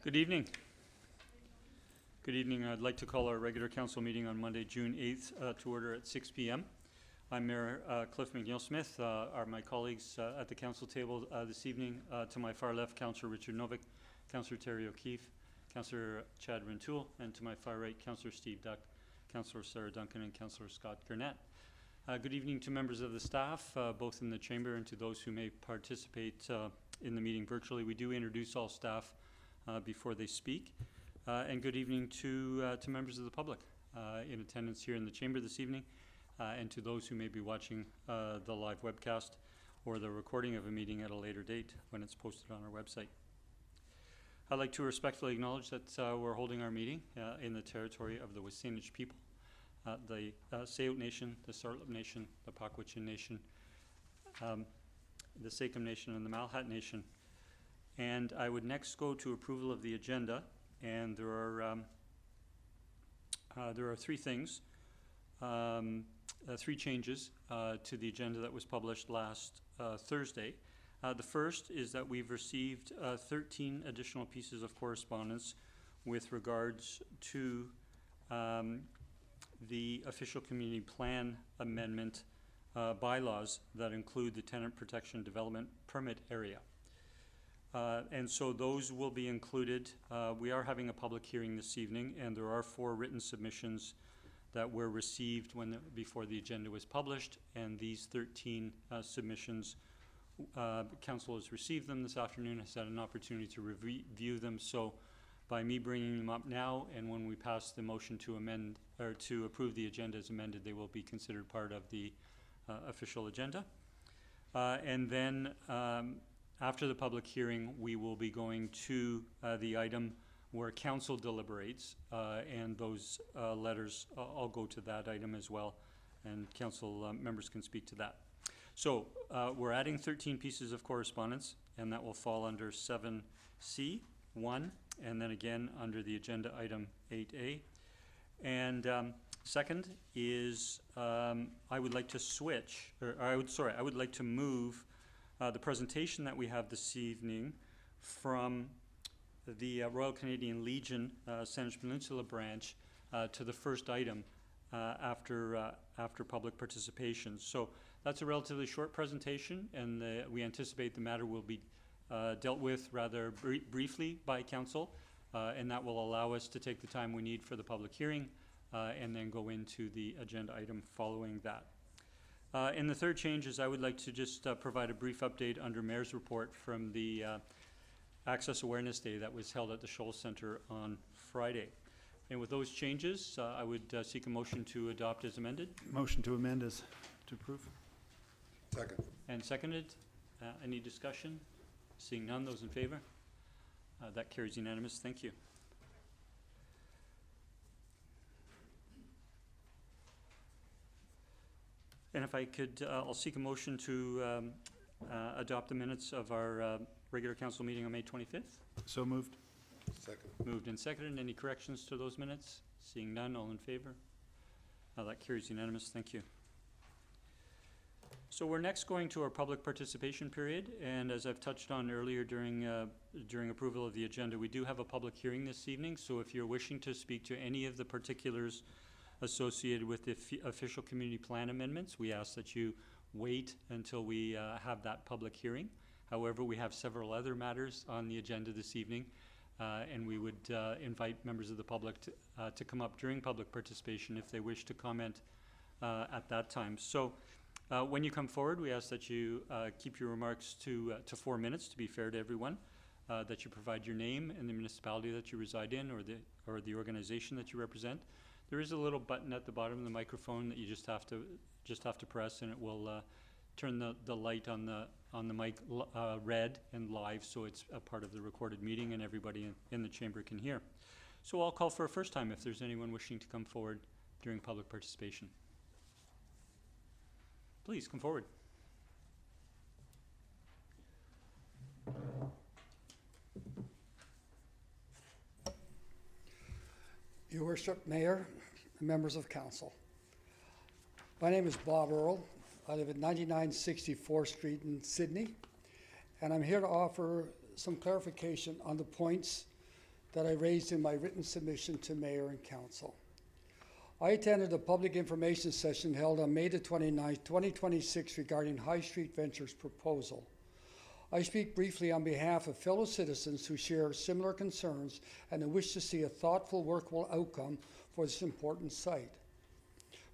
Good evening. Good evening. I'd like to call our regular council meeting on Monday, June 8th to order at 6 p.m. I'm Mayor Cliff McNeil-Smith. Are my colleagues at the council table this evening. To my far left, Councillor Richard Novick, Councillor Terry O'Keefe, Councillor Chad Rintoul, and to my far right, Councillor Steve Duck, Councillor Sarah Duncan, and Councillor Scott Gurnett. Good evening to members of the staff, both in the chamber and to those who may participate in the meeting virtually. We do introduce all staff before they speak. And good evening to members of the public in attendance here in the chamber this evening, and to those who may be watching the live webcast or the recording of a meeting at a later date when it's posted on our website. I'd like to respectfully acknowledge that we're holding our meeting in the territory of the SÁNEĆ people, the Tsawout Nation, the Tsartlip Nation, the Pakwachin Nation, the Tseycum Nation, and the Malhat Nation. And I would next go to approval of the agenda, and there are three things, three changes to the agenda that was published last Thursday. The first is that we've received 13 additional pieces of correspondence with regards to the official community plan amendment bylaws that include the tenant protection development permit area. And so those will be included. We are having a public hearing this evening, and there are 4 written submissions that were received before the agenda was published, and these 13 submissions, council has received them this afternoon, has had an opportunity to review them. So by me bringing them up now, and when we pass the motion to amend or to approve the agenda as amended, they will be considered part of the official agenda. And then after the public hearing, we will be going to the item where council deliberates, and those letters, I'll go to that item as well, and council members can speak to that. So we're adding 13 pieces of correspondence, and that will fall under 7C, 1, and then again under the agenda item 8A. And second is I would like to switch, or I would like to move the presentation that we have this evening from the Royal Canadian Legion Saanich Peninsula branch to the first item after public participation. So that's a relatively short presentation, and we anticipate the matter will be dealt with rather briefly by council, and that will allow us to take the time we need for the public hearing and then go into the agenda item following that. And the third change is I would like to just provide a brief update under Mayor's report from the Access Awareness Day that was held at the Shoals Centre on Friday. And with those changes, I would seek a motion to adopt as amended. Motion to amend is to approve. Second. And seconded. Any discussion? Seeing none, those in favor? That carries unanimous. Thank you. And if I could, I'll seek a motion to adopt the minutes of our regular council meeting on May 25th. So moved. Second. Moved and seconded. Any corrections to those minutes? Seeing none, all in favor? That carries unanimous. Thank you. So we're next going to our public participation period, and as I've touched on earlier during approval of the agenda, we do have a public hearing this evening. So if you're wishing to speak to any of the particulars associated with the official community plan amendments, we ask that you wait until we have that public hearing. However, we have several other matters on the agenda this evening, and we would invite members of the public to come up during public participation if they wish to comment at that time. So when you come forward, we ask that you keep your remarks to 4 minutes, to be fair to everyone, that you provide your name and the municipality that you reside in, or the organization that you represent. There is a little button at the bottom of the microphone that you just have to press, and it will turn the light on the mic red and live, so it's a part of the recorded meeting and everybody in the chamber can hear. So I'll call for a first time if there's anyone wishing to come forward during public participation. Please come forward. Your Worship, Mayor, and members of council. My name is Bob Earle. I live at 9964 Street in Sydney, and I'm here to offer some clarification on the points that I raised in my written submission to Mayor and Council. I attended a public information session held on May the 29th, 2026 regarding Highstreet Ventures' proposal. I speak briefly on behalf of fellow citizens who share similar concerns and who wish to see a thoughtful, workable outcome for this important site.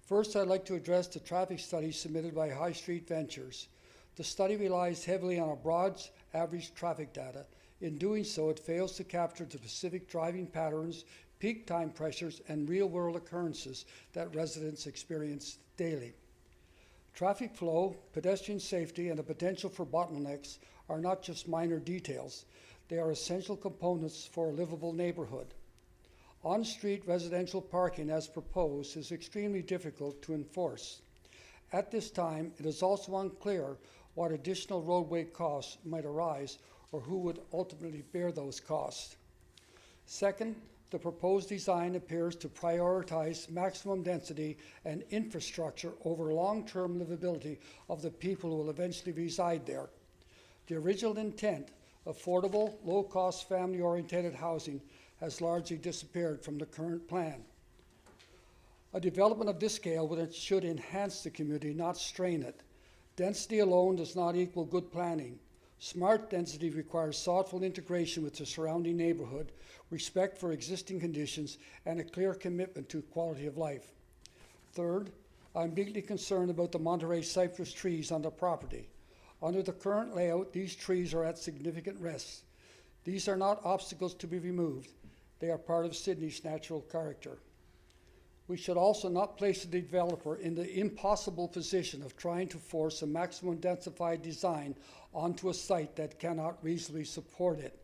First, I'd like to address the traffic study submitted by Highstreet Ventures. The study relies heavily on a broad average traffic data. In doing so, it fails to capture the specific driving patterns, peak time pressures, and real-world occurrences that residents experience daily. Traffic flow, pedestrian safety, and the potential for bottlenecks are not just minor details. They are essential components for a livable neighborhood. On-street residential parking, as proposed, is extremely difficult to enforce. At this time, it is also unclear what additional roadway costs might arise or who would ultimately bear those costs. Second, the proposed design appears to prioritize maximum density and infrastructure over long-term livability of the people who will eventually reside there. The original intent, affordable, low-cost, family-oriented housing, has largely disappeared from the current plan. A development of this scale should enhance the community, not strain it. Density alone does not equal good planning. Smart density requires thoughtful integration with the surrounding neighborhood, respect for existing conditions, and a clear commitment to quality of life. Third, I'm deeply concerned about the Monterey cypress trees on the property. Under the current layout, these trees are at significant risk. These are not obstacles to be removed. They are part of Sydney's natural character. We should also not place the developer in the impossible position of trying to force a maximum densified design onto a site that cannot reasonably support it.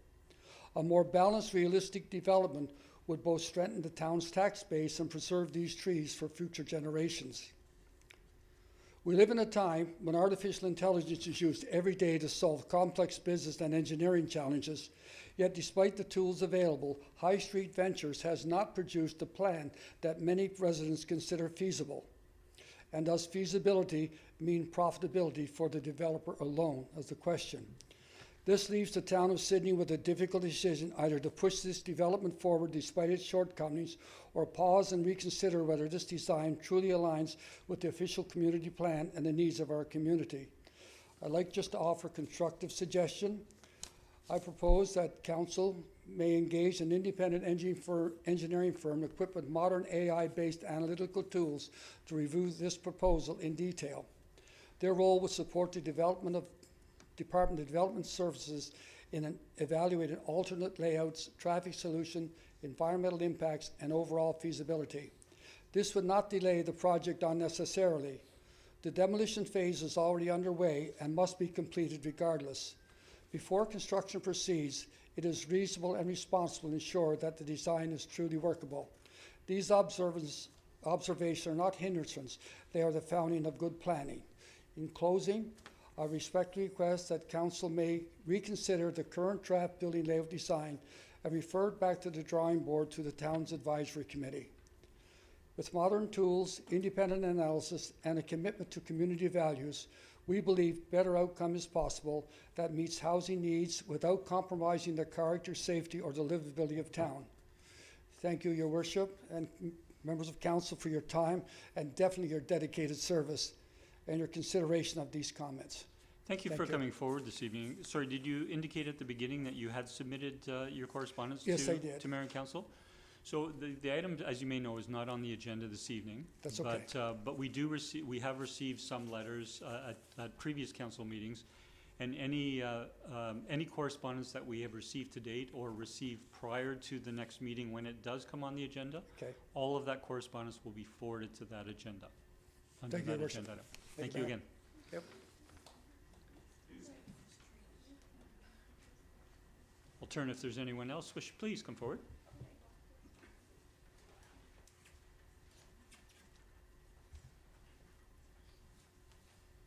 A more balanced, realistic development would both strengthen the town's tax base and preserve these trees for future generations. We live in a time when artificial intelligence is used every day to solve complex business and engineering challenges. Yet despite the tools available, Highstreet Ventures has not produced a plan that many residents consider feasible. And does feasibility mean profitability for the developer alone, as the question? This leaves the town of Sydney with a difficult decision, either to push this development forward despite its shortcomings, or pause and reconsider whether this design truly aligns with the official community plan and the needs of our community. I'd like just to offer a constructive suggestion. I propose that council may engage an independent engineering firm equipped with modern AI-based analytical tools to review this proposal in detail. Their role would support the Department of Development Services in evaluating alternate layouts, traffic solution, environmental impacts, and overall feasibility. This would not delay the project unnecessarily. The demolition phase is already underway and must be completed regardless. Before construction proceeds, it is reasonable and responsible to ensure that the design is truly workable. These observations are not hindrances, they are the founding of good planning. In closing, I respectfully request that council may reconsider the current draft building layout design and refer it back to the drawing board to the town's advisory committee. With modern tools, independent analysis, and a commitment to community values, we believe better outcome is possible that meets housing needs without compromising the character, safety, or the livability of town. Thank you, Your Worship, and members of council for your time and definitely your dedicated service and your consideration of these comments. Thank you for coming forward this evening. Sorry, did you indicate at the beginning that you had submitted your correspondence Yes, I did. to Mayor and Council? So the item, as you may know, is not on the agenda this evening. That's okay. But we have received some letters at previous council meetings, and any correspondence that we have received to date or received prior to the next meeting when it does come on the agenda, Okay. all of that correspondence will be forwarded to that agenda. Under Thank you, that Your Worship. agenda item. Thank Thank you, you Mayor. again. Yep. I'll turn if there's anyone else. Please come forward.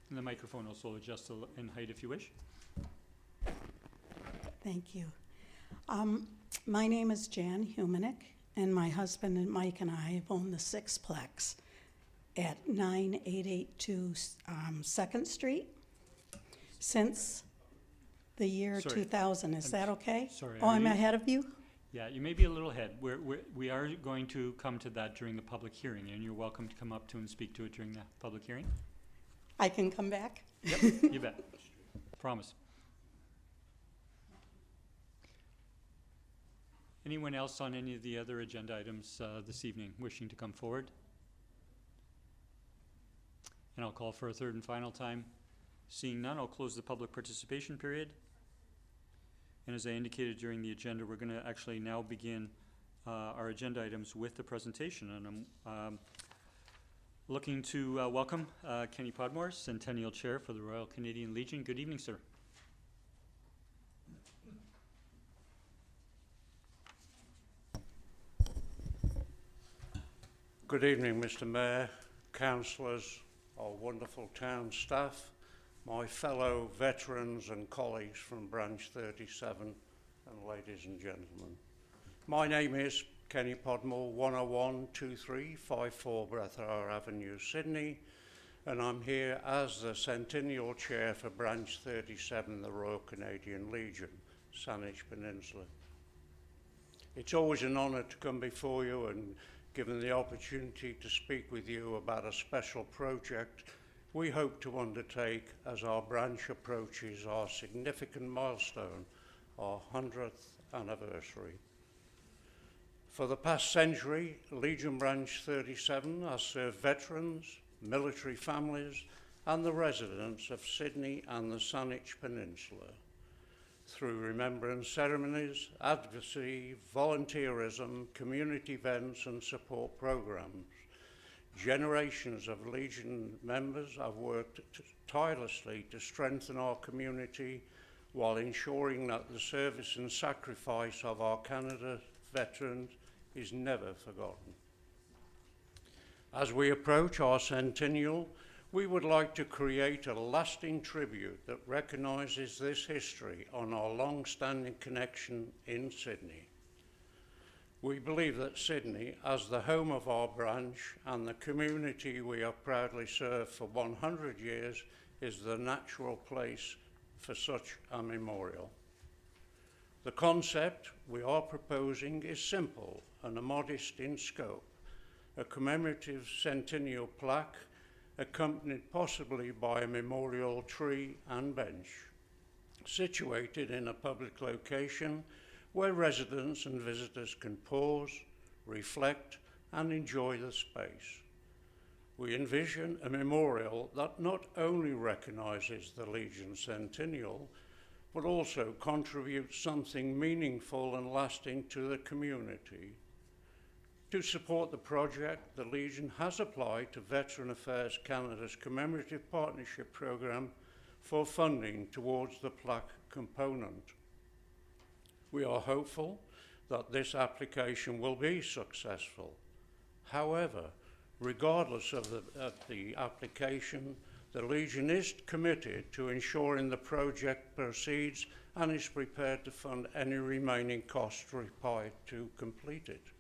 And the microphone also adjusts in height if you wish. Thank you. My name is Jan Humanick, and my husband and Mike and I have owned the sixplex at 9882 2nd Street since the year Sorry. 2000. Is that okay? Sorry, Oh, are I'm you- ahead of you? Yeah, you may be a little ahead. We are going to come to that during the public hearing, and you're welcome to come up to and speak to it during the public hearing. I can come back? Yep, you bet. Promise. Anyone else on any of the other agenda items this evening wishing to come forward? And I'll call for a third and final time. Seeing none, I'll close the public participation period. And as I indicated during the agenda, we're going to actually now begin our agenda items with the presentation. And I'm looking to welcome Kenny Podmore, Centennial Chair for the Royal Canadian Legion. Good evening, sir. Good evening, Mr. Mayor, councillors, our wonderful town staff, my fellow veterans and colleagues from Branch 37, and ladies and gentlemen. My name is Kenny Podmore, 1012354 Breathitt Avenue, Sydney, and I'm here as the Centennial Chair for Branch 37, the Royal Canadian Legion, Saanich Peninsula. It's always an honour to come before you and given the opportunity to speak with you about a special project we hope to undertake as our branch approaches our significant milestone, our 100th anniversary. For the past century, Legion Branch 37 has served veterans, military families, and the residents of Sydney and the Saanich Peninsula through remembrance ceremonies, advocacy, volunteerism, community events and support programs. Generations of Legion members have worked tirelessly to strengthen our community while ensuring that the service and sacrifice of our Canada veterans is never forgotten. As we approach our centennial, we would like to create a lasting tribute that recognises this history on our long-standing connection in Sydney. We believe that Sydney, as the home of our branch and the community we have proudly served for 100 years, is the natural place for such a memorial. The concept we are proposing is simple and modest in scope, a commemorative centennial plaque accompanied possibly by a memorial tree and bench, situated in a public location where residents and visitors can pause, reflect, and enjoy the space. We envision a memorial that not only recognises the Legion centennial, but also contributes something meaningful and lasting to the community. To support the project, the Legion has applied to Veteran Affairs Canada's Commemorative Partnership Programme for funding towards the plaque component. We are hopeful that this application will be successful. However, regardless of the application, the Legion is committed to ensuring the project proceeds and is prepared to fund any remaining costs required to complete it.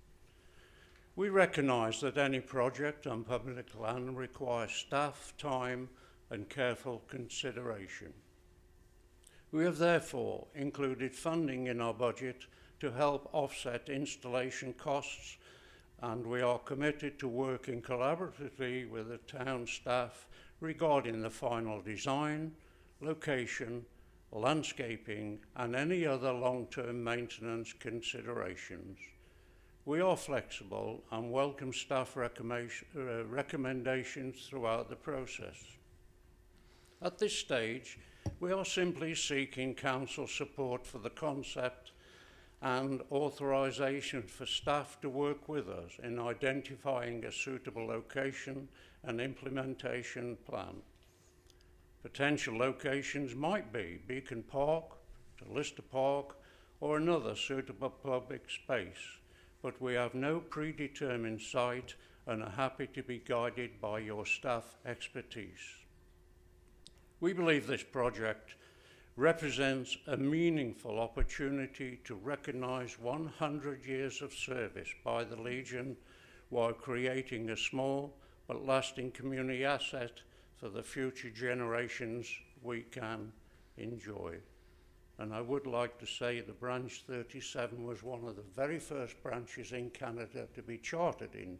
We recognise that any project on public land requires staff, time, and careful consideration. We have therefore included funding in our budget to help offset installation costs, and we are committed to working collaboratively with the town staff regarding the final design, location, landscaping, and any other long-term maintenance considerations. We are flexible and welcome staff recommendations throughout the process. At this stage, we are simply seeking council support for the concept and authorisation for staff to work with us in identifying a suitable location and implementation plan. Potential locations might be Beacon Park, Lister Park, or another suitable public space, but we have no predetermined site and are happy to be guided by your staff expertise. We believe this project represents a meaningful opportunity to recognise 100 years of service by the Legion while creating a small but lasting community asset for the future generations we can enjoy. And I would like to say that Branch 37 was one of the very first branches in Canada to be chartered in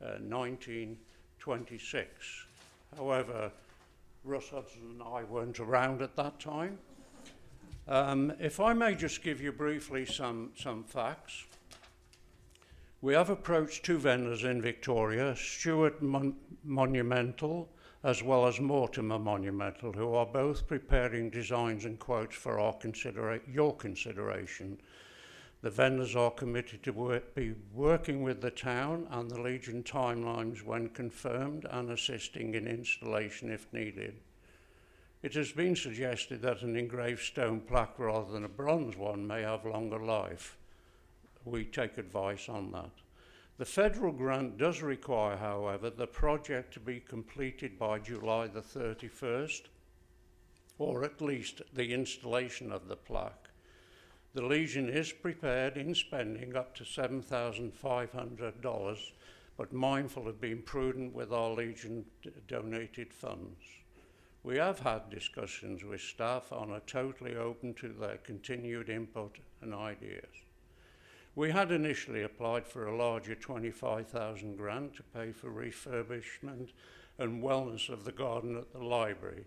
1926. However, Russ Hudson and I weren't around at that time. If I may just give you briefly some facts. We have approached 2 vendors in Victoria, Stewart Monumental as well as Mortimer Monumental, who are both preparing designs and quotes for your consideration. The vendors are committed to be working with the town and the Legion timelines when confirmed and assisting in installation if needed. It has been suggested that an engraved stone plaque rather than a bronze one may have longer life. We take advice on that. The federal grant does require, however, the project to be completed by July the 31st, or at least the installation of the plaque. The Legion is prepared in spending up to $7,500, but mindful of being prudent with our Legion donated funds. We have had discussions with staff and are totally open to their continued input and ideas. We had initially applied for a larger $25,000 grant to pay for refurbishment and wellness of the garden at the library,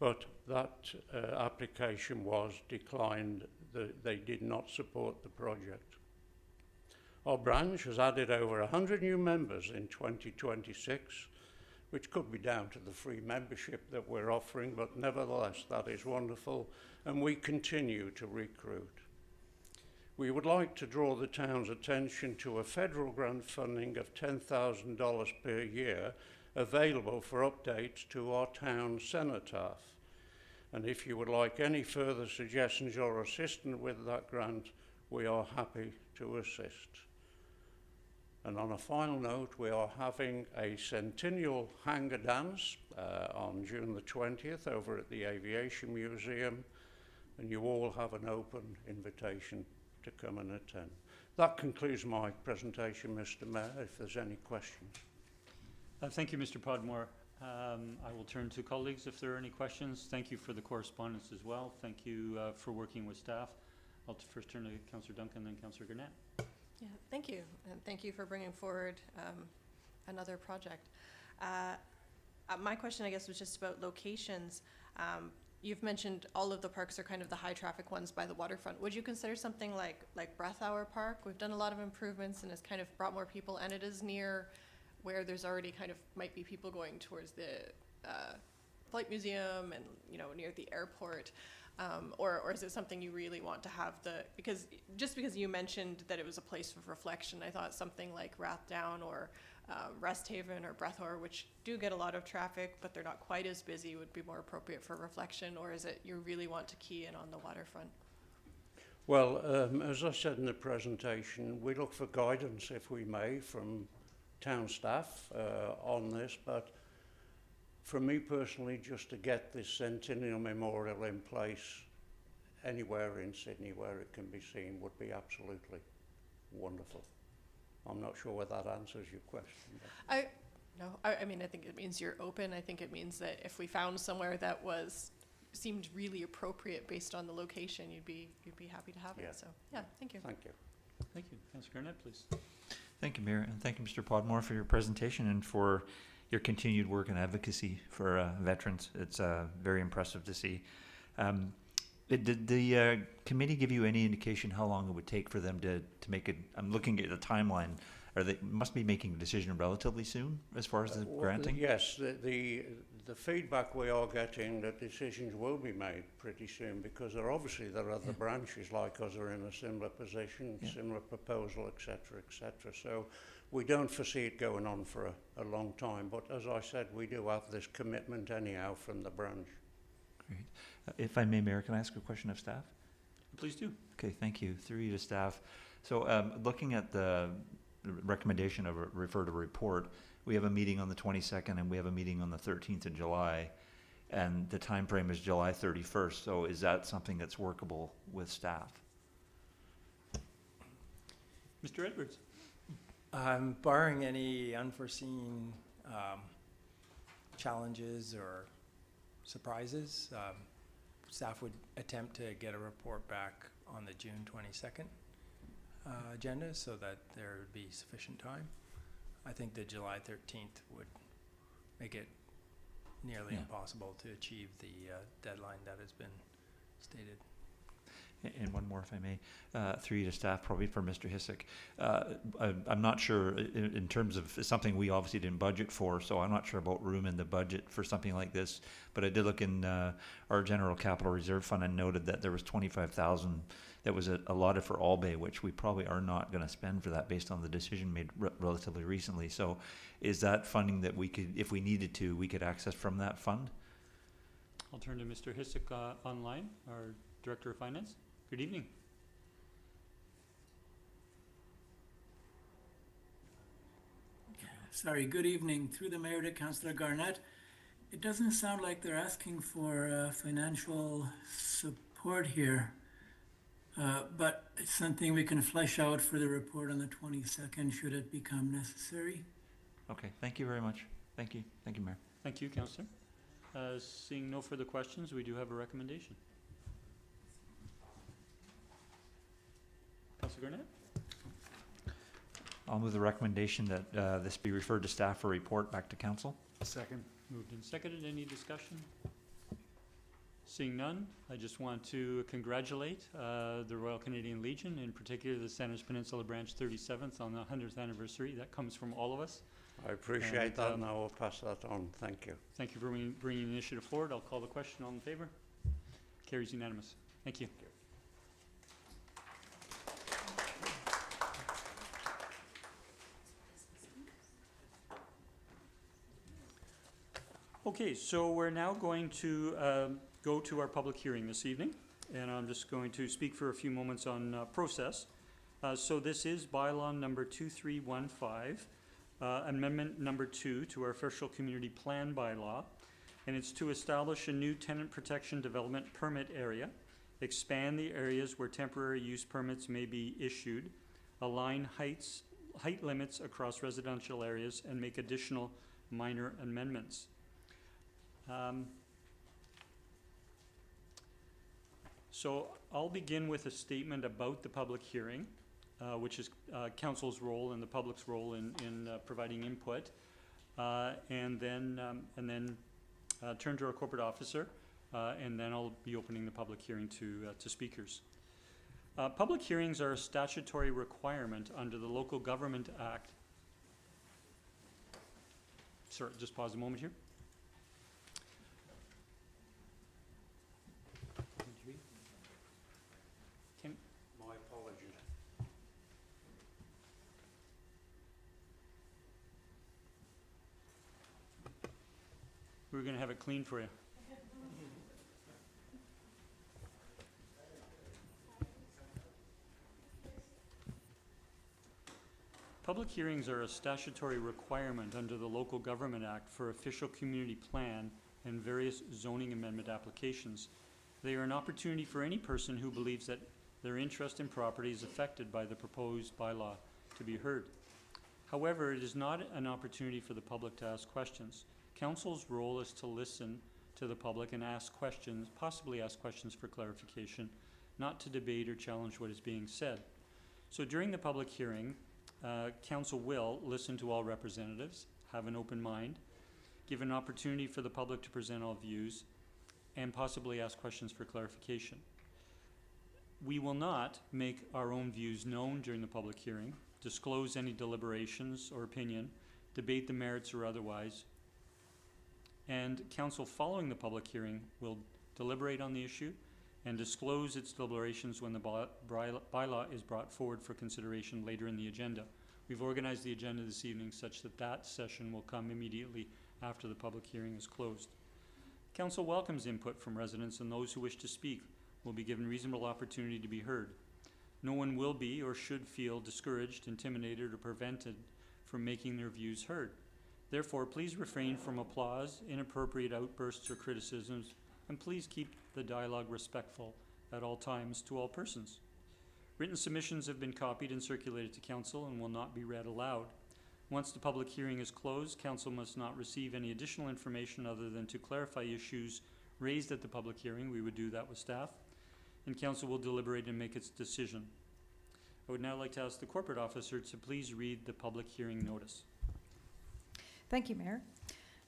but that application was declined. They did not support the project. Our branch has added over 100 new members in 2026, which could be down to the free membership that we're offering, but nevertheless, that is wonderful, and we continue to recruit. We would like to draw the town's attention to a federal grant funding of $10,000 per year available for updates to our town cenotaph. And if you would like any further suggestions or assistance with that grant, we are happy to assist. And on a final note, we are having a centennial hanger dance on June the 20th over at the Aviation Museum, and you all have an open invitation to come and attend. That concludes my presentation, Mr. Mayor, if there's any questions. Thank you, Mr. Podmore. I will turn to colleagues if there are any questions. Thank you for the correspondence as well. Thank you for working with staff. I'll first turn to Councillor Duncan, then Councillor Gurnett. Yeah, thank you, and thank you for bringing forward another project. My question, I guess, was just about locations. You've mentioned all of the parks are kind of the high traffic ones by the waterfront. Would you consider something like Breathour Park? We've done a lot of improvements and it's kind of brought more people, and it is near where there's already kind of might be people going towards the flight museum and, you know, near the airport. Or is it something you really want to have because you mentioned that it was a place of reflection, I thought something like Rathdown or Resthaven or Breathour, which do get a lot of traffic, but they're not quite as busy, would be more appropriate for reflection, or is it you really want to key in on the waterfront? Well, as I said in the presentation, we look for guidance, if we may, from town staff on this, but for me personally, just to get this Centennial Memorial in place anywhere in Sydney where it can be seen would be absolutely wonderful. I'm not sure whether that answers your question. I mean, I think it means you're open. I think it means that if we found somewhere that seemed really appropriate based on the location, you'd be happy to have it. So yeah, thank you. Thank you. Thank you. Councillor Gurnett, please. Thank you, Mayor, and thank you, Mr. Podmore, for your presentation and for your continued work and advocacy for veterans. It's very impressive to see. Did the committee give you any indication how long it would take for them to make it? I'm looking at the timeline. They must be making a decision relatively soon as far as the granting? Yes, the feedback we are getting that decisions will be made pretty soon, because there are other branches like us are in a similar position, similar proposal, etc., etc. So we don't foresee it going on for a long time. But as I said, we do have this commitment anyhow from the branch. Great. If I may, Mayor, can I ask a question of staff? Please do. Okay, thank you. Through you to staff. So looking at the recommendation of refer to report, we have a meeting on the 22nd and we have a meeting on the 13th of July, and the time frame is July 31st. So is that something that's workable with staff? Mr. Edwards. Barring any unforeseen challenges or surprises, staff would attempt to get a report back on the June 22nd agenda so that there would be sufficient time. I think the July 13th would make it nearly Yeah. impossible to achieve the deadline that has been stated. And one more, if I may, through you to staff, probably for Mr. Hissick. I'm not sure in terms of it's something we obviously didn't budget for, so I'm not sure about room in the budget for something like this. But I did look in our general capital reserve fund and noted that there was 25,000 that was allotted for ALBE, which we probably are not going to spend for that based on the decision made relatively recently. So is that funding that we could, if we needed to, we could access from that fund? I'll turn to Mr. Hissick online, our Director of Finance. Good evening. Sorry, good evening. Through the mayor to Councillor Garnett. It doesn't sound like they're asking for financial support here, but it's something we can flesh out for the report on the 22nd should it become necessary. Okay, thank you very much. Thank you. Thank you, Mayor. Thank you, Councillor. Seeing no further questions, we do have a recommendation. Councillor Garnett? I'll move the recommendation that this be referred to staff for report back to council. Second. Moved and seconded. Any discussion? Seeing none, I just want to congratulate the Royal Canadian Legion, in particular the Saanich Peninsula Branch 37th on the 100th anniversary. That comes from all of us. I appreciate that, and I will pass that on. Thank you. Thank you for bringing the initiative forward. I'll call the question. All in favor? Carries unanimous. Thank you. Okay, so we're now going to go to our public hearing this evening, and I'm just going to speak for a few moments on process. So this is bylaw number 2315, amendment number 2 to our official community plan bylaw, and it's to establish a new tenant protection development permit area, expand the areas where temporary use permits may be issued, align height limits across residential areas, and make additional minor amendments. So I'll begin with a statement about the public hearing, which is council's role and the public's role in providing input, and then turn to our corporate officer, and then I'll be opening the public hearing to speakers. Public hearings are a statutory requirement under the Local Government Act. Sorry, just pause a moment here. My apologies. We're going to have it clean for you. Public hearings are a statutory requirement under the Local Government Act for official community plan and various zoning amendment applications. They are an opportunity for any person who believes that their interest in property is affected by the proposed bylaw to be heard. However, it is not an opportunity for the public to ask questions. Council's role is to listen to the public and ask questions, possibly ask questions for clarification, not to debate or challenge what is being said. So during the public hearing, council will listen to all representatives, have an open mind, give an opportunity for the public to present all views, and possibly ask questions for clarification. We will not make our own views known during the public hearing, disclose any deliberations or opinion, debate the merits or otherwise, and council following the public hearing will deliberate on the issue and disclose its deliberations when the bylaw is brought forward for consideration later in the agenda. We've organized the agenda this evening such that that session will come immediately after the public hearing is closed. Council welcomes input from residents, and those who wish to speak will be given reasonable opportunity to be heard. No one will be or should feel discouraged, intimidated, or prevented from making their views heard. Therefore, please refrain from applause, inappropriate outbursts, or criticisms, and please keep the dialogue respectful at all times to all persons. Written submissions have been copied and circulated to council and will not be read aloud. Once the public hearing is closed, council must not receive any additional information other than to clarify issues raised at the public hearing, we would do that with staff, and council will deliberate and make its decision. I would now like to ask the corporate officer to please read the public hearing notice. Thank you, Mayor.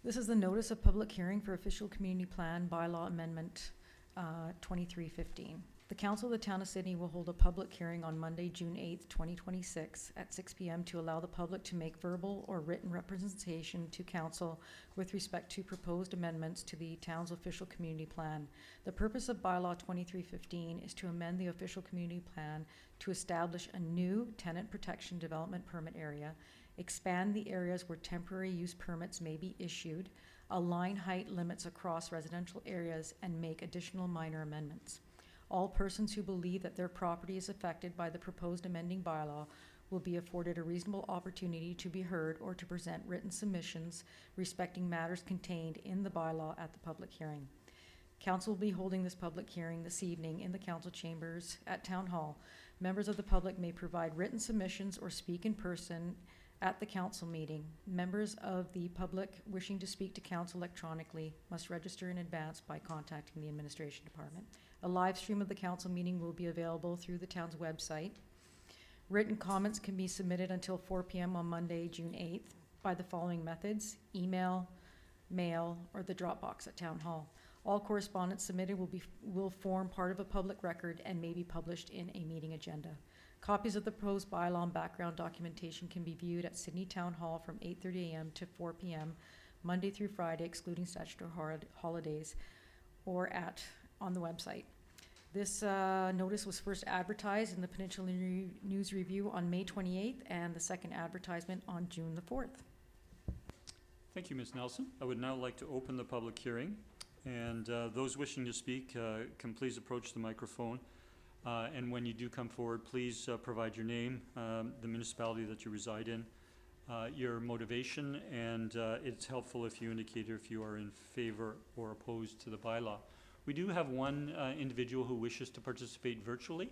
This is the notice of public hearing for official community plan bylaw amendment 2315. The Council of the Town of Sydney will hold a public hearing on Monday, June 8th, 2026 at 6 p.m. to allow the public to make verbal or written representation to Council with respect to proposed amendments to the town's official community plan. The purpose of bylaw 2315 is to amend the official community plan to establish a new tenant protection development permit area, expand the areas where temporary use permits may be issued, align height limits across residential areas, and make additional minor amendments. All persons who believe that their property is affected by the proposed amending bylaw will be afforded a reasonable opportunity to be heard or to present written submissions respecting matters contained in the bylaw at the public hearing. Council will be holding this public hearing this evening in the council chambers at Town Hall. Members of the public may provide written submissions or speak in person at the council meeting. Members of the public wishing to speak to council electronically must register in advance by contacting the administration department. A live stream of the council meeting will be available through the town's website. Written comments can be submitted until 4 p.m. on Monday, June 8th by the following methods: email, mail, or the drop box at Town Hall. All correspondence submitted will form part of a public record and may be published in a meeting agenda. Copies of the proposed bylaw and background documentation can be viewed at Sydney Town Hall from 8:30 a.m. to 4 p.m. Monday through Friday, excluding statutory holidays, or on the website. This notice was first advertised in the Peninsula News Review on May 28th and the second advertisement on June the 4th. Thank you, Ms. Nelson. I would now like to open the public hearing, and those wishing to speak can please approach the microphone. And when you do come forward, please provide your name, the municipality that you reside in, your motivation, and it's helpful if you indicate if you are in favor or opposed to the bylaw. We do have one individual who wishes to participate virtually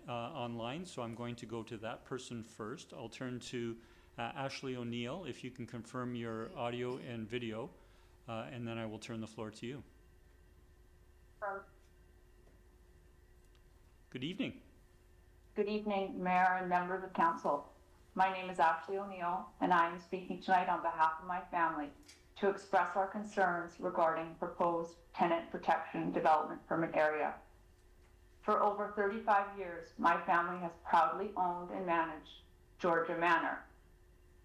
online, so I'm going to go to that person first. I'll turn to Ashley O'Neill, if you can confirm your audio and video, and then I will turn the floor to you. Good evening. Good evening, Mayor and members of Council. My name is Ashley O'Neill, and I am speaking tonight on behalf of my family to express our concerns regarding proposed tenant protection development permit area. For over 35 years, my family has proudly owned and managed Georgia Manor,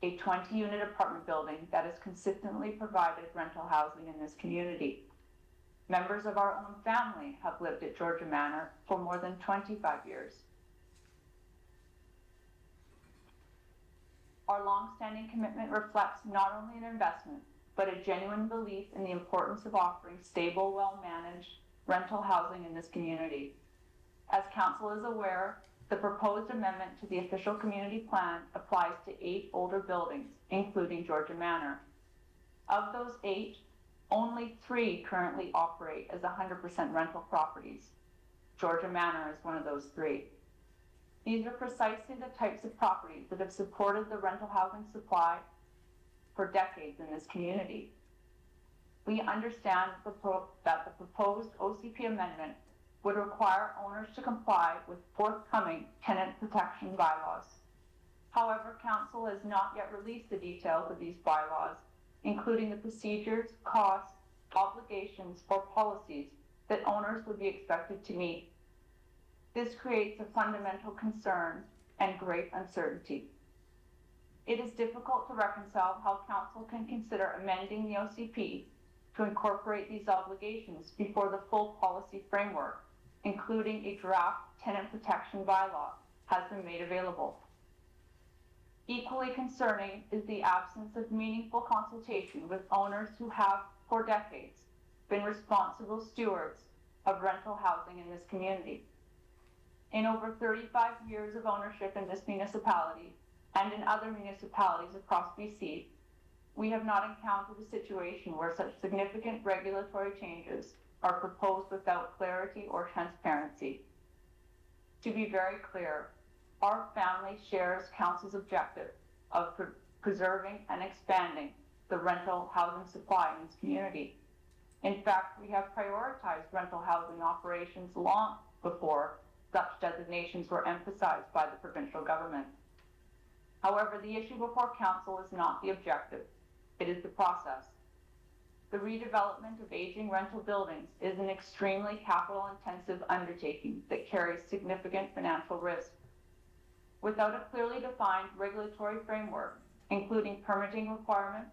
a 20-unit apartment building that has consistently provided rental housing in this community. Members of our own family have lived at Georgia Manor for more than 25 years. Our long-standing commitment reflects not only an investment, but a genuine belief in the importance of offering stable, well-managed rental housing in this community. As Council is aware, the proposed amendment to the official community plan applies to 8 older buildings, including Georgia Manor. Of those 8, only 3 currently operate as 100% rental properties. Georgia Manor is one of those 3. These are precisely the types of properties that have supported the rental housing supply for decades in this community. We understand that the proposed OCP amendment would require owners to comply with forthcoming tenant protection bylaws. However, Council has not yet released the details of these bylaws, including the procedures, costs, obligations, or policies that owners would be expected to meet. This creates a fundamental concern and great uncertainty. It is difficult to reconcile how Council can consider amending the OCP to incorporate these obligations before the full policy framework, including a draft tenant protection bylaw, has been made available. Equally concerning is the absence of meaningful consultation with owners who have, for decades, been responsible stewards of rental housing in this community. In over 35 years of ownership in this municipality and in other municipalities across BC, we have not encountered a situation where such significant regulatory changes are proposed without clarity or transparency. To be very clear, our family shares Council's objective of preserving and expanding the rental housing supply in this community. In fact, we have prioritized rental housing operations long before such designations were emphasized by the provincial government. However, the issue before council is not the objective, it is the process. The redevelopment of aging rental buildings is an extremely capital-intensive undertaking that carries significant financial risk. Without a clearly defined regulatory framework, including permitting requirements,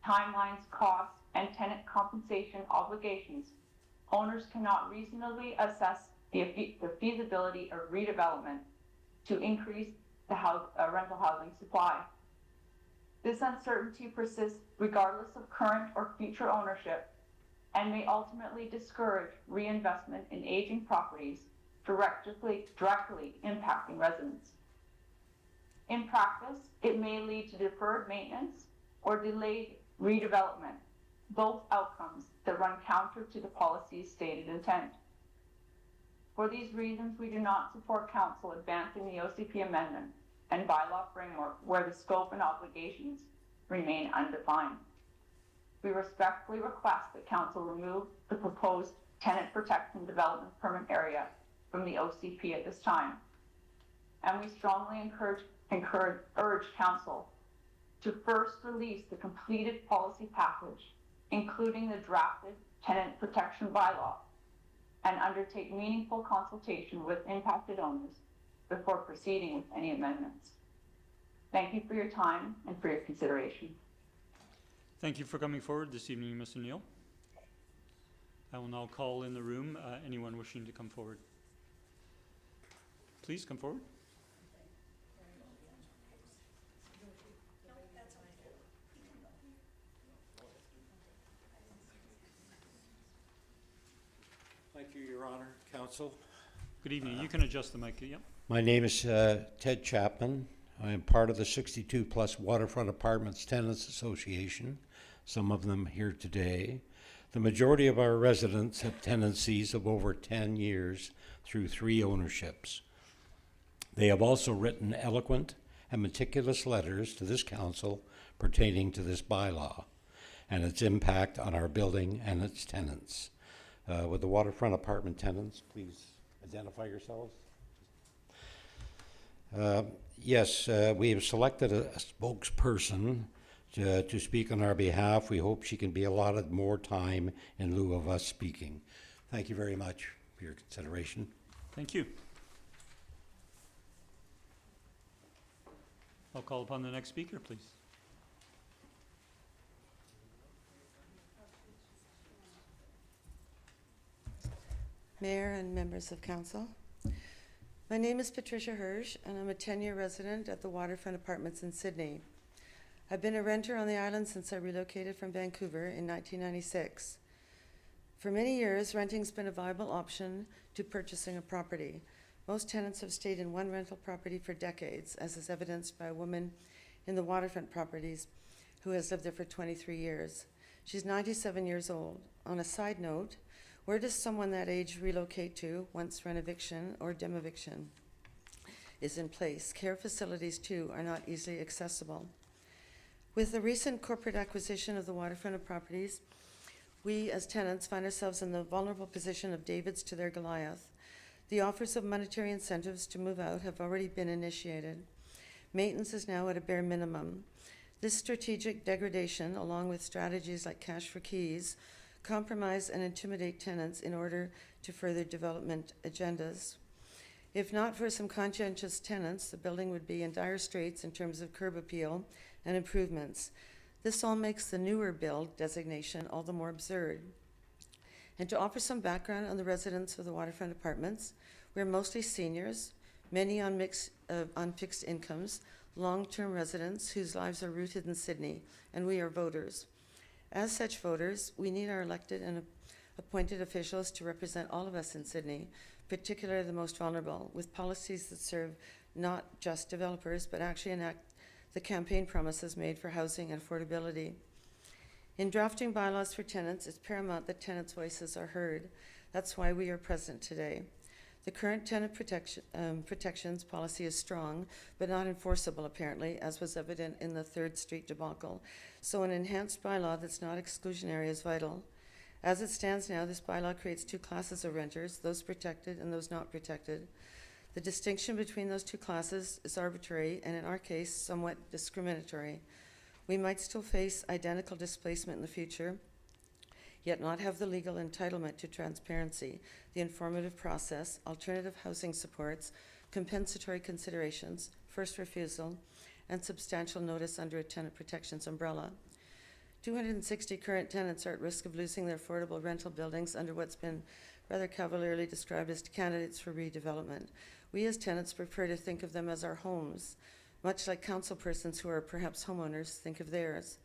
timelines, costs, and tenant compensation obligations, owners cannot reasonably assess the feasibility of redevelopment to increase the rental housing supply. This uncertainty persists regardless of current or future ownership and may ultimately discourage reinvestment in aging properties, directly impacting residents. In practice, it may lead to deferred maintenance or delayed redevelopment, both outcomes that run counter to the policy's stated intent. For these reasons, we do not support council advancing the OCP amendment and bylaw framework where the scope and obligations remain undefined. We respectfully request that council remove the proposed tenant protection development permit area from the OCP at this time. And we strongly urge council to first release the completed policy package, including the drafted tenant protection bylaw, and undertake meaningful consultation with impacted owners before proceeding with any amendments. Thank you for your time and for your consideration. Thank you for coming forward this evening, Mr. Neal. I will now call in the room anyone wishing to come forward. Please come forward. Thank you, Your Honor, Council. Good evening. You can adjust the mic. Yep. My name is Ted Chapman. I am part of the 62 Plus Waterfront Apartments Tenants Association, some of them here today. The majority of our residents have tenancies of over 10 years through 3 ownerships. They have also written eloquent and meticulous letters to this council pertaining to this bylaw and its impact on our building and its tenants. Would the waterfront apartment tenants please identify yourselves? Yes, we have selected a spokesperson to speak on our behalf. We hope she can be allotted more time in lieu of us speaking. Thank you very much for your consideration. Thank you. I'll call upon the next speaker, please. Mayor and members of council. My name is Patricia Hirsch, and I'm a 10-year resident at the Waterfront Apartments in Sydney. I've been a renter on the island since I relocated from Vancouver in 1996. For many years, renting's been a viable option to purchasing a property. Most tenants have stayed in one rental property for decades, as is evidenced by a woman in the waterfront properties who has lived there for 23 years. She's 97 years old. On a side note, where does someone that age relocate to once rent eviction or demoviction is in place? Care facilities, too, are not easily accessible. With the recent corporate acquisition of the waterfront properties, we as tenants find ourselves in the vulnerable position of David's to their Goliath. The offers of monetary incentives to move out have already been initiated. Maintenance is now at a bare minimum. This strategic degradation, along with strategies like cash for keys, compromise and intimidate tenants in order to further development agendas. If not for some conscientious tenants, the building would be in dire straits in terms of curb appeal and improvements. This all makes the newer build designation all the more absurd. And to offer some background on the residents of the waterfront apartments, we're mostly seniors, many on fixed incomes, long-term residents whose lives are rooted in Sydney, and we are voters. As such voters, we need our elected and appointed officials to represent all of us in Sydney, particularly the most vulnerable, with policies that serve not just developers, but actually enact the campaign promises made for housing and affordability. In drafting bylaws for tenants, it's paramount that tenants' voices are heard. That's why we are present today. The current tenant protections policy is strong, but not enforceable, apparently, as was evident in the 3rd Street debacle. So an enhanced bylaw that's not exclusionary is vital. As it stands now, this bylaw creates two classes of renters, those protected and those not protected. The distinction between those two classes is arbitrary and in our case, somewhat discriminatory. We might still face identical displacement in the future, yet not have the legal entitlement to transparency, the informative process, alternative housing supports, compensatory considerations, first refusal, and substantial notice under a tenant protections umbrella. 260 current tenants are at risk of losing their affordable rental buildings under what's been rather cavalierly described as candidates for redevelopment. We as tenants prefer to think of them as our homes, much like councilpersons who are perhaps homeowners think of theirs.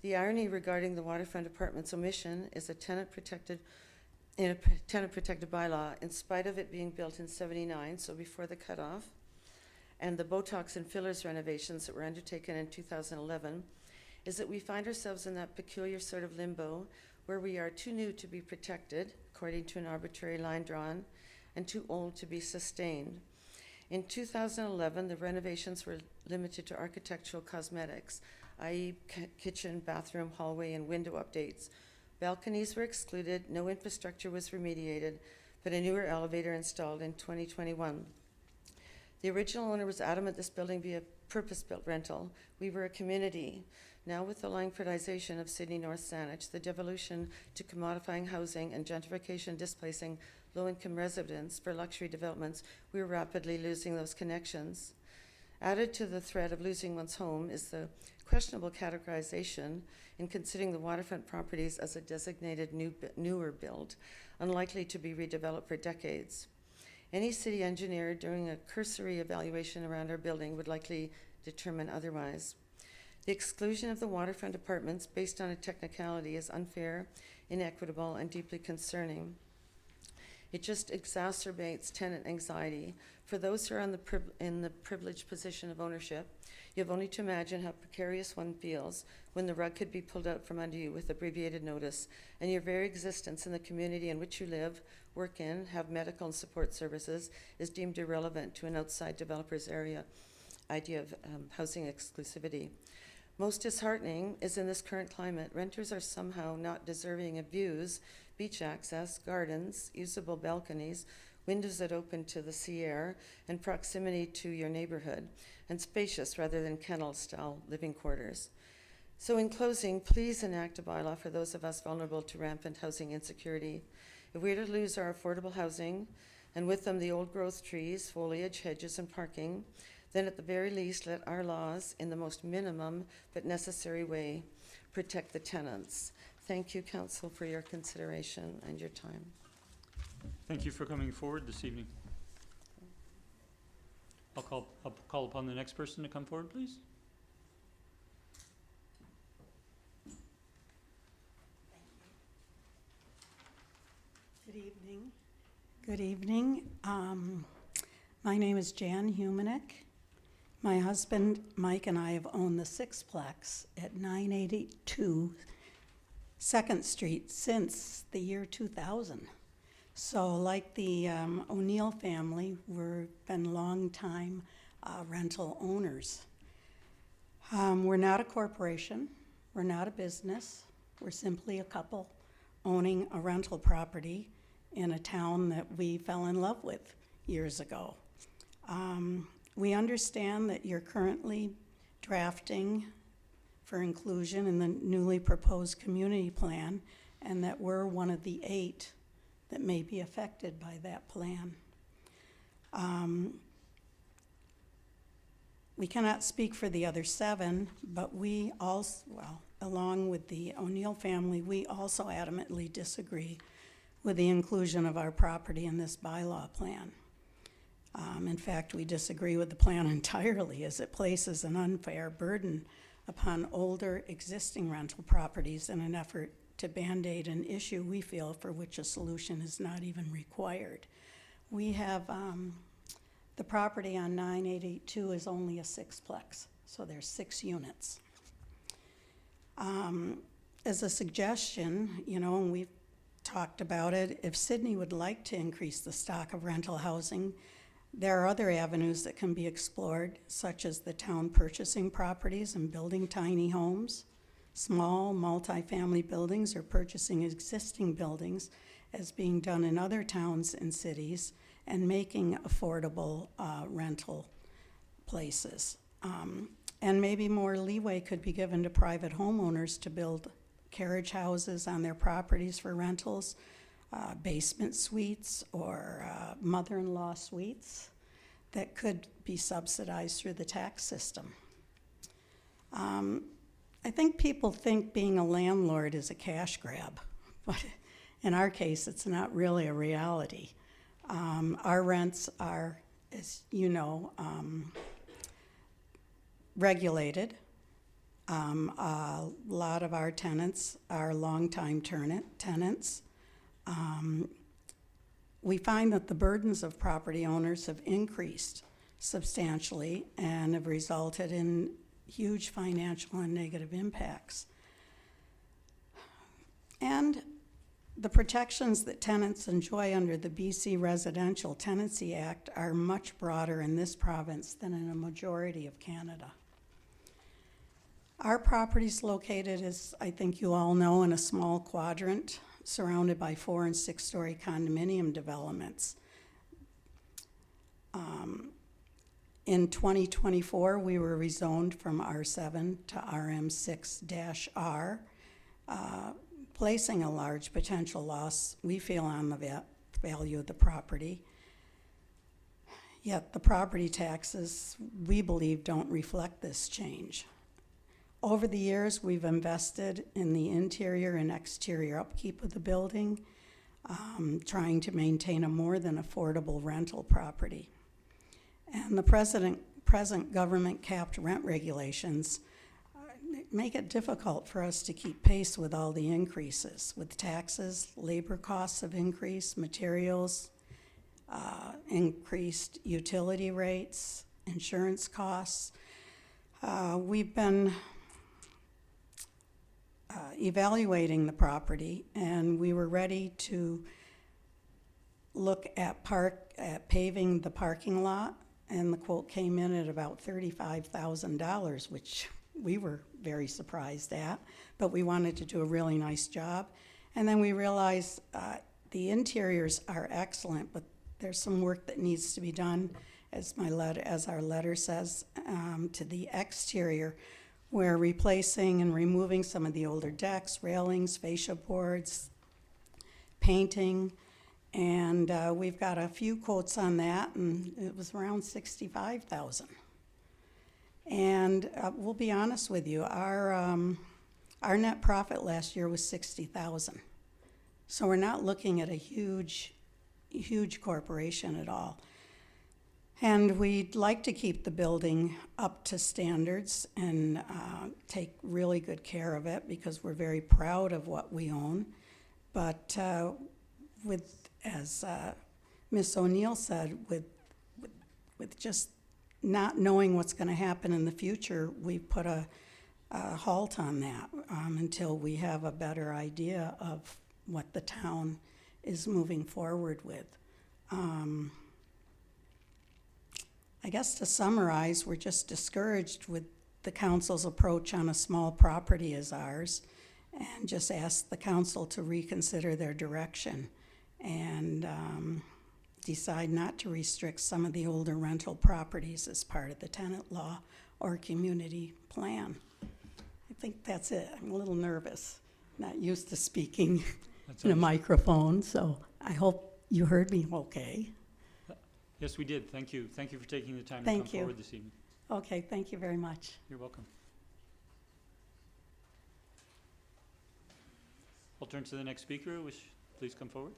The irony regarding the waterfront apartments omission is in a tenant protected bylaw, in spite of it being built in '79, so before the cutoff, and the Botox and fillers renovations that were undertaken in 2011, is that we find ourselves in that peculiar sort of limbo where we are too new to be protected, according to an arbitrary line drawn, and too old to be sustained. In 2011, the renovations were limited to architectural cosmetics, i.e. kitchen, bathroom, hallway, and window updates. Balconies were excluded, no infrastructure was remediated, but a newer elevator installed in 2021. The original owner was adamant this building be a purpose-built rental. We were a community. Now with the Langfordization of Sydney North Saanich, the devolution to commodifying housing and gentrification displacing low-income residents for luxury developments, we are rapidly losing those connections. Added to the threat of losing one's home is the questionable categorization in considering the waterfront properties as a designated newer build, unlikely to be redeveloped for decades. Any city engineer doing a cursory evaluation around our building would likely determine otherwise. The exclusion of the waterfront apartments based on a technicality is unfair, inequitable, and deeply concerning. It just exacerbates tenant anxiety. For those who are in the privileged position of ownership, you have only to imagine how precarious one feels when the rug could be pulled out from under you with abbreviated notice, and your very existence in the community in which you live, work in, have medical and support services is deemed irrelevant to an outside developer's idea of housing exclusivity. Most disheartening is in this current climate, renters are somehow not deserving of views, beach access, gardens, usable balconies, windows that open to the sea air, and proximity to your neighborhood, and spacious rather than kennel-style living quarters. So in closing, please enact a bylaw for those of us vulnerable to rampant housing insecurity. If we are to lose our affordable housing, and with them the old growth trees, foliage, hedges, and parking, then at the very least let our laws, in the most minimum but necessary way, protect the tenants. Thank you, Council, for your consideration and your time. Thank you for coming forward this evening. I'll call upon the next person to come forward, please. Good evening. Good evening. My name is Jan Humanick. My husband, Mike, and I have owned the sixplex at 982 2nd Street since the year 2000. So like the O'Neill family, we've been long-time rental owners. We're not a corporation. We're not a business. We're simply a couple owning a rental property in a town that we fell in love with years ago. We understand that you're currently drafting for inclusion in the newly proposed community plan, and that we're one of the 8 that may be affected by that plan. We cannot speak for the other 7, but we also, well, along with the O'Neill family, we also adamantly disagree with the inclusion of our property in this bylaw plan. In fact, we disagree with the plan entirely, as it places an unfair burden upon older existing rental properties in an effort to band-aid an issue we feel for which a solution is not even required. We have, the property on 9882 is only a sixplex, so there's 6 units. As a suggestion, you know, and we've talked about it, if Sydney would like to increase the stock of rental housing, there are other avenues that can be explored, such as the town purchasing properties and building tiny homes, small multifamily buildings or purchasing existing buildings as being done in other towns and cities and making affordable rental places. And maybe more leeway could be given to private homeowners to build carriage houses on their properties for rentals, basement suites or mother-in-law suites that could be subsidized through the tax system. I think people think being a landlord is a cash grab, but in our case, it's not really a reality. Our rents are, as you know, regulated. A lot of our tenants are longtime tenants. We find that the burdens of property owners have increased substantially and have resulted in huge financial and negative impacts. And the protections that tenants enjoy under the BC Residential Tenancy Act are much broader in this province than in a majority of Canada. Our property is located, as I think you all know, in a small quadrant surrounded by 4- and 6-story condominium developments. In 2024, we were rezoned from R7 to RM6-R, placing a large potential loss, we feel, on the value of the property. Yet the property taxes, we believe, don't reflect this change. Over the years, we've invested in the interior and exterior upkeep of the building, trying to maintain a more than affordable rental property. And the present government capped rent regulations make it difficult for us to keep pace with all the increases, with taxes, labor costs have increased, materials, increased utility rates, insurance costs. We've been evaluating the property, and we were ready to look at paving the parking lot, and the quote came in at about $35,000, which we were very surprised at, but we wanted to do a really nice job. And then we realized the interiors are excellent, but there's some work that needs to be done, as our letter says, to the exterior. We're replacing and removing some of the older decks, railings, fascia boards, painting, and we've got a few quotes on that, and it was around $65,000. And we'll be honest with you, our net profit last year was $60,000. So we're not looking at a huge corporation at all. And we'd like to keep the building up to standards and take really good care of it because we're very proud of what we own. But as Ms. O'Neill said, with just not knowing what's going to happen in the future, we put a halt on that until we have a better idea of what the town is moving forward with. I guess to summarize, we're just discouraged with the council's approach on a small property as ours, and just ask the council to reconsider their direction and decide not to restrict some of the older rental properties as part of the tenant law or community plan. I think that's it. I'm a little nervous, not used to speaking in a microphone, so I hope you heard me okay. Yes, we did. Thank you. Thank you for taking the time to Thank come you. forward this evening. Okay, thank you very much. You're welcome. I'll turn to the next speaker. Please come forward.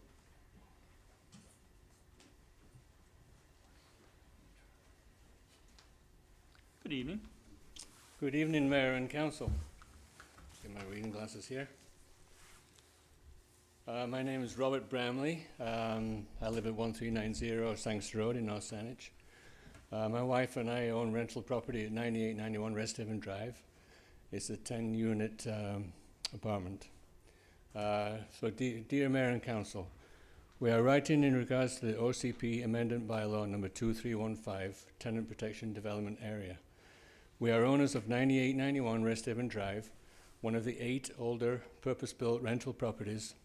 Good evening. Good evening, Mayor and Council. Get my reading glasses here. My name is Robert Bramley. I live at 1390 Sangster Road in North Saanich. My wife and I own rental property at 9891 Resthaven Drive. It's a 10-unit apartment. So dear Mayor and Council, we are writing in regards to the OCP Amendment Bylaw number 2315, Tenant Protection Development Area. We are owners of 9891 Resthaven Drive, one of the 8 older purpose-built rental properties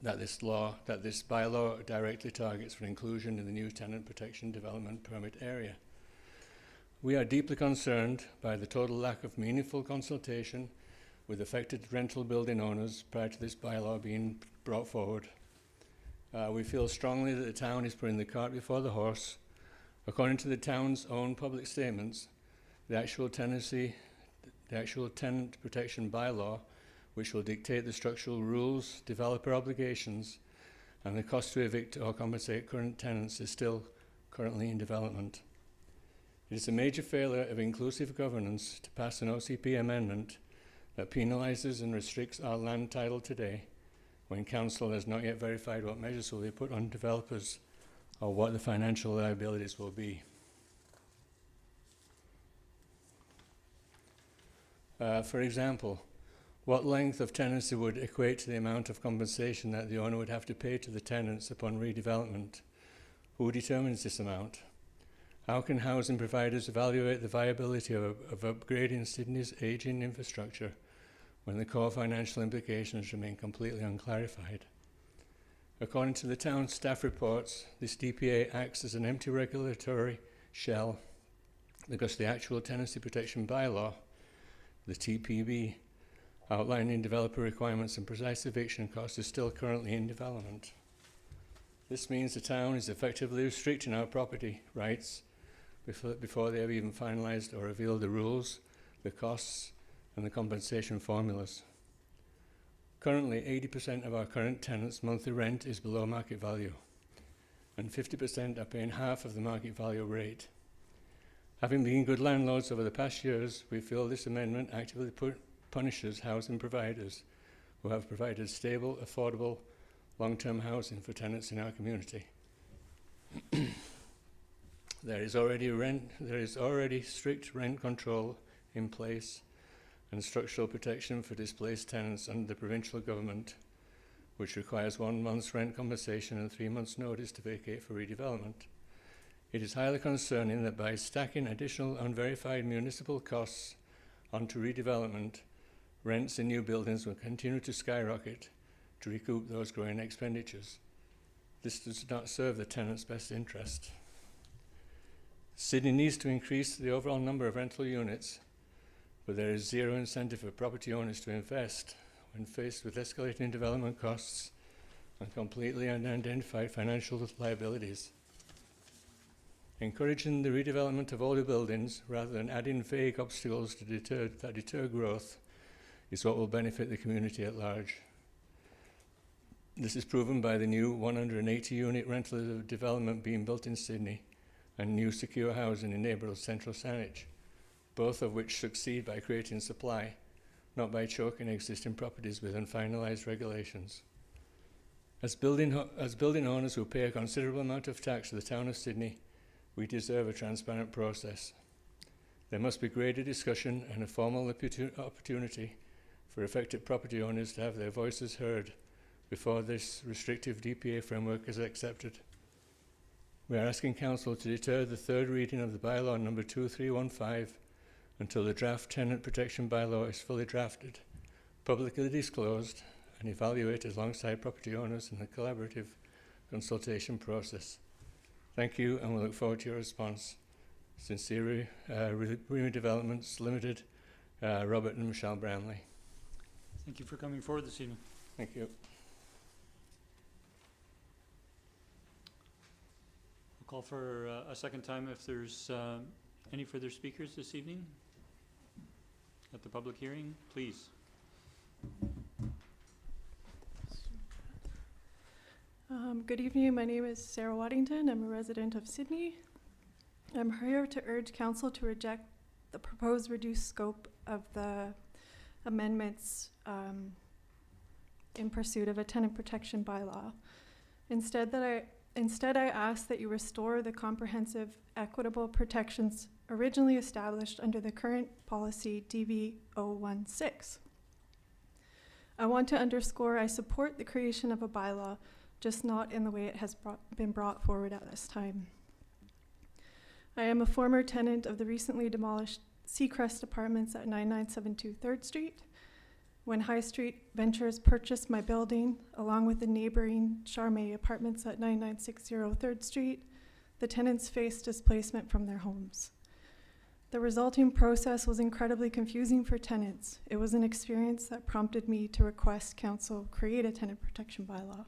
that this bylaw directly targets for inclusion in the new tenant protection development permit area. We are deeply concerned by the total lack of meaningful consultation with affected rental building owners prior to this bylaw being brought forward. We feel strongly that the town is putting the cart before the horse. According to the town's own public statements, the actual tenant protection bylaw, which will dictate the structural rules, developer obligations, and the cost to evict or compensate current tenants, is still currently in development. It is a major failure of inclusive governance to pass an OCP amendment that penalises and restricts our land title today, when Council has not yet verified what measures will be put on developers or what the financial liabilities will be. For example, what length of tenancy would equate to the amount of compensation that the owner would have to pay to the tenants upon redevelopment? Who determines this amount? How can housing providers evaluate the viability of upgrading Sydney's ageing infrastructure when the core financial implications remain completely unclarified? According to the town's staff reports, this DPA acts as an empty regulatory shell because the actual tenancy protection bylaw, the TPB, outlining developer requirements and precise eviction costs, is still currently in development. This means the town is effectively restricting our property rights before they have even finalised or revealed the rules, the costs, and the compensation formulas. Currently, 80% of our current tenants' monthly rent is below market value, and 50% are paying half of the market value rate. Having been good landlords over the past years, we feel this amendment actively punishes housing providers who have provided stable, affordable, long-term housing for tenants in our community. There is already strict rent control in place and structural protection for displaced tenants under the provincial government, which requires 1 month's rent compensation and 3 months' notice to vacate for redevelopment. It is highly concerning that by stacking additional unverified municipal costs onto redevelopment, rents in new buildings will continue to skyrocket to recoup those growing expenditures. This does not serve the tenant's best interest. Sydney needs to increase the overall number of rental units, but there is zero incentive for property owners to invest when faced with escalating development costs and completely unidentified financial liabilities. Encouraging the redevelopment of older buildings rather than adding vague obstacles to deter growth is what will benefit the community at large. This is proven by the new 180-unit rental development being built in Sydney and new secure housing in neighbourhood central Saanich, both of which succeed by creating supply, not by choking existing properties with unfinalised regulations. As building owners who pay a considerable amount of tax to the town of Sydney, we deserve a transparent process. There must be greater discussion and a formal opportunity for affected property owners to have their voices heard before this restrictive DPA framework is accepted. We are asking Council to deter the third reading of the bylaw number 2315 until the draft tenant protection bylaw is fully drafted, publicly disclosed, and evaluated alongside property owners in the collaborative consultation process. Thank you, and we look forward to your response. Sincerely, Redevelopments Limited, Robert and Michelle Bramley. Thank you for coming forward this evening. Thank you. I'll call for a second time if there's any further speakers this evening at the public hearing, please. Good evening, my name is Sarah Waddington. I'm a resident of Sydney. I'm here to urge Council to reject the proposed reduced scope of the amendments in pursuit of a tenant protection bylaw. Instead, I ask that you restore the comprehensive equitable protections originally established under the current policy DB016. I want to underscore I support the creation of a bylaw, just not in the way it has been brought forward at this time. I am a former tenant of the recently demolished Seacrest Apartments at 9972 3rd Street. when Highstreet Ventures purchased my building, along with the neighboring SÍĩa Apartments at 9960 3rd Street, the tenants faced displacement from their homes. The resulting process was incredibly confusing for tenants. It was an experience that prompted me to request Council create a tenant protection bylaw.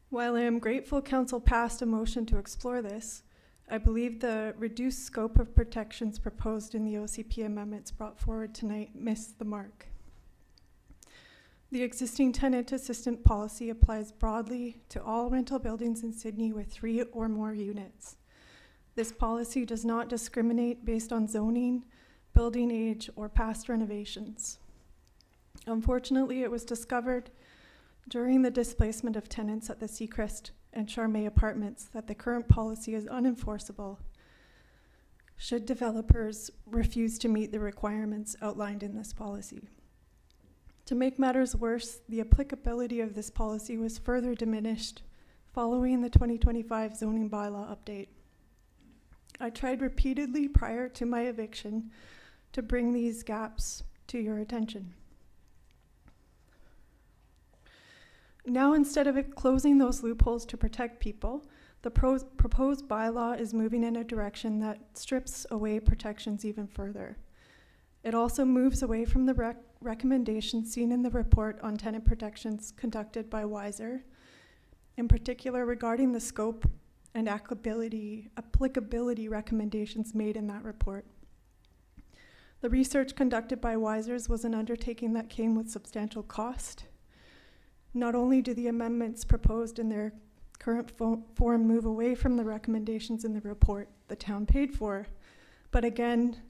While I am grateful Council passed a motion to explore this, I believe the reduced scope of protections proposed in the OCP amendments brought forward tonight missed the mark. The existing tenant assistant policy applies broadly to all rental buildings in Sydney with 3 or more units. This policy does not discriminate based on zoning, building age, or past renovations. Unfortunately, it was discovered during the displacement of tenants at the Seacrest and SÍĩa Apartments that the current policy is unenforceable should developers refuse to meet the requirements outlined in this policy. To make matters worse, the applicability of this policy was further diminished following the 2025 zoning bylaw update. I tried repeatedly prior to my eviction to bring these gaps to your attention. Now, instead of closing those loopholes to protect people, the proposed bylaw is moving in a direction that strips away protections even further. It also moves away from the recommendations seen in the report on tenant protections conducted by WSÁEÄ, in particular regarding the scope and applicability recommendations made in that report. The research conducted by WSÁEÄ was an undertaking that came with substantial cost. Not only do the amendments proposed in their current form move away from the recommendations in the report the town paid for, but again,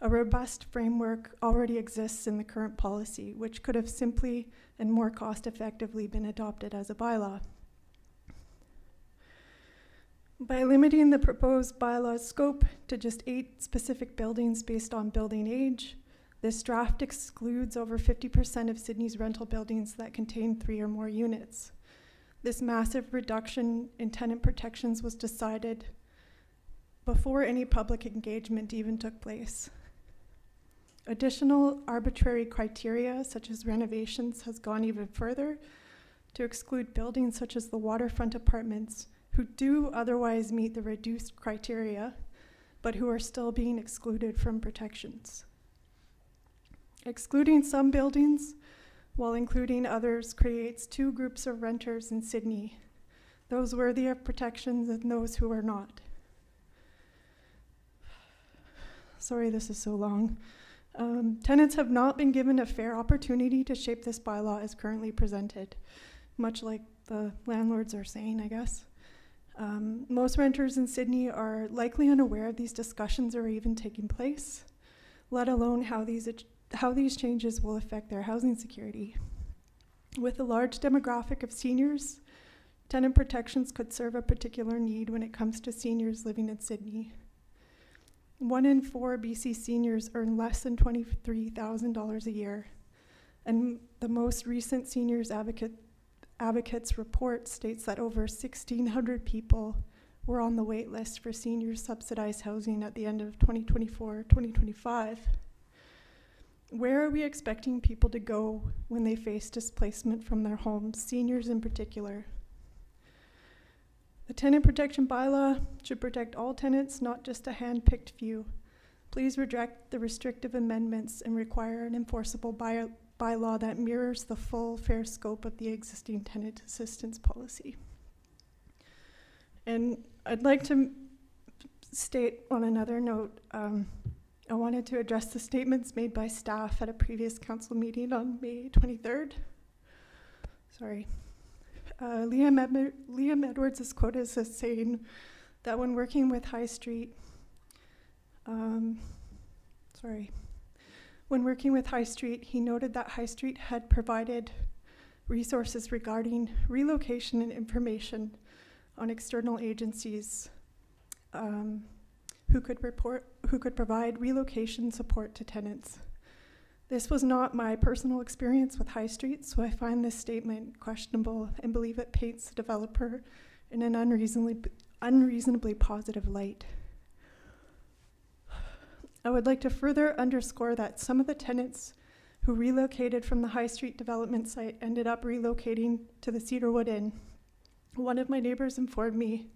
a robust framework already exists in the current policy, which could have simply and more cost-effectively been adopted as a bylaw. By limiting the proposed bylaw's scope to just 8 specific buildings based on building age, this draft excludes over 50% of Sydney's rental buildings that contain 3 or more units. This massive reduction in tenant protections was decided before any public engagement even took place. Additional arbitrary criteria, such as renovations, has gone even further to exclude buildings such as the waterfront apartments, who do otherwise meet the reduced criteria, but who are still being excluded from protections. Excluding some buildings while including others creates 2 groups of renters in Sydney, those worthy of protections and those who are not. Sorry, this is so long. Tenants have not been given a fair opportunity to shape this bylaw as currently presented, much like the landlords are saying, I guess. Most renters in Sydney are likely unaware these discussions are even taking place, let alone how these changes will affect their housing security. With a large demographic of seniors, tenant protections could serve a particular need when it comes to seniors living in Sydney. 1 in 4 BC seniors earn less than $23,000 a year, and the most recent Seniors Advocates report states that over 1,600 people were on the wait list for seniors subsidized housing at the end of 2024-2025. Where are we expecting people to go when they face displacement from their homes, seniors in particular? The tenant protection bylaw should protect all tenants, not just a hand-picked few. Please reject the restrictive amendments and require an enforceable bylaw that mirrors the full fair scope of the existing tenant assistance policy. And I'd like to state on another note, I wanted to address the statements made by staff at a previous council meeting on May 23rd. Sorry. Liam Edwards is quoted as saying that when working with Highstreet, he noted that Highstreet had provided resources regarding relocation and information on external agencies who could provide relocation support to tenants. This was not my personal experience with Highstreet, so I find this statement questionable and believe it paints the developer in an unreasonably positive light. I would like to further underscore that some of the tenants who relocated from the High Street development site ended up relocating to the Cedarwood Inn. One of my neighbors informed me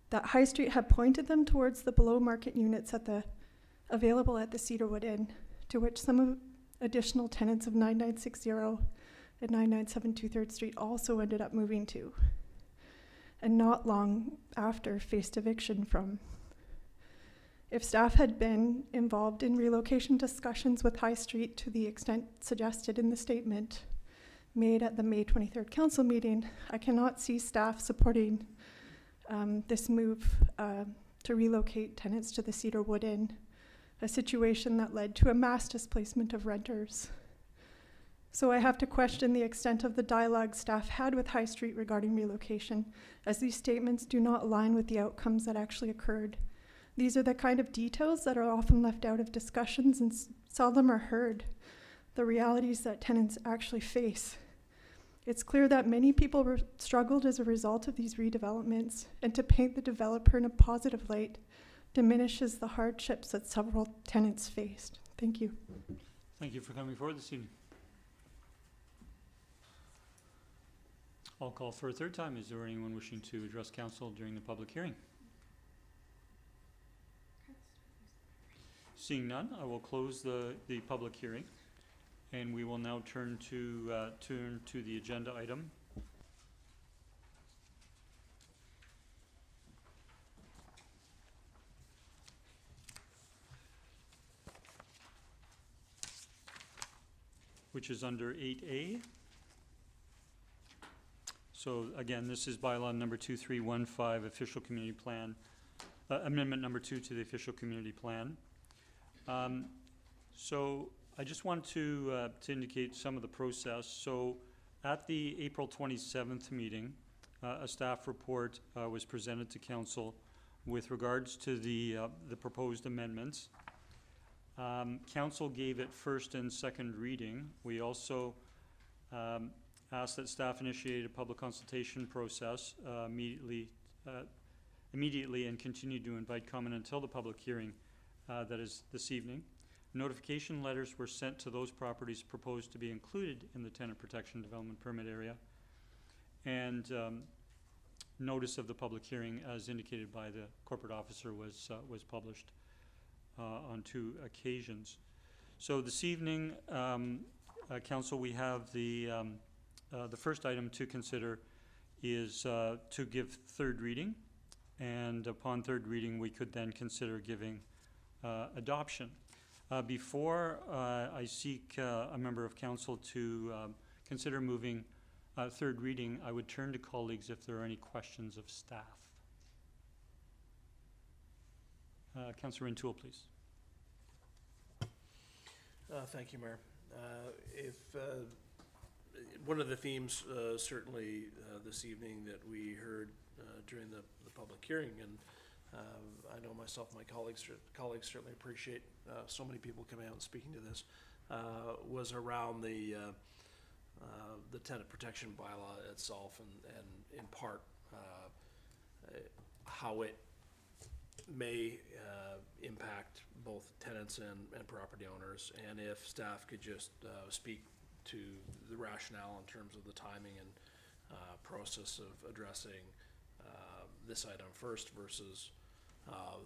that High Street had pointed them towards the below market units available at the Cedarwood Inn, to which some additional tenants of 9960 and 9972 3rd Street also ended up moving to, and not long after faced eviction from. If staff had been involved in relocation discussions with High Street to the extent suggested in the statement made at the May 23rd council meeting, I cannot see staff supporting this move to relocate tenants to the Cedarwood Inn, a situation that led to a mass displacement of renters. So I have to question the extent of the dialogue staff had with High Street regarding relocation, as these statements do not align with the outcomes that actually occurred. These are the kind of details that are often left out of discussions and seldom are heard, the realities that tenants actually face. It's clear that many people struggled as a result of these redevelopments, and to paint the developer in a positive light diminishes the hardships that several tenants faced. Thank you. Thank you for coming forward this evening. I'll call for a third time. Is there anyone wishing to address council during the public hearing? Seeing none, I will close the public hearing, and we will now turn to the agenda item. Which is under 8A. So again, this is bylaw number 2315, official community plan, amendment number 2 to the official community plan. So I just want to indicate some of the process. So at the April 27th meeting, a staff report was presented to council with regards to the proposed amendments. Council gave it first and second reading. We also asked that staff initiate a public consultation process immediately and continue to invite comment until the public hearing that is this evening. Notification letters were sent to those properties proposed to be included in the tenant protection development permit area, and notice of the public hearing, as indicated by the corporate officer, was published on 2 occasions. So this evening, council, we have the first item to consider is to give third reading, and upon third reading, we could then consider giving adoption. Before I seek a member of council to consider moving third reading, I would turn to colleagues if there are any questions of staff. Councillor Rintoul, please. Thank you, Mayor. One of the themes certainly this evening that we heard during the public hearing, and I know myself and my colleagues certainly appreciate so many people coming out and speaking to this, was around the tenant protection bylaw itself, and in part how it may impact both tenants and property owners, and if staff could just speak to the rationale in terms of the timing and process of addressing this item first versus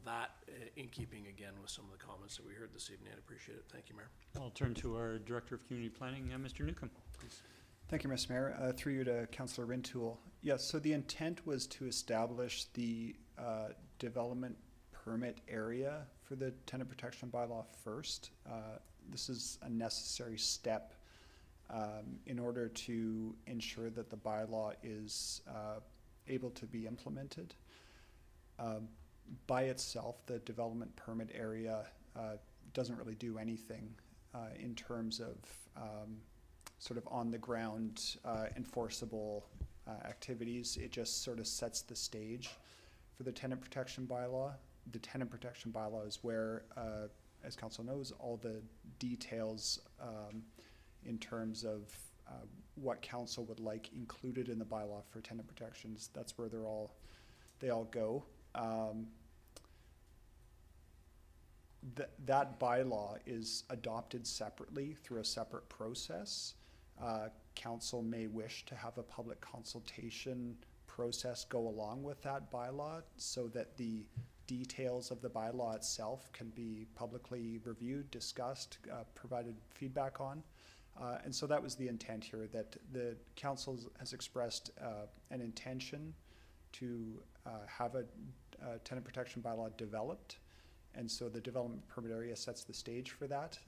that, in keeping again with some of the comments that we heard this evening. I'd appreciate it. Thank you, Mayor. I'll turn to our Director of Community Planning, Mr. Newcomb, please. Thank you, Mr. Mayor. Through you to Councillor Rintoul. Yes, so the intent was to establish the development permit area for the tenant protection bylaw first. This is a necessary step in order to ensure that the bylaw is able to be implemented. By itself, the development permit area doesn't really do anything in terms of sort of on the ground enforceable activities. It just sort of sets the stage for the tenant protection bylaw. The tenant protection bylaw is where, as council knows, all the details in terms of what council would like included in the bylaw for tenant protections, that's where they all go. that bylaw is adopted separately through a separate process. Council may wish to have a public consultation process go along with that bylaw so that the details of the bylaw itself can be publicly reviewed, discussed, provided feedback on. And so that was the intent here, that the council has expressed an intention to have a tenant protection bylaw developed. And so the development permit area sets the stage for that.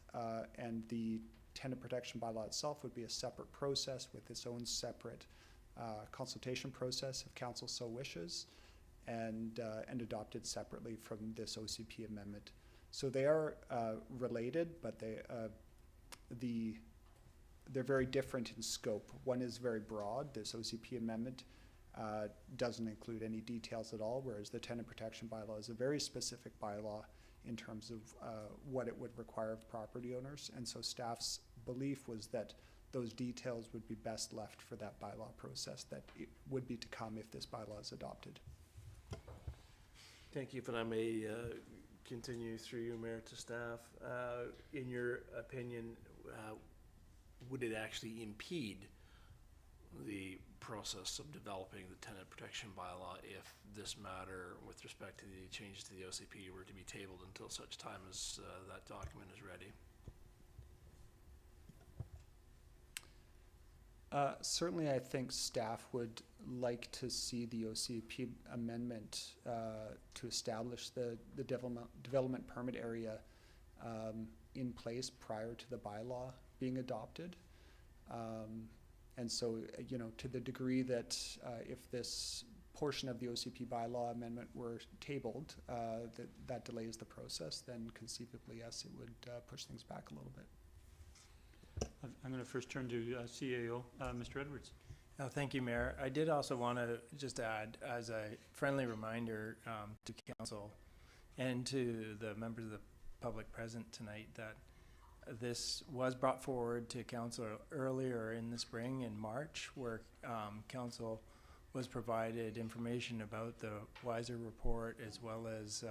And the tenant protection bylaw itself would be a separate process with its own separate consultation process if council so wishes, and adopted separately from this OCP amendment. So they are related, but they're very different in scope. One is very broad. This OCP amendment doesn't include any details at all, whereas the tenant protection bylaw is a very specific bylaw in terms of what it would require of property owners. And so staff's belief was that those details would be best left for that bylaw process that it would be to come if this bylaw is adopted. Thank you. If I may continue through you, Mayor, to staff. In your opinion, would it actually impede the process of developing the tenant protection bylaw if this matter with respect to the changes to the OCP were to be tabled until such time as that document is ready? Certainly, I think staff would like to see the OCP amendment to establish the development permit area in place prior to the bylaw being adopted. And so, to the degree that if this portion of the OCP bylaw amendment were tabled, that delays the process, then conceivably, yes, it would push things back a little bit. I'm going to first turn to CAO, Mr. Edwards. Thank you, Mayor. I did also want to just add, as a friendly reminder to council and to the members of the public present tonight, that this was brought forward to council earlier in the spring, in March, where council was provided information about the WSÁNEĆ report, as well as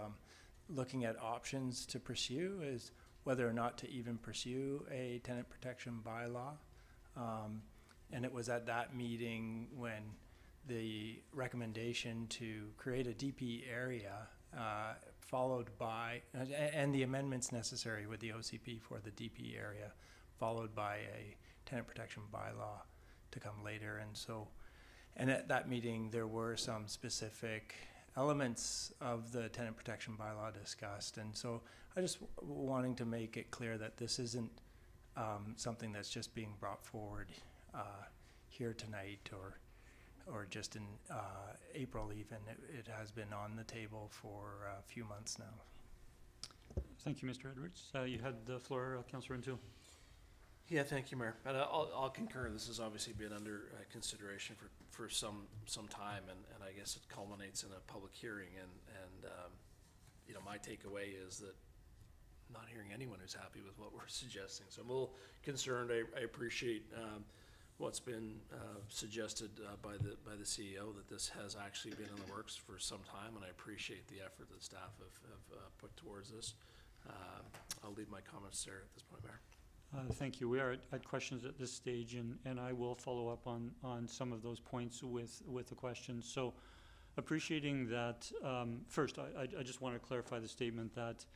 looking at options to pursue, as whether or not to even pursue a tenant protection bylaw. And it was at that meeting when the recommendation to create a DP area followed by, and the amendments necessary with the OCP for the DP area, followed by a tenant protection bylaw to come later. And so, and at that meeting, there were some specific elements of the tenant protection bylaw discussed. And so I just wanting to make it clear that this isn't something that's just being brought forward here tonight or just in April even. It has been on the table for a few months now. Thank you, Mr. Edwards. You had the floor, Councillor Rintoul. Yeah, thank you, Mayor. And I'll concur. This has obviously been under consideration for some time, and I guess it culminates in a public hearing. And my takeaway is that I'm not hearing anyone who's happy with what we're suggesting. So I'm a little concerned. I appreciate what's been suggested by the CEO, that this has actually been in the works for some time, and I appreciate the effort that staff have put towards this. I'll leave my comments there at this point, Mayor. Thank you. We are at questions at this stage, and I will follow up on some of those points with the questions. So appreciating that, first, I just want to clarify the statement that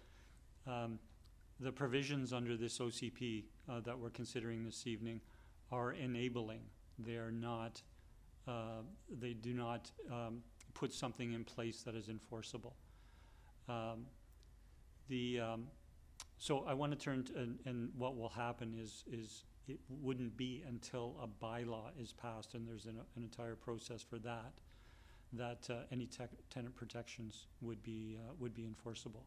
the provisions under this OCP that we're considering this evening are enabling. They are not, they do not put something in place that is enforceable. So I want to turn to, and what will happen is it wouldn't be until a bylaw is passed, and there's an entire process for that any tenant protections would be enforceable.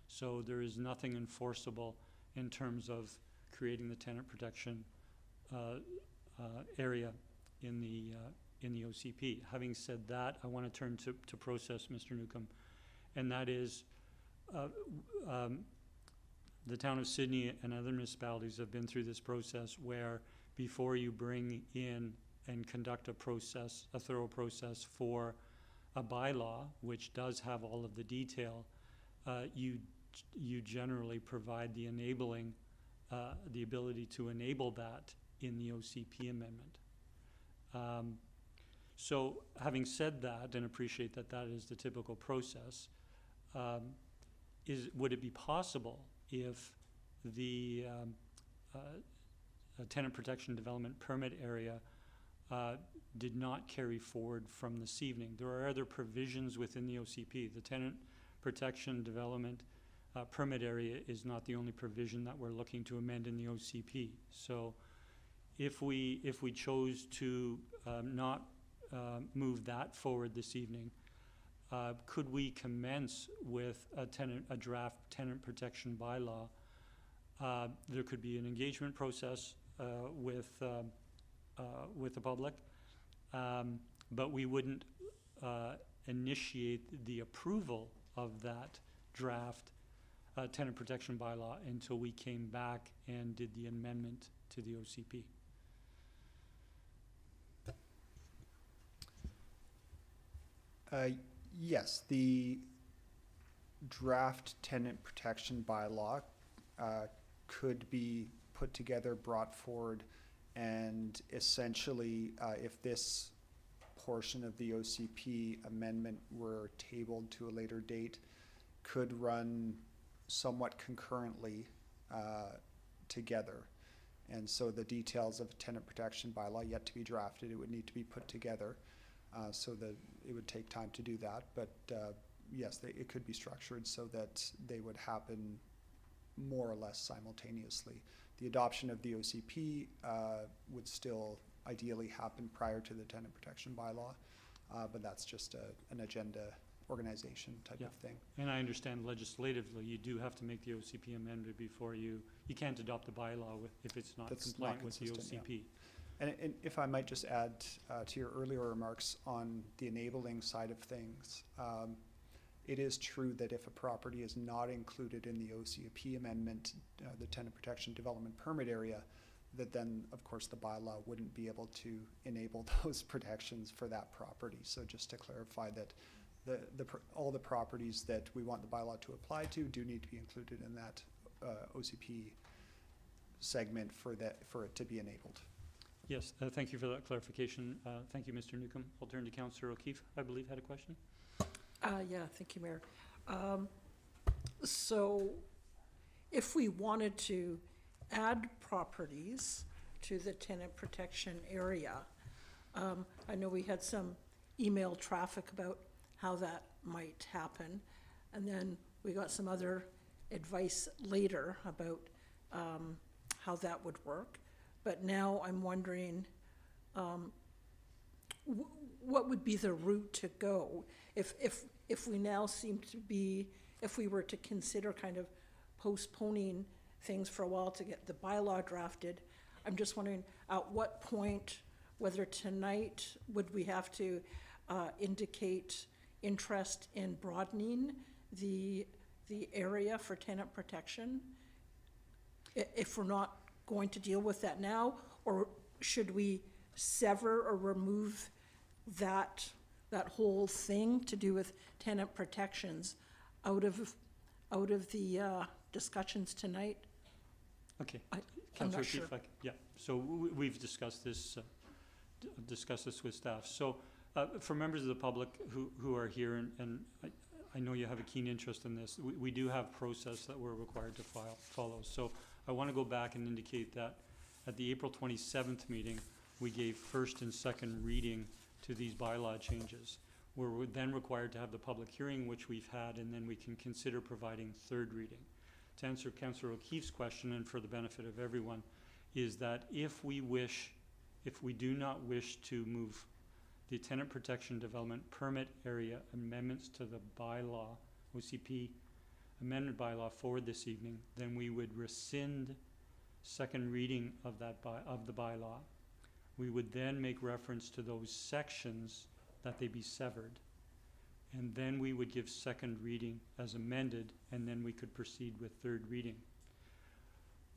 So there is nothing enforceable in terms of creating the tenant protection area in the OCP. Having said that, I want to turn to process, Mr. Newcomb, and that is the town of Sydney and other municipalities have been through this process where before you bring in and conduct a thorough process for a bylaw, which does have all of the detail, you you generally provide the enabling, the ability to enable that in the OCP amendment. So having said that, and appreciate that that is the typical process, would it be possible if the tenant protection development permit area did not carry forward from this evening? There are other provisions within the OCP. The tenant protection development permit area is not the only provision that we're looking to amend in the OCP. So if we chose to not move that forward this evening, could we commence with a draft tenant protection bylaw? There could be an engagement process with the public, but we wouldn't initiate the approval of that draft tenant protection bylaw until we came back and did the amendment to the OCP. Yes, the draft tenant protection bylaw could be put together, brought forward, and essentially, if this portion of the OCP amendment were tabled to a later date, could run somewhat concurrently together. And so the details of tenant protection bylaw yet to be drafted, it would need to be put together. So that it would take time to do that, but yes, it could be structured so that they would happen more or less simultaneously. The adoption of the OCP would still ideally happen prior to the tenant protection bylaw, but that's just an agenda organization type of thing. And I understand legislatively, you do have to make the OCP amendment before you can't adopt the bylaw if it's not compliant with the OCP. Yeah. And if I might just add to your earlier remarks on the enabling side of things, it is true that if a property is not included in the OCP amendment, the tenant protection development permit area, that then, of course, the bylaw wouldn't be able to enable those protections for that property. So just to clarify that all the properties that we want the bylaw to apply to do need to be included in that OCP segment for it to be enabled. Yes, thank you for that clarification. Thank you, Mr. Newcomb. I'll turn to Councillor O'Keefe, I believe, had a question. Yeah, thank you, Mayor. So if we wanted to add properties to the tenant protection area, I know we had some email traffic about how that might happen, and then we got some other advice later about how that would work. But now I'm wondering, what would be the route to go if we now seem to be, if we were to consider kind of postponing things for a while to get the bylaw drafted? I'm just wondering at what point, whether tonight, would we have to indicate interest in broadening the area for tenant protection if we're not going to deal with that now, or should we sever or remove that whole thing to do with tenant protections out of the discussions tonight? Okay, I'm Councillor not sure. O'Keefe, yeah. So we've discussed this with staff. So for members of the public who are here, and I know you have a keen interest in this, we do have process that we're required to follow. So I want to go back and indicate that at the April 27th meeting, we gave first and second reading to these bylaw changes. We're then required to have the public hearing, which we've had, and then we can consider providing third reading. To answer Councillor O'Keefe's question, and for the benefit of everyone, is that if we do not wish to move the tenant protection development permit area amendments to the bylaw, OCP amendment bylaw forward this evening, then we would rescind second reading of the bylaw. We would then make reference to those sections that they be severed. And then we would give second reading as amended, and then we could proceed with third reading.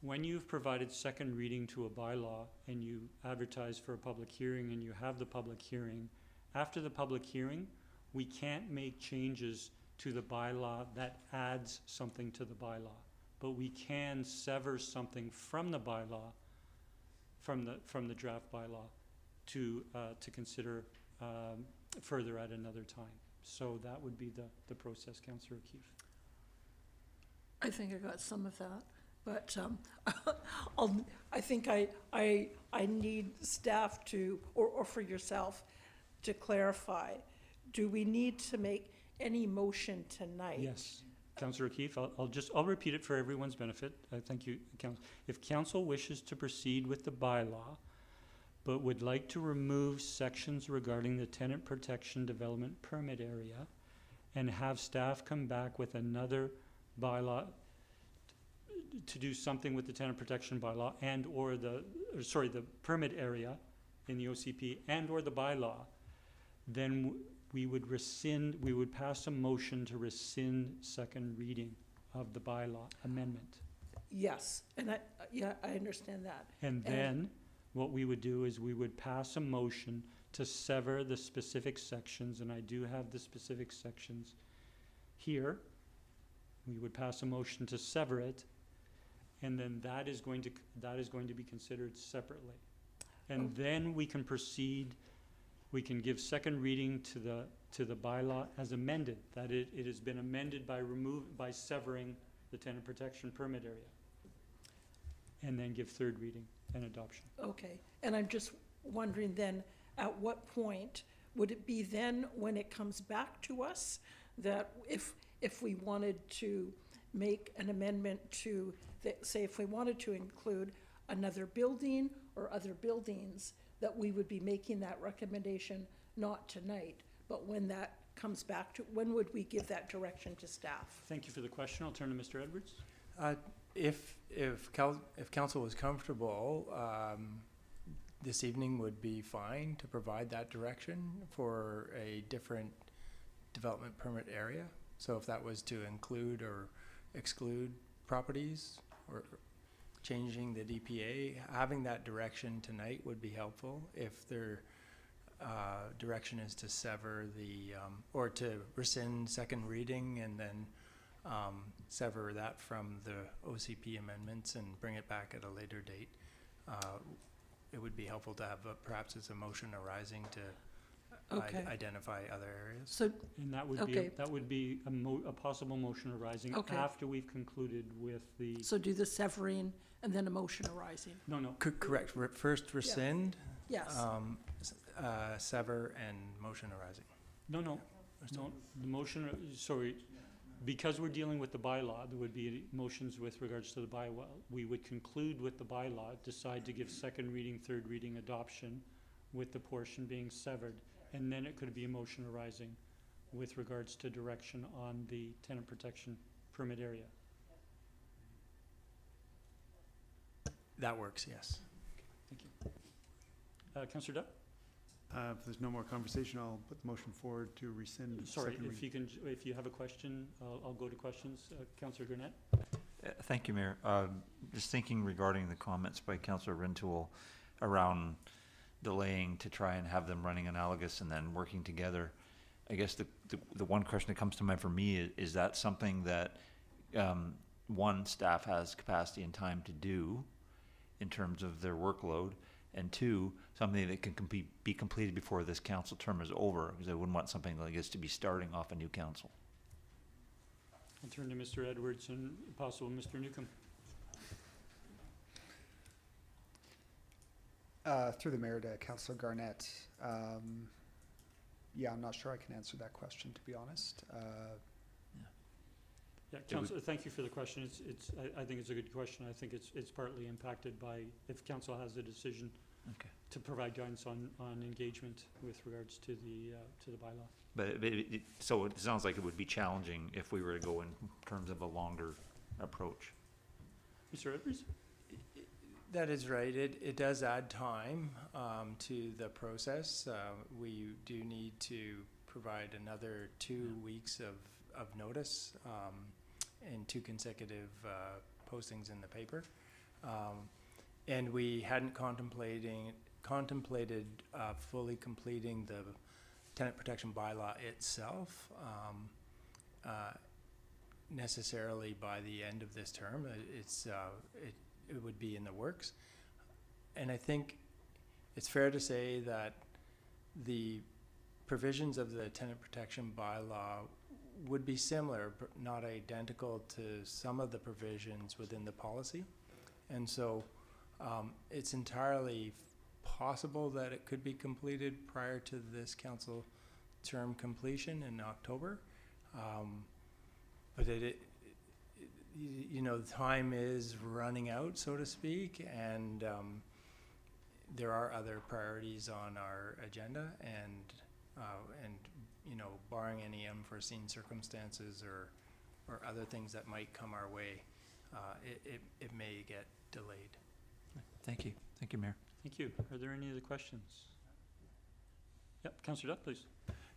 When you've provided second reading to a bylaw and you advertise for a public hearing and you have the public hearing, after the public hearing, we can't make changes to the bylaw that adds something to the bylaw. But we can sever something from the bylaw, from the draft bylaw, to consider further at another time. So that would be the process, Councillor O'Keefe. I think I got some of that, but I think I need staff to, or for yourself, to clarify. Do we need to make any motion tonight? Yes, Councillor O'Keefe, I'll repeat it for everyone's benefit. Thank you, Council. If Council wishes to proceed with the bylaw, but would like to remove sections regarding the tenant protection development permit area and have staff come back with another bylaw to do something with the tenant protection bylaw and or the permit area in the OCP and or the bylaw, then we would pass a motion to rescind second reading of the bylaw amendment. Yes, and I understand that. And then what we would do is we would pass a motion to sever the specific sections, and I do have the specific sections here. We would pass a motion to sever it, and then that is going to be considered separately. And then we can proceed, we can give second reading to the bylaw as amended, that it has been amended by severing the tenant protection permit area. And then give third reading and adoption. Okay, and I'm just wondering then, at what point would it be then when it comes back to us that if we wanted to make an amendment to, say if we wanted to include another building or other buildings, that we would be making that recommendation not tonight, but when that comes back to, when would we give that direction to staff? Thank you for the question. I'll turn to Mr. Edwards. If council was comfortable, this evening would be fine to provide that direction for a different development permit area. So if that was to include or exclude properties or changing the DPA, having that direction tonight would be helpful. If their direction is to sever or to rescind second reading and then sever that from the OCP amendments and bring it back at a later date, it would be helpful to have perhaps as a motion arising to identify other areas. So, and that would be a possible motion arising after we've concluded with the. So do the severing and then a motion arising? No. Correct. First rescind. Yes. Sever and motion arising. No. The motion. Sorry. Because we're dealing with the bylaw, there would be motions with regards to the bylaw. We would conclude with the bylaw, decide to give second reading, third reading adoption with the portion being severed, and then it could be a motion arising with regards to direction on the tenant protection permit area. That works, yes. Thank you. Councillor Dutt? If there's no more conversation, I'll put the motion forward to rescind. Sorry, if you have a question, I'll go to questions. Councillor Gurnett? Thank you, Mayor. Just thinking regarding the comments by Councillor Rintoul around delaying to try and have them running analogous and then working together. I guess the one question that comes to mind for me is that something that one, staff has capacity and time to do in terms of their workload, and two, something that can be completed before this council term is over, because I wouldn't want something like this to be starting off a new council. I'll turn to Mr. Edwards and possible Mr. Newcomb. Through the mayor to Councillor Garnett. Yeah, I'm not sure I can answer that question, to be honest. Yeah, Councillor, thank you for the question. I think it's a good question. I think it's partly impacted by if council has a decision to provide guidance on engagement with regards to the bylaw. But so it sounds like it would be challenging if we were to go in terms of a longer approach. Mr. Edwards? That is right. It does add time to the process. We do need to provide another 2 weeks of notice and 2 consecutive postings in the paper. And we hadn't contemplated fully completing the tenant protection bylaw itself necessarily by the end of this term. It would be in the works. And I think it's fair to say that the provisions of the tenant protection bylaw would be similar, but not identical to some of the provisions within the policy. And so it's entirely possible that it could be completed prior to this council term completion in October. But you know, time is running out, so to speak, and there are other priorities on our agenda, and you know, barring any unforeseen circumstances or other things that might come our way, it may get delayed. Thank you. Thank you, Mayor. Thank you. Are there any other questions? Yep, Councillor Duff, please.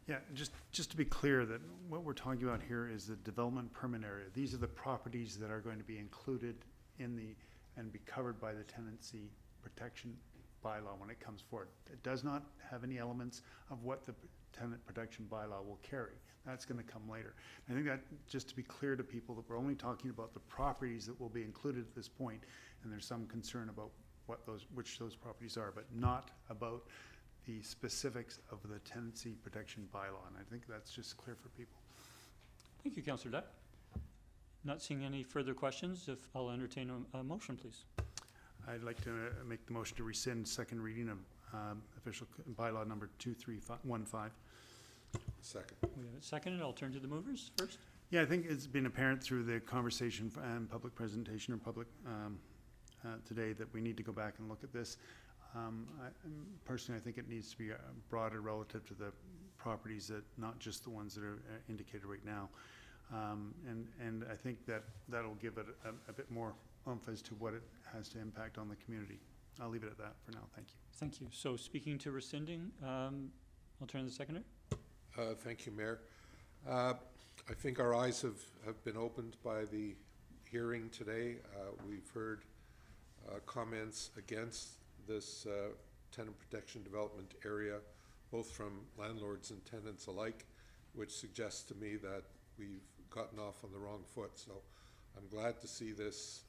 Yeah, just to be clear that what we're talking about here is the development permit area. These are the properties that are going to be included in and be covered by the tenancy protection bylaw when it comes forward. It does not have any elements of what the tenant protection bylaw will carry. That's going to come later. I think that, just to be clear to people, that we're only talking about the properties that will be included at this point, and there's some concern about which those properties are, but not about the specifics of the tenancy protection bylaw, and I think that's just clear for people. Thank you, Councillor Duff. Not seeing any further questions, if I'll entertain a motion, please. I'd like to make the motion to rescind second reading of official bylaw number 2315. Second. We have it seconded. I'll turn to the movers first. Yeah, I think it's been apparent through the conversation and public presentation or public today that we need to go back and look at this. Personally, I think it needs to be broader relative to the properties, that not just the ones that are indicated right now. And I think that'll give it a bit more oomph as to what it has to impact on the community. I'll leave it at that for now. Thank you. Thank you. So speaking to rescinding, I'll turn to the seconder. Thank you, Mayor. I think our eyes have been opened by the hearing today. We've heard comments against this tenant protection development area, both from landlords and tenants alike, which suggests to me that we've gotten off on the wrong foot. So I'm glad to see this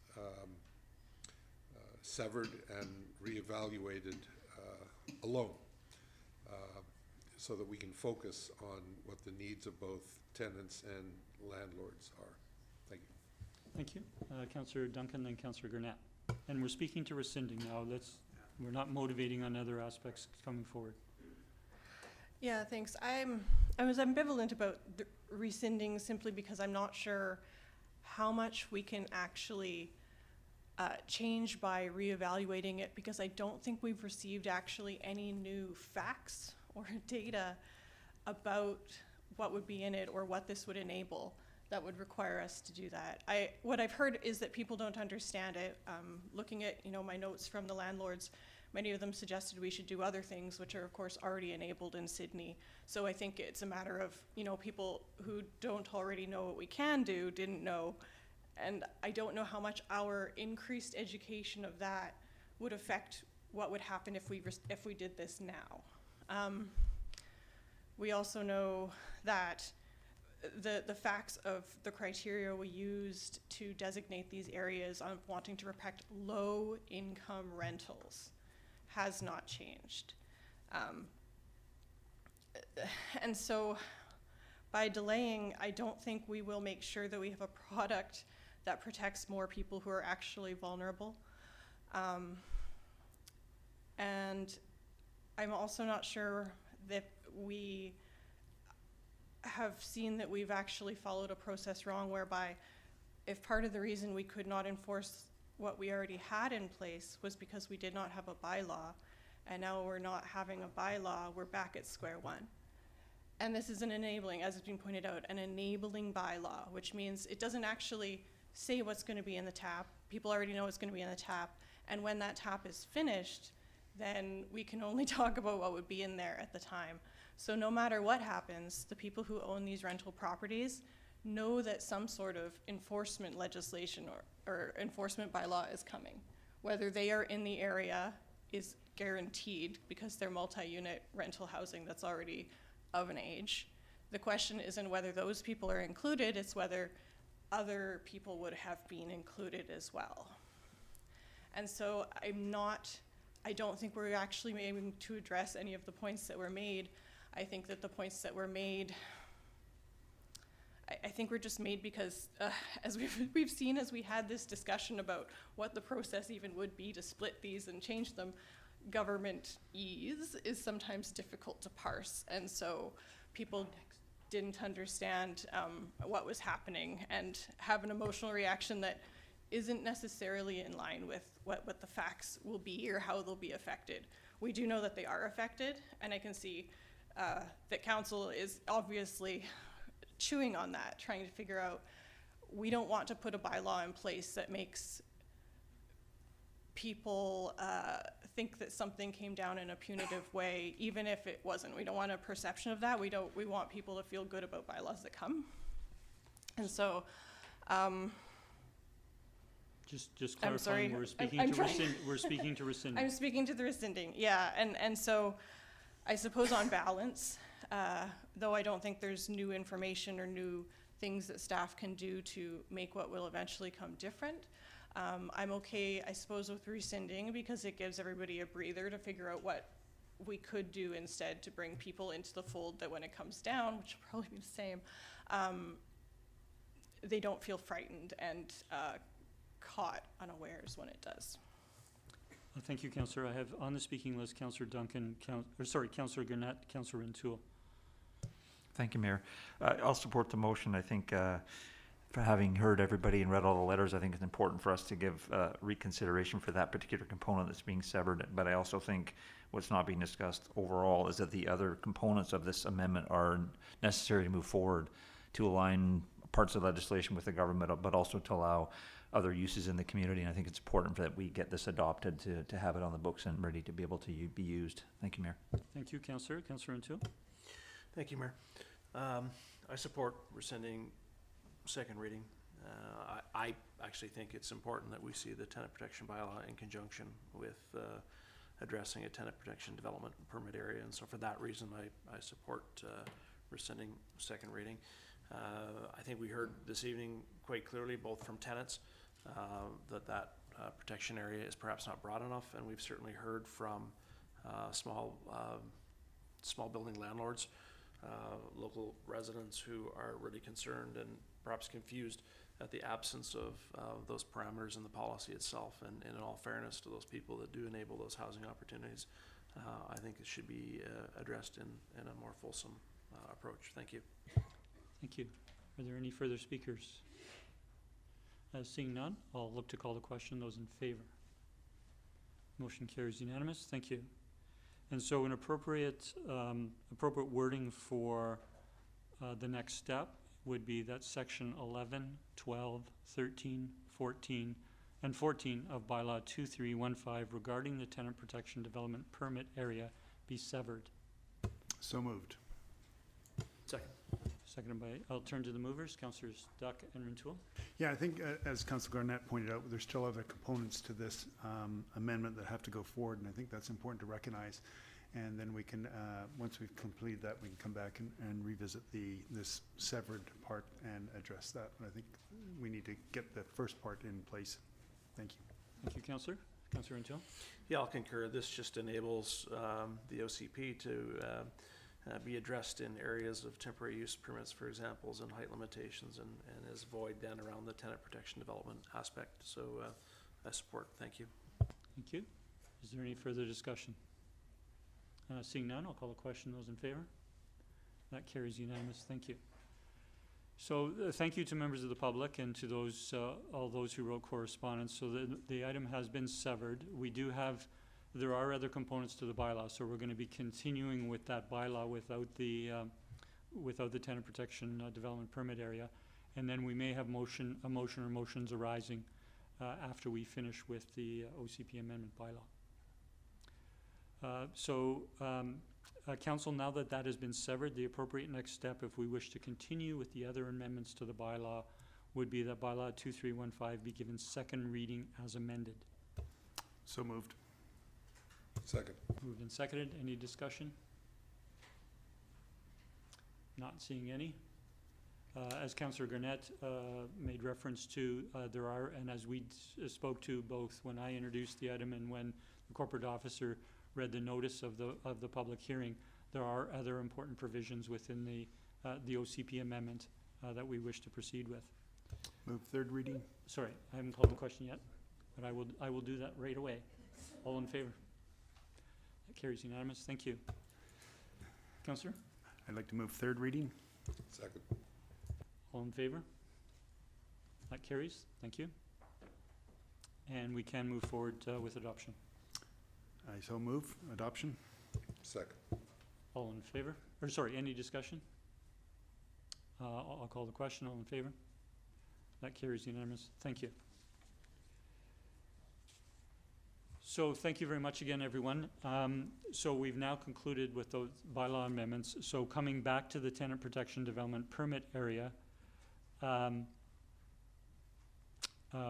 severed and reevaluated alone, so that we can focus on what the needs of both tenants and landlords are. Thank you. Thank you. Councillor Duncan, then Councillor Gurnett. And we're speaking to rescinding now. We're not motivating on other aspects coming forward. Yeah, thanks. I was ambivalent about the rescinding simply because I'm not sure how much we can actually change by reevaluating it, because I don't think we've received actually any new facts or data about what would be in it or what this would enable that would require us to do that. What I've heard is that people don't understand it. Looking at my notes from the landlords, many of them suggested we should do other things, which are of course already enabled in Sydney. So I think it's a matter of people who don't already know what we can do didn't know, and I don't know how much our increased education of that would affect what would happen if we did this now. We also know that the facts of the criteria we used to designate these areas on wanting to protect low income rentals has not changed. And so by delaying, I don't think we will make sure that we have a product that protects more people who are actually vulnerable. And I'm also not sure that we have seen that we've actually followed a process wrong, whereby if part of the reason we could not enforce what we already had in place was because we did not have a bylaw, and now we're not having a bylaw, we're back at square one. And this is an enabling, as has been pointed out, an enabling bylaw, which means it doesn't actually say what's going to be in the tap. People already know what's going to be in the tap, and when that tap is finished, then we can only talk about what would be in there at the time. So no matter what happens, the people who own these rental properties know that some sort of enforcement legislation or enforcement bylaw is coming. Whether they are in the area is guaranteed because they're multi-unit rental housing that's already of an age. The question isn't whether those people are included, it's whether other people would have been included as well. And so I don't think we're actually aiming to address any of the points that were made. I think that the points that were made, I think were just made because, as we've seen as we had this discussion about what the process even would be to split these and change them, government ease is sometimes difficult to parse. And so people didn't understand what was happening and have an emotional reaction that isn't necessarily in line with what the facts will be or how they'll be affected. We do know that they are affected, and I can see that council is obviously chewing on that, trying to figure out, we don't want to put a bylaw in place that makes people think that something came down in a punitive way, even if it wasn't. We don't want a perception of that. We want people to feel good about bylaws that come. And so, Just I'm sorry. clarifying, we're speaking to rescind. I'm speaking to the rescinding, yeah, and so I suppose on balance, though I don't think there's new information or new things that staff can do to make what will eventually come different. I'm okay, I suppose, with rescinding because it gives everybody a breather to figure out what we could do instead to bring people into the fold that when it comes down, which will probably be the same, they don't feel frightened and caught unawares when it does. Thank you, Councillor. I have on the speaking list Councillor Duncan, Councillor Gurnett, Councillor Rintoul. Thank you, Mayor. I'll support the motion. I think for having heard everybody and read all the letters, I think it's important for us to give reconsideration for that particular component that's being severed. But I also think what's not being discussed overall is that the other components of this amendment are necessary to move forward to align parts of legislation with the government, but also to allow other uses in the community. And I think it's important that we get this adopted to have it on the books and ready to be able to be used. Thank you, Mayor. Thank you, Councillor. Councillor Rintoul. Thank you, Mayor. I support rescinding second reading. I actually think it's important that we see the tenant protection bylaw in conjunction with addressing a tenant protection development and permit area. And so for that reason, I support rescinding second reading. I think we heard this evening quite clearly, both from tenants, that protection area is perhaps not broad enough, and we've certainly heard from small building landlords, local residents who are really concerned and perhaps confused at the absence of those parameters in the policy itself. And in all fairness to those people that do enable those housing opportunities, I think it should be addressed in a more fulsome approach. Thank you. Thank you. Are there any further speakers? Seeing none, I'll look to call the question. Those in favor? Motion carries unanimous. Thank you. And so an appropriate wording for the next step would be that section 11, 12, 13, 14, and 14 of bylaw 2315 regarding the tenant protection development permit area be severed. So moved. Second. Seconded by, I'll turn to the movers, Councillors Duck and Rintoul. Yeah, I think as Councillor Garnett pointed out, there's still other components to this amendment that have to go forward, and I think that's important to recognize. And then we can, once we've completed that, we can come back and revisit this severed part and address that. And I think we need to get the first part in place. Thank you. Thank you, Councillor. Councillor Rintoul. Yeah, I'll concur. This just enables the OCP to be addressed in areas of temporary use permits, for examples, and height limitations, and is void then around the tenant protection development aspect. So I support. Thank you. Thank you. Is there any further discussion? Seeing none, I'll call the question. Those in favor? That carries unanimous. Thank you. So thank you to members of the public and to those all those who wrote correspondence. So the item has been severed. There are other components to the bylaw, so we're going to be continuing with that bylaw without the tenant protection development permit area, and then we may have a motion or motions arising after we finish with the OCP amendment bylaw. Council, now that has been severed, the appropriate next step, if we wish to continue with the other amendments to the bylaw, would be that bylaw 2315 be given second reading as amended. So moved. Second. Moved and seconded. Any discussion? Not seeing any. As Councillor Garnett made reference to, there are, and as we spoke to both when I introduced the item and when the corporate officer read the notice of the public hearing, there are other important provisions within the OCP amendment that we wish to proceed with. Move third reading. Sorry, I haven't called the question yet, but I will do that right away. All in favor? That carries unanimous. Thank you. Councillor? I'd like to move third reading. Second. All in favor? That carries. Thank you. And we can move forward with adoption. I so move adoption. Second. All in favor? Or sorry, any discussion? I'll call the question. All in favor? That carries unanimous. Thank you. So thank you very much again, everyone. So we've now concluded with those bylaw amendments. So coming back to the tenant protection development permit area,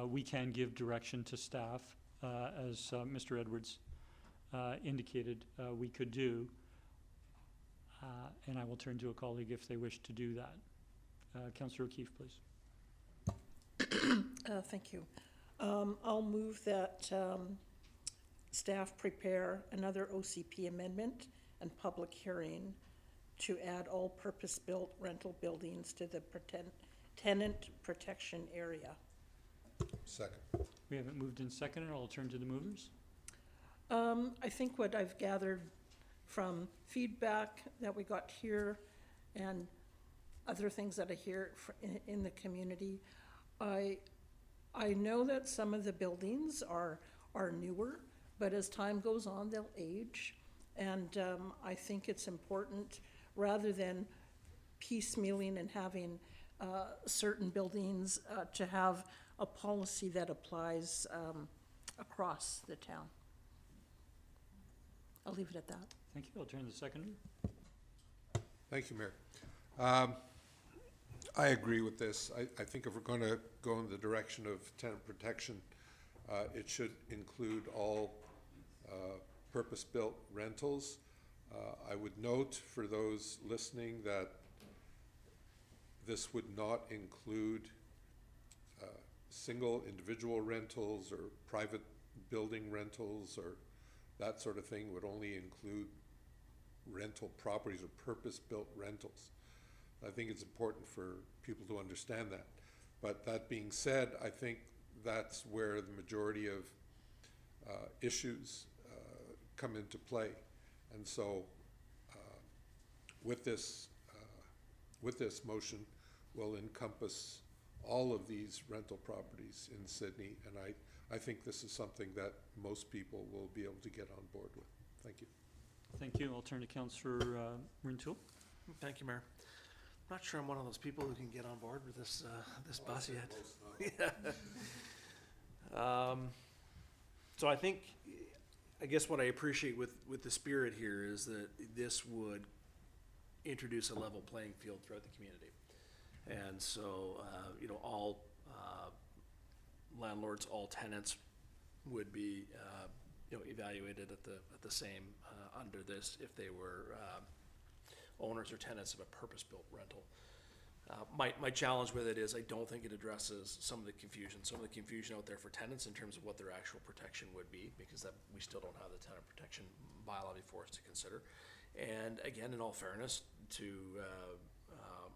we can give direction to staff, as Mr. Edwards indicated we could do. And I will turn to a colleague if they wish to do that. Councillor O'Keefe, please. Thank you. I'll move that staff prepare another OCP amendment and public hearing to add all purpose-built rental buildings to the tenant protection area. Second. We haven't moved in second, and I'll turn to the movers. I think what I've gathered from feedback that we got here and other things that I hear in the community, I know that some of the buildings are newer, but as time goes on, they'll age. And I think it's important, rather than piecemealing and having certain buildings, to have a policy that applies across the town. I'll leave it at that. Thank you. I'll turn to the seconder. Thank you, Mayor. I agree with this. I think if we're going to go in the direction of tenant protection, it should include all purpose-built rentals. I would note for those listening that this would not include single individual rentals or private building rentals or that sort of thing. It would only include rental properties or purpose-built rentals. I think it's important for people to understand that. But that being said, I think that's where the majority of issues come into play. And so with this motion will encompass all of these rental properties in Sydney, and I think this is something that most people will be able to get on board with. Thank you. Thank you. I'll turn to Councillor Rintoul. Thank you, Mayor. I'm not sure I'm one of those people who can get on board with this this bus yet. Yeah. So I guess what I appreciate with the spirit here is that this would introduce a level playing field throughout the community. And so, all landlords, all tenants would be, evaluated at the same under this if they were owners or tenants of a purpose-built rental. My challenge with it is I don't think it addresses some of the confusion out there for tenants in terms of what their actual protection would be, because that we still don't have the tenant protection bylaw before us to consider. And again, in all fairness to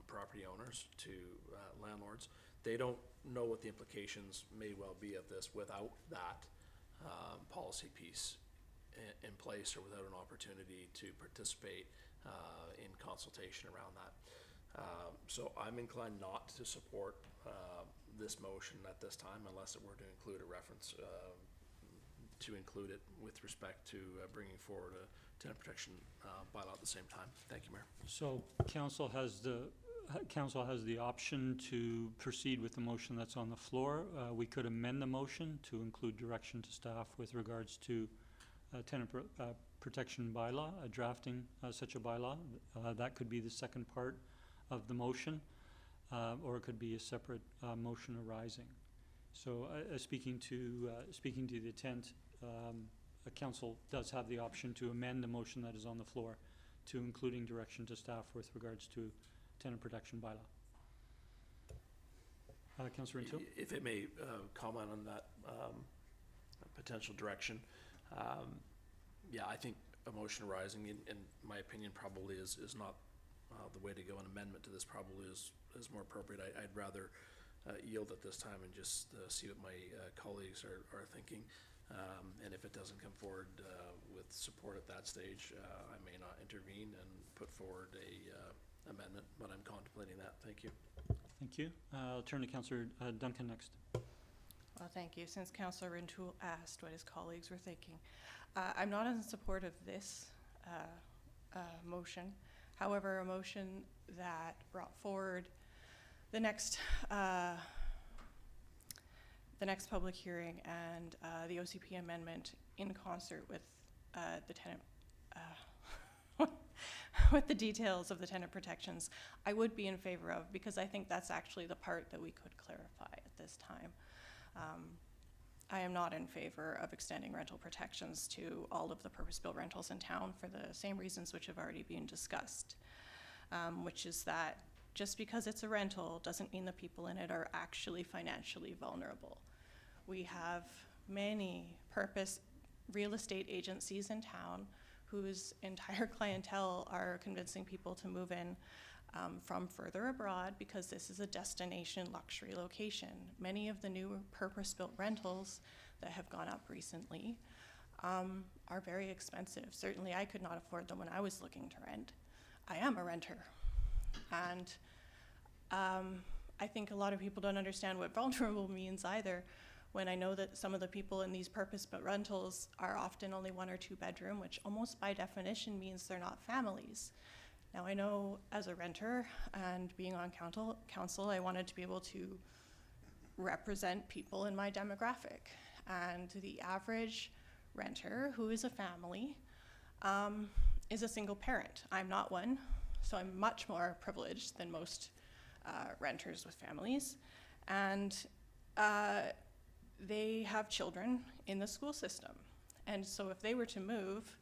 property owners, to landlords, they don't know what the implications may well be of this without that policy piece in place, or without an opportunity to participate in consultation around that. So I'm inclined not to support this motion at this time, unless it were to include a reference to include it with respect to bringing forward a tenant protection bylaw at the same time. Thank you, Mayor. So council has the option to proceed with the motion that's on the floor. We could amend the motion to include direction to staff with regards to tenant protection bylaw, drafting such a bylaw. That could be the second part of the motion, or it could be a separate motion arising. So speaking to the intent, council does have the option to amend the motion that is on the floor to including direction to staff with regards to tenant protection bylaw. Councillor Rintoul? If it may comment on that potential direction. Yeah, I think a motion arising, in my opinion, probably is not the way to go. An amendment to this probably is more appropriate. I'd rather yield at this time and just see what my colleagues are thinking. And if it doesn't come forward with support at that stage, I may not intervene and put forward a amendment, but I'm contemplating that. Thank you. Thank you. I'll turn to Councillor Duncan next. Well, thank you. Since Councillor Rintoul asked what his colleagues were thinking, I'm not in support of this motion. However, a motion that brought forward the next public hearing and the OCP amendment in concert with the tenant, with the details of the tenant protections, I would be in favor of, because I think that's actually the part that we could clarify at this time. I am not in favor of extending rental protections to all of the purpose-built rentals in town for the same reasons which have already been discussed, which is that just because it's a rental doesn't mean the people in it are actually financially vulnerable. We have many purpose real estate agencies in town whose entire clientele are convincing people to move in from further abroad because this is a destination luxury location. Many of the new purpose-built rentals that have gone up recently are very expensive. Certainly I could not afford them when I was looking to rent. I am a renter. And I think a lot of people don't understand what vulnerable means either, when I know that some of the people in these purpose-built rentals are often only 1 or 2 bedroom, which almost by definition means they're not families. Now I know as a renter and being on council, I wanted to be able to represent people in my demographic. And the average renter who is a family is a single parent. I'm not one, so I'm much more privileged than most renters with families. And they have children in the school system. And so if they were to move,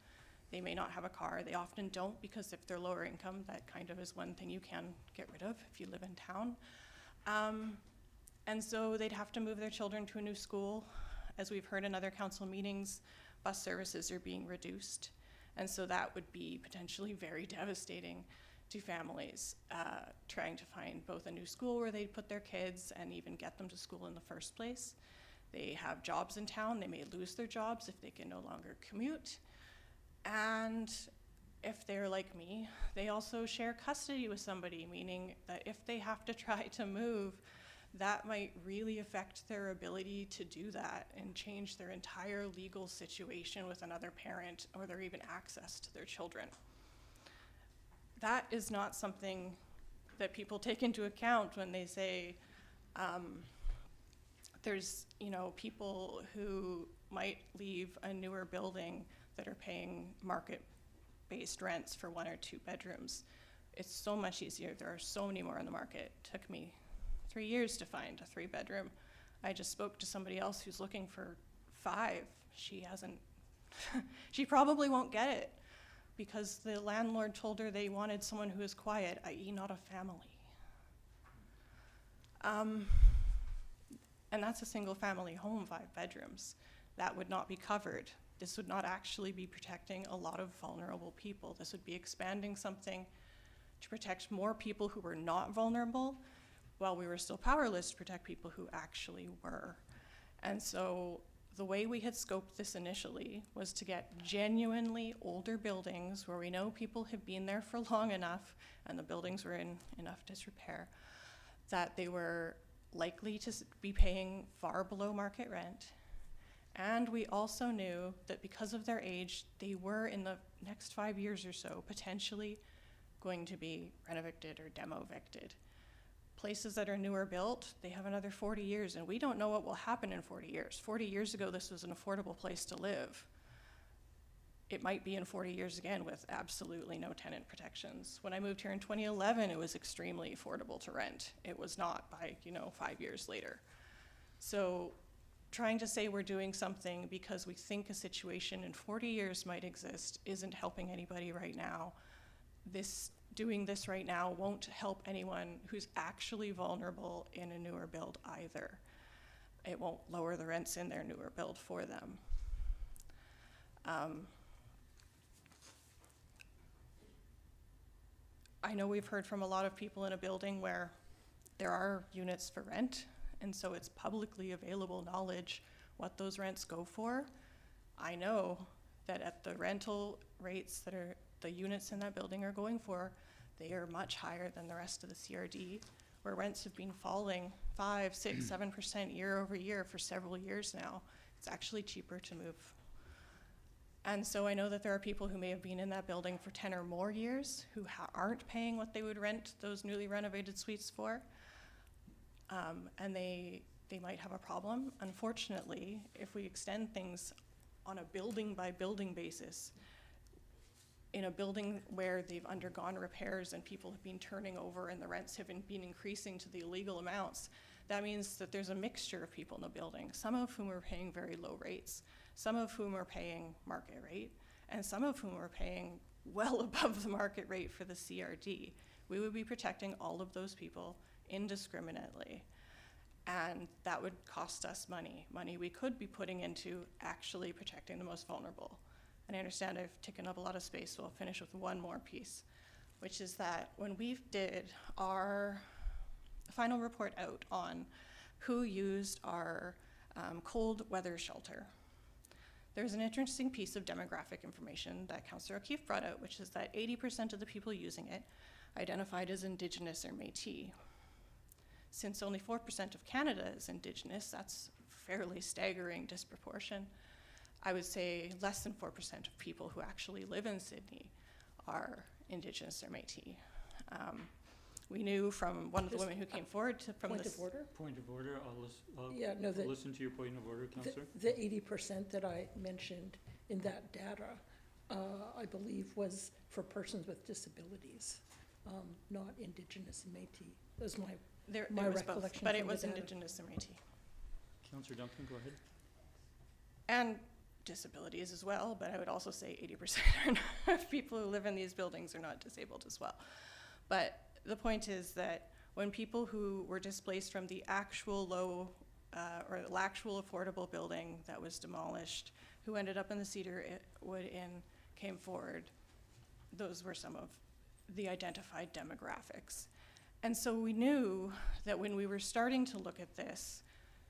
they may not have a car. They often don't, because if they're lower income, that kind of is one thing you can get rid of if you live in town. And so they'd have to move their children to a new school. As we've heard in other council meetings, bus services are being reduced. And so that would be potentially very devastating to families trying to find both a new school where they'd put their kids and even get them to school in the first place. They have jobs in town. They may lose their jobs if they can no longer commute. And if they're like me, they also share custody with somebody, meaning that if they have to try to move, that might really affect their ability to do that and change their entire legal situation with another parent or their even access to their children. That is not something that people take into account when they say there's, people who might leave a newer building that are paying market-based rents for 1 or 2 bedrooms. It's so much easier. There are so many more on the market. It took me 3 years to find a 3-bedroom. I just spoke to somebody else who's looking for 5. She hasn't, she probably won't get it because the landlord told her they wanted someone who is quiet, i.e. not a family. And that's a single family home, 5 bedrooms. That would not be covered. This would not actually be protecting a lot of vulnerable people. This would be expanding something to protect more people who were not vulnerable while we were still powerless to protect people who actually were. And so the way we had scoped this initially was to get genuinely older buildings where we know people have been there for long enough and the buildings were in enough disrepair that they were likely to be paying far below market rent. And we also knew that because of their age, they were in the next 5 years or so potentially going to be reno-evicted or demo-evicted. Places that are newer built, they have another 40 years, and we don't know what will happen in 40 years. 40 years ago, this was an affordable place to live. It might be in 40 years again with absolutely no tenant protections. When I moved here in 2011, it was extremely affordable to rent. It was not by, 5 years later. So trying to say we're doing something because we think a situation in 40 years might exist isn't helping anybody right now. doing this right now won't help anyone who's actually vulnerable in a newer build either. It won't lower the rents in their newer build for them. I know we've heard from a lot of people in a building where there are units for rent, and so it's publicly available knowledge what those rents go for. I know that at the rental rates that the units in that building are going for, they are much higher than the rest of the CRD, where rents have been falling 5, 6, 7% year over year for several years now. It's actually cheaper to move. And so I know that there are people who may have been in that building for 10 or more years who aren't paying what they would rent those newly renovated suites for. And they might have a problem. Unfortunately, if we extend things on a building by building basis, in a building where they've undergone repairs and people have been turning over and the rents have been increasing to the illegal amounts, that means that there's a mixture of people in the building, some of whom are paying very low rates, some of whom are paying market rate, and some of whom are paying well above the market rate for the CRD. We would be protecting all of those people indiscriminately. And that would cost us money we could be putting into actually protecting the most vulnerable. And I understand I've taken up a lot of space, so I'll finish with one more piece, which is that when we did our final report out on who used our cold weather shelter, there's an interesting piece of demographic information that Councillor O'Keefe brought out, which is that 80% of the people using it identified as Indigenous or Métis. Since only 4% of Canada is Indigenous, that's fairly staggering disproportion. I would say less than 4% of people who actually live in Sydney are Indigenous or Métis. We knew from one of the women who came forward from Point this. of order? Point of order, I'll Yeah, no, listen to your point of order, Councillor. The 80% that I mentioned in that data, I believe was for persons with disabilities, not Indigenous and Métis. That was my was both, recollection. but it from the was data. Indigenous and Métis. Councillor Duncan, go ahead. And disabilities as well, but I would also say 80% of people who live in these buildings are not disabled as well. But the point is that when people who were displaced from the actual low or the actual affordable building that was demolished, who ended up in the Cedarwood Inn, came forward, those were some of the identified demographics. And so we knew that when we were starting to look at this,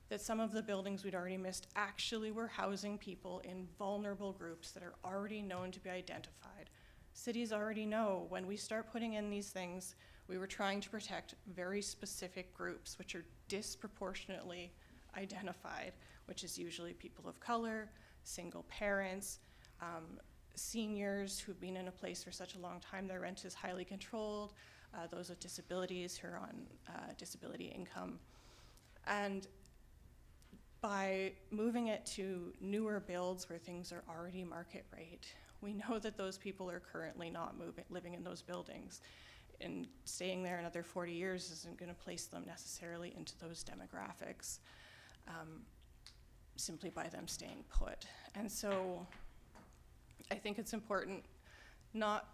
that some of the buildings we'd already missed actually were housing people in vulnerable groups that are already known to be identified. Cities already know when we start putting in these things, we were trying to protect very specific groups which are disproportionately identified, which is usually people of color, single parents, seniors who've been in a place for such a long time their rent is highly controlled, those with disabilities who are on disability income. And by moving it to newer builds where things are already market rate, we know that those people are currently not living in those buildings. And staying there another 40 years isn't going to place them necessarily into those demographics, simply by them staying put. And so I think it's important not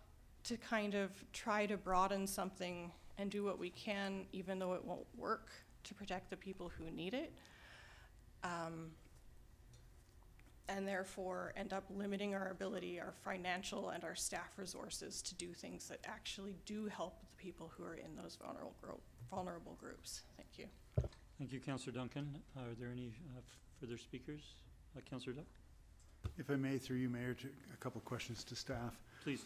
to kind of try to broaden something and do what we can, even though it won't work, to protect the people who need it. And therefore end up limiting our ability, our financial and our staff resources to do things that actually do help the people who are in those vulnerable groups. Thank you. Thank you, Councillor Duncan. Are there any further speakers? Councillor Duck? If I may, through you, Mayor, a couple questions to staff. Please.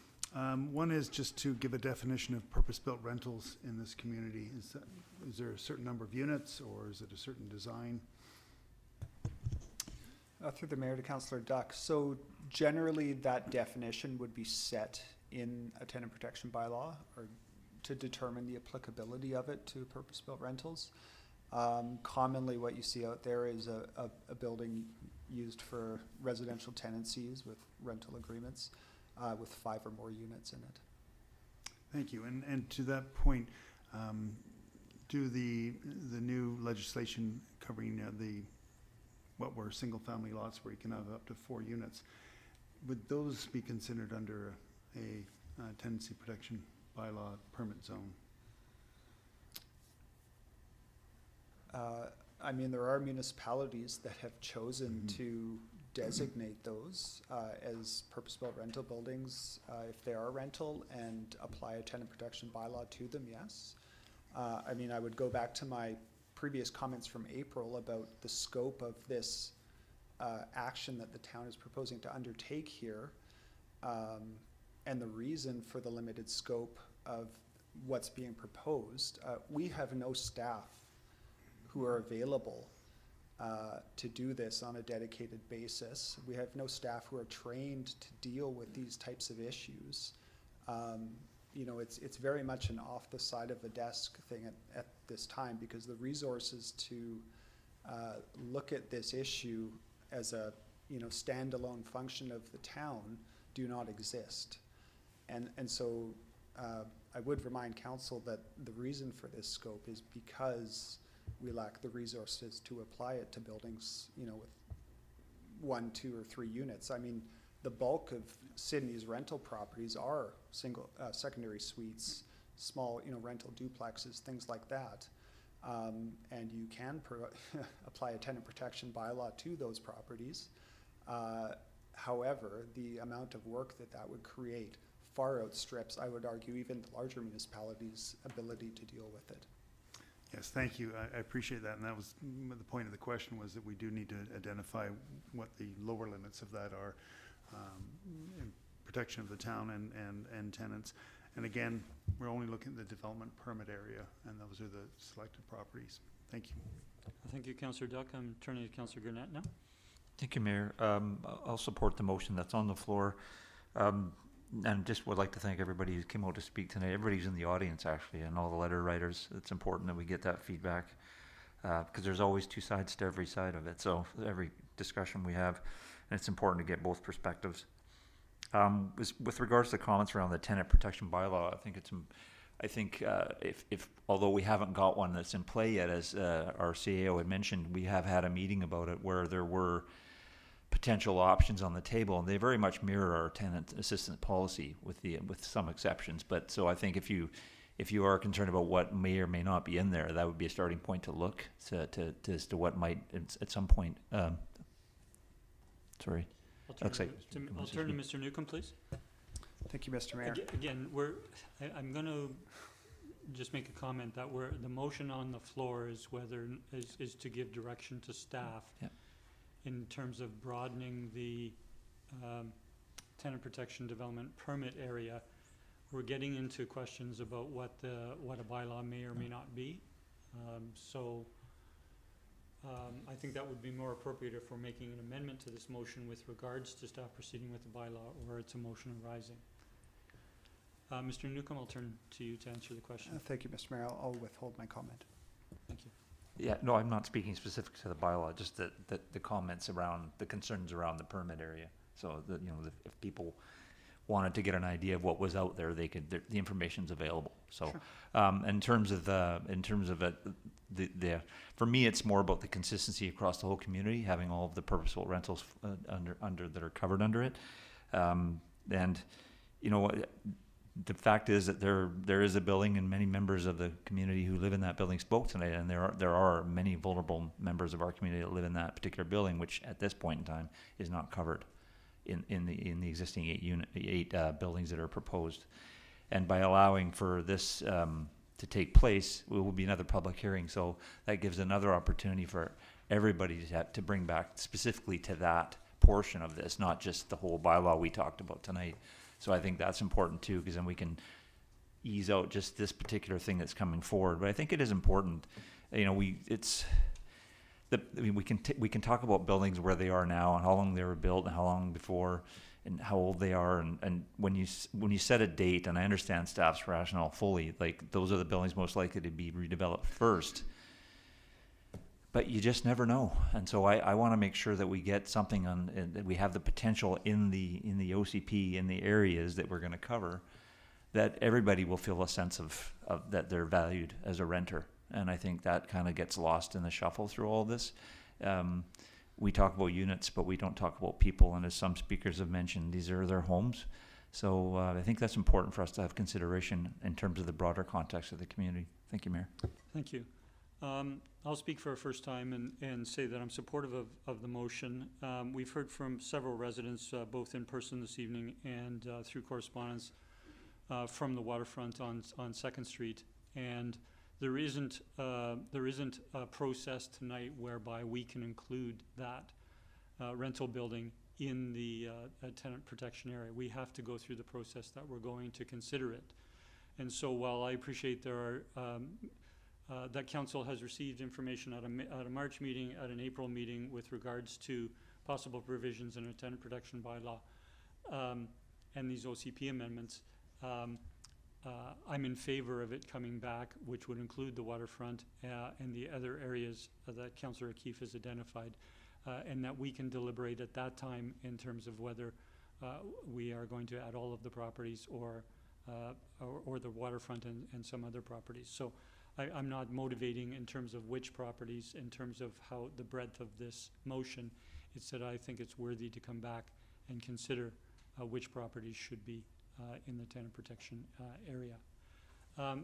One is just to give a definition of purpose-built rentals in this community. Is there a certain number of units, or is it a certain design? Through the Mayor to Councillor Duck. So generally that definition would be set in a tenant protection bylaw or to determine the applicability of it to purpose-built rentals. Commonly what you see out there is a building used for residential tenancies with rental agreements with 5 or more units in it. Thank you. And to that point, do the new legislation covering what were single-family lots where you can have up to 4 units, would those be considered under a tenancy protection bylaw permit zone? I mean, there are municipalities that have chosen to designate those as purpose-built rental buildings if they are rental, and apply a tenant protection bylaw to them, yes. I mean, I would go back to my previous comments from April about the scope of this action that the town is proposing to undertake here, and the reason for the limited scope of what's being proposed. We have no staff who are available to do this on a dedicated basis. We have no staff who are trained to deal with these types of issues. You know, it's very much an off the side of the desk thing at this time, because the resources to look at this issue as a, you know, standalone function of the town do not exist. And so I would remind council that the reason for this scope is because we lack the resources to apply it to buildings, you know, with 1, 2, or 3 units. I mean, the bulk of Sydney's rental properties are secondary suites, small, you know, rental duplexes, things like that. And you can apply a tenant protection bylaw to those properties. However, the amount of work that would create far outstrips, I would argue, even the larger municipalities' ability to deal with it. Yes, thank you. I appreciate that, and that was the point of the question, was that we do need to identify what the lower limits of that are in protection of the town and tenants. And again, we're only looking at the development permit area, and those are the selected properties. Thank you. Thank you, Councillor Duck. I'm turning to Councillor Gurnett now. Thank you, Mayor. I'll support the motion that's on the floor. And just would like to thank everybody who came out to speak tonight. Everybody's in the audience, actually, and all the letter writers. It's important that we get that feedback, because there's always 2 sides to every side of it. So every discussion we have, and it's important to get both perspectives. With regards to comments around the tenant protection bylaw, I think if although we haven't got one that's in play yet, as our CAO had mentioned, we have had a meeting about it where there were potential options on the table, and they very much mirror our tenant assistance policy with some exceptions. But so I think if you are concerned about what may or may not be in there, that would be a starting point to look to as to what might at some point. Sorry. I'll turn to Mr. Newcomb, please. Thank you, Mr. Mayor. Again, I'm going to just make a comment that the motion on the floor is is to give direction to staff. Yep. In terms of broadening the tenant protection development permit area. We're getting into questions about what a bylaw may or may not be. I think that would be more appropriate if we're making an amendment to this motion with regards to staff proceeding with the bylaw, or it's a motion arising. Mr. Newcomb, I'll turn to you to answer the question. Thank you, Mr. Mayor. I'll withhold my comment. Thank you. Yeah, no, I'm not speaking specific to the bylaw, just the comments around the concerns around the permit area. So that, you know, if people wanted to get an idea of what was out there, the information's available. So, sure. In terms of for me, it's more about the consistency across the whole community, having all of the purposeful rentals under that are covered under it, and you know. The fact is that there is a building, and many members of the community who live in that building spoke tonight, and there are many vulnerable members of our community that live in that particular building, which at this point in time is not covered in the existing 8 buildings that are proposed. And by allowing for this to take place, it will be another public hearing. So that gives another opportunity for everybody to bring back specifically to that portion of this, not just the whole bylaw we talked about tonight. So I think that's important too, because then we can ease out just this particular thing that's coming forward. But I think it is important, you know, we can talk about buildings where they are now and how long they were built and how long before and how old they are. And when you set a date, and I understand staff's rationale fully, like those are the buildings most likely to be redeveloped first. But you just never know, and so I want to make sure that we get something that we have the potential in the OCP in the areas that we're going to cover, that everybody will feel a sense of that they're valued as a renter, and I think that kind of gets lost in the shuffle through all this. We talk about units, but we don't talk about people, and as some speakers have mentioned, these are their homes. So I think that's important for us to have consideration in terms of the broader context of the community. Thank you, Mayor. Thank you. I'll speak for a first time and say that I'm supportive of the motion. We've heard from several residents, both in person this evening and through correspondence from the waterfront on 2nd Street. And there isn't a process tonight whereby we can include that rental building in the tenant protection area. We have to go through the process that we're going to consider it. And so while I appreciate there are that council has received information at a March meeting, at an April meeting with regards to possible provisions in a tenant protection bylaw and these OCP amendments, I'm in favor of it coming back, which would include the waterfront and the other areas that Councillor O'Keefe has identified, and that we can deliberate at that time in terms of whether we are going to add all of the properties or the waterfront and some other properties. So I'm not motivating in terms of which properties, in terms of how the breadth of this motion. It's that I think it's worthy to come back and consider which properties should be in the tenant protection area.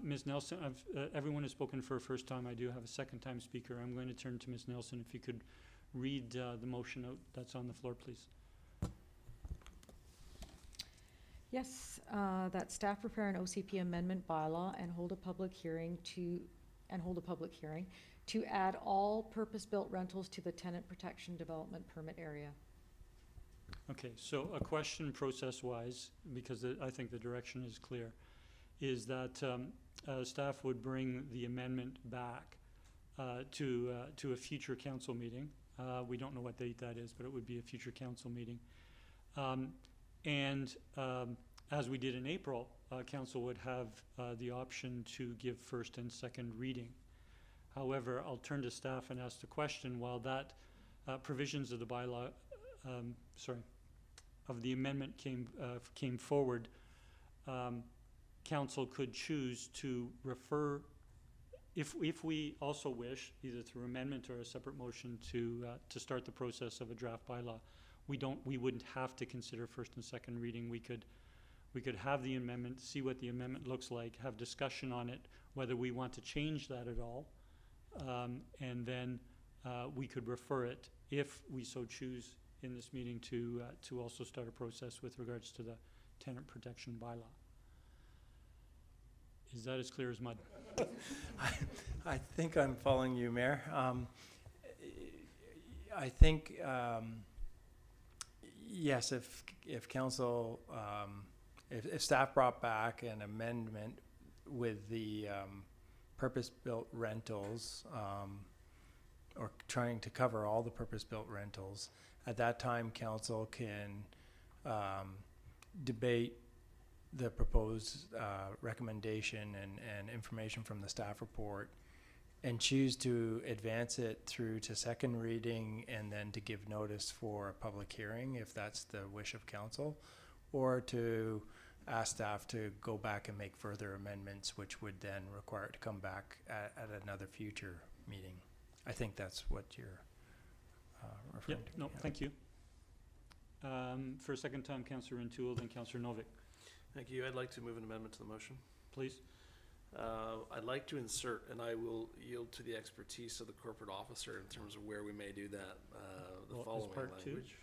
Ms. Nelson, everyone has spoken for a first time. I do have a second time speaker. I'm going to turn to Ms. Nelson. If you could read the motion out that's on the floor, please. Yes, that staff prepare an OCP amendment bylaw and hold a public hearing to add all purpose-built rentals to the tenant protection development permit area. Okay, so a question process-wise, because I think the direction is clear, is that staff would bring the amendment back to a future council meeting. We don't know what date that is, but it would be a future council meeting. As we did in April, council would have the option to give first and second reading. However, I'll turn to staff and ask the question, while that provisions of the bylaw, of the amendment came forward, council could choose to refer, if we also wish, either through amendment or a separate motion to start the process of a draft bylaw. We wouldn't have to consider first and second reading. We could have the amendment, see what the amendment looks like, have discussion on it, whether we want to change that at all, and then we could refer it, if we so choose in this meeting, to also start a process with regards to the tenant protection bylaw. Is that as clear as mud? I think I'm following you, Mayor. I think, yes, if council, if staff brought back an amendment with the purpose-built rentals, or trying to cover all the purpose-built rentals, at that time council can debate the proposed recommendation and information from the staff report, and choose to advance it through to second reading and then to give notice for a public hearing if that's the wish of council, or to ask staff to go back and make further amendments, which would then require it to come back at another future meeting. I think that's what you're referring to. No, thank you. For a second time, Councillor Rintoul, then Councillor Novick. Thank you. I'd like to move an amendment to the motion. Please. I'd like to insert, and I will yield to the expertise of the corporate officer in terms of where we may do that, the following language.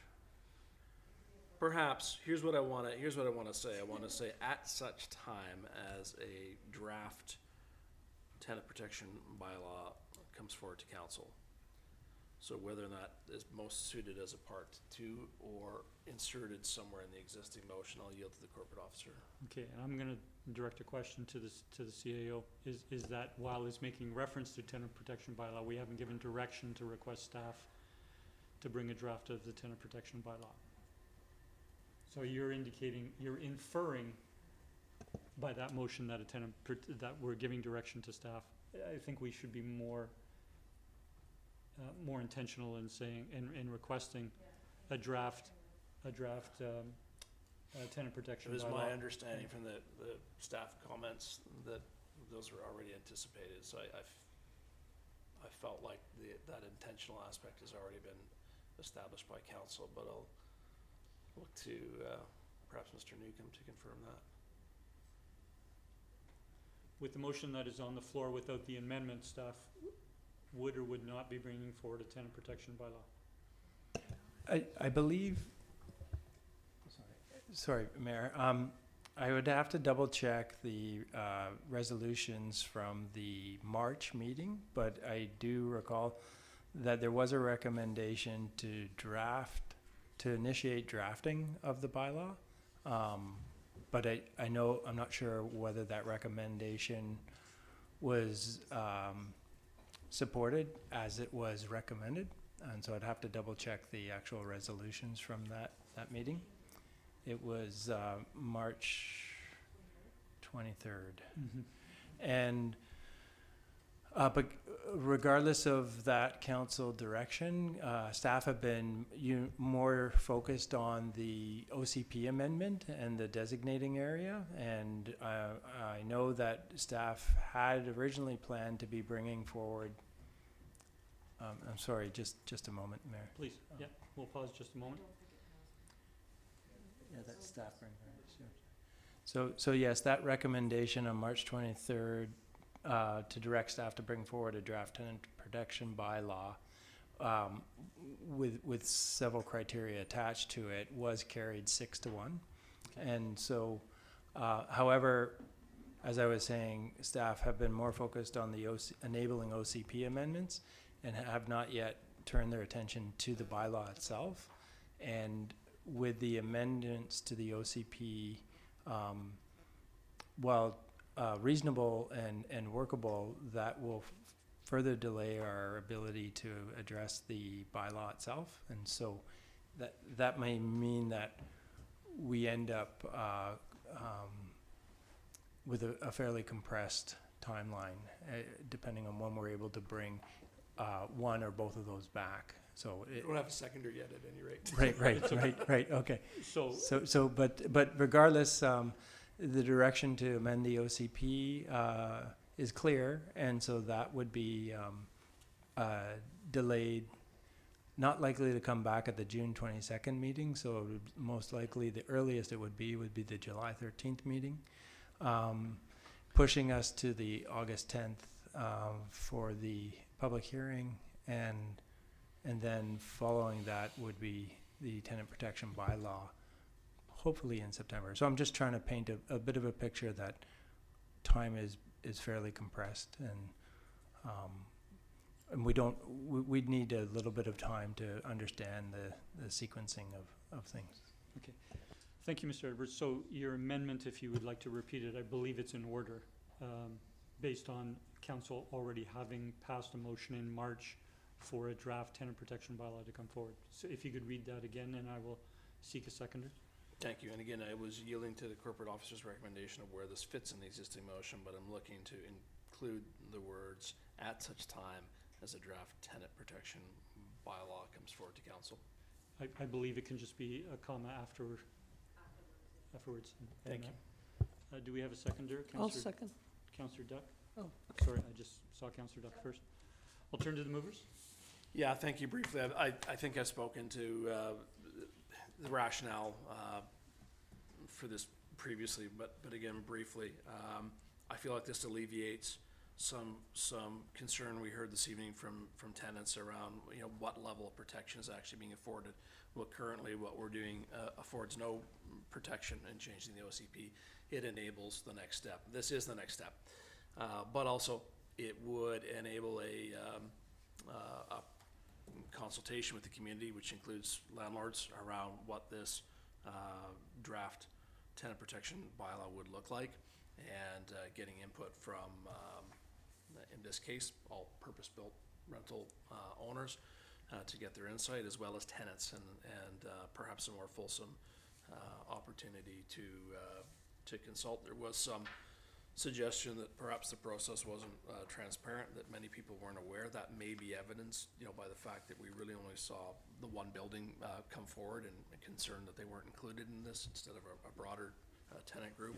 Perhaps, here's what I want to say. I want to say, at such time as a draft tenant protection bylaw comes forward to council. So whether or not is most suited as a part 2 or inserted somewhere in the existing motion, I'll yield to the corporate officer. Okay, and I'm going to direct a question to the CAO. Is that while it's making reference to tenant protection bylaw, we haven't given direction to request staff to bring a draft of the tenant protection bylaw? So you're inferring by that motion that that we're giving direction to staff. I think we should be more intentional in saying, in requesting a draft tenant protection bylaw. It was my understanding from the staff comments that those were already anticipated, so I felt like that intentional aspect has already been established by council, but I'll look to perhaps Mr. Newcomb to confirm that. With the motion that is on the floor without the amendment, staff would or would not be bringing forward a tenant protection bylaw. I believe, sorry, Mayor, I would have to double check the resolutions from the March meeting, but I do recall that there was a recommendation to initiate drafting of the bylaw. But I know, I'm not sure whether that recommendation was supported as it was recommended. And so I'd have to double check the actual resolutions from that meeting. It was March 23rd. Mm-hmm. And but regardless of that council direction, staff have been more focused on the OCP amendment and the designating area. And I know that staff had originally planned to be bringing forward. I'm sorry, just a moment, Mayor. Please, yeah, we'll pause just a moment. Yeah, that's staff bringing forward. So yes, that recommendation on March 23rd. To direct staff to bring forward a draft tenant protection bylaw with several criteria attached to it was carried 6-1. Okay. And so, however, as I was saying, staff have been more focused on the enabling OCP amendments and have not yet turned their attention to the bylaw itself. And with the amendments to the OCP, while reasonable and workable, that will further delay our ability to address the bylaw itself. And so that may mean that we end up with a fairly compressed timeline, depending on when we're able to bring one or both of those back. So we don't have a seconder yet at any rate. Right, okay. But regardless, the direction to amend the OCP is clear, and so that would be delayed, not likely to come back at the June 22nd meeting, so it would most likely the earliest it would be the July 13th meeting, pushing us to the August 10th for the public hearing, and then following that would be the tenant protection bylaw, hopefully in September. So I'm just trying to paint a bit of a picture that time is fairly compressed, and we'd need a little bit of time to understand the sequencing of things. Okay. Thank you, Mr. Edwards. So your amendment, if you would like to repeat it, I believe it's in order, based on council already having passed a motion in March for a draft tenant protection bylaw to come forward. So if you could read that again, and I will seek a seconder. Thank you. And again, I was yielding to the corporate officer's recommendation of where this fits in the existing motion, but I'm looking to include the words "at such time as a draft tenant protection bylaw comes forward to council." I believe it can just be a comma afterwards. Thank you. Do we have a seconder? I'll second. Councillor Duck? Oh. Sorry, I just saw Councillor Duck first. I'll turn to the movers. Yeah, thank you. Briefly, I think I've spoken to the rationale for this previously, but again, briefly, I feel like this alleviates some concern we heard this evening from tenants around, what level of protection is actually being afforded. Well, currently what we're doing affords no protection in changing the OCP. It enables the next step. This is the next step, but also it would enable a consultation with the community, which includes landlords, around what this draft tenant protection bylaw would look like, and getting input from, in this case, all purpose-built rental owners to get their insight, as well as tenants, and perhaps a more fulsome opportunity to consult. There was some suggestion that perhaps the process wasn't transparent, that many people weren't aware. That may be evidenced, by the fact that we really only saw the one building come forward, and concerned that they weren't included in this instead of a broader tenant group.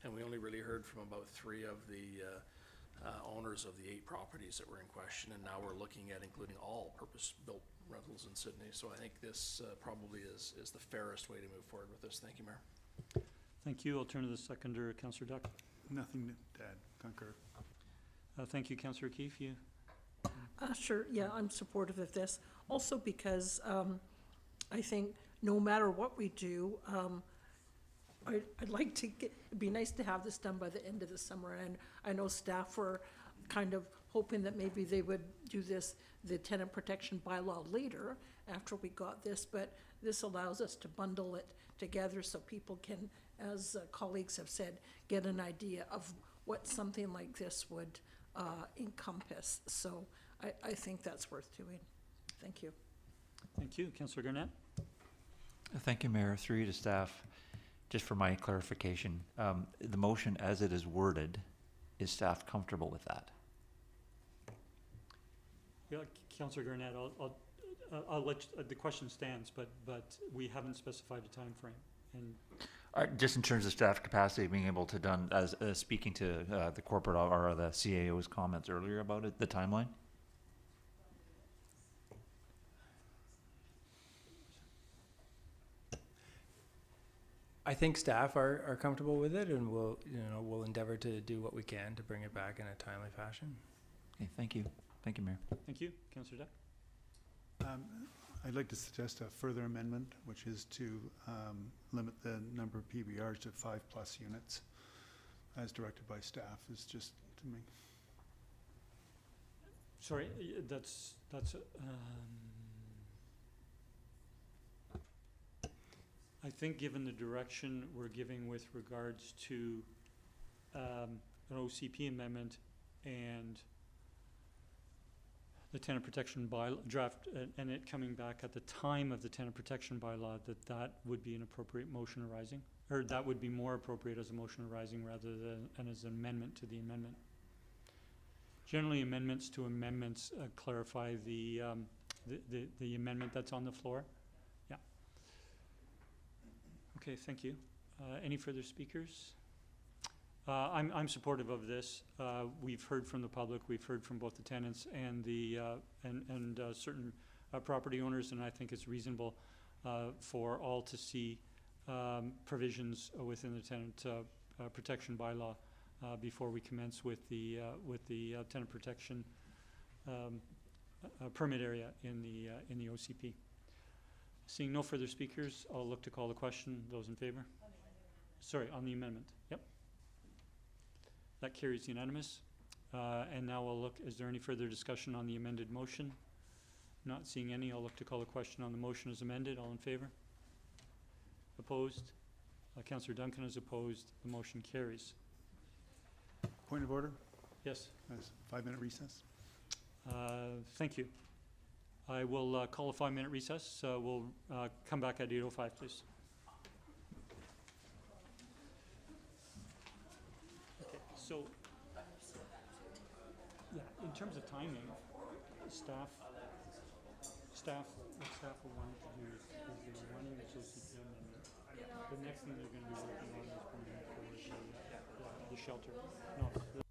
And we only really heard from about 3 of the owners of the 8 properties that were in question, and now we're looking at including all purpose-built rentals in Sydney. So I think this probably is the fairest way to move forward with this. Thank you, Mayor. Thank you. I'll turn to the seconder, Councillor Duck. Nothing to add, concur. Thank you, Councillor Keefe. You? Sure, yeah, I'm supportive of this. Also because I think no matter what we do, I'd like to get, it'd be nice to have this done by the end of the summer. And I know staff were kind of hoping that maybe they would do this, the tenant protection bylaw later after we got this, but this allows us to bundle it together so people can, as colleagues have said, get an idea of what something like this would encompass. So I think that's worth doing. Thank you. Thank you. Councillor Garnett? Thank you, Mayor. Through you to staff. Just for my clarification, the motion as it is worded, is staff comfortable with that? Yeah, Councillor Garnett, I'll let the question stands, but we haven't specified a time frame. And Just in terms of staff capacity, being able to done as speaking to the corporate or the CAO's comments earlier about it, the timeline. I think staff are comfortable with it, and we'll endeavor to do what we can to bring it back in a timely fashion. Okay, thank you. Thank you, Mayor. Thank you. Councillor Duck? I'd like to suggest a further amendment, which is to limit the number of PBRs to 5+ units, as directed by staff, is just to me. Sorry, that's I think given the direction we're giving with regards to an OCP amendment and the tenant protection bylaw draft, and it coming back at the time of the tenant protection bylaw, that would be an appropriate motion arising, or that would be more appropriate as a motion arising rather than as an amendment to the amendment. Generally, amendments to amendments clarify the amendment that's on the floor. Yeah. Okay, thank you. Any further speakers? I'm supportive of this. We've heard from the public, we've heard from both the tenants and the certain property owners, and I think it's reasonable for all to see provisions within the tenant protection bylaw before we commence with the tenant protection permit area in the OCP. Seeing no further speakers, I'll look to call the question. Those in favor? Sorry, on the amendment. Yep. That carries unanimous. And now I'll look, is there any further discussion on the amended motion? Not seeing any, I'll look to call a question on the motion as amended. All in favor? Opposed? Councillor Duncan is opposed. The motion carries. Point of order? Yes. 5-minute recess. Thank you. I will call a 5-minute recess. We'll come back at 8:05, please. Okay, so, yeah, in terms of timing, what staff will want to do is they're running this OCP amendment. The next thing they're going to be working on is bringing forward the shelter. No.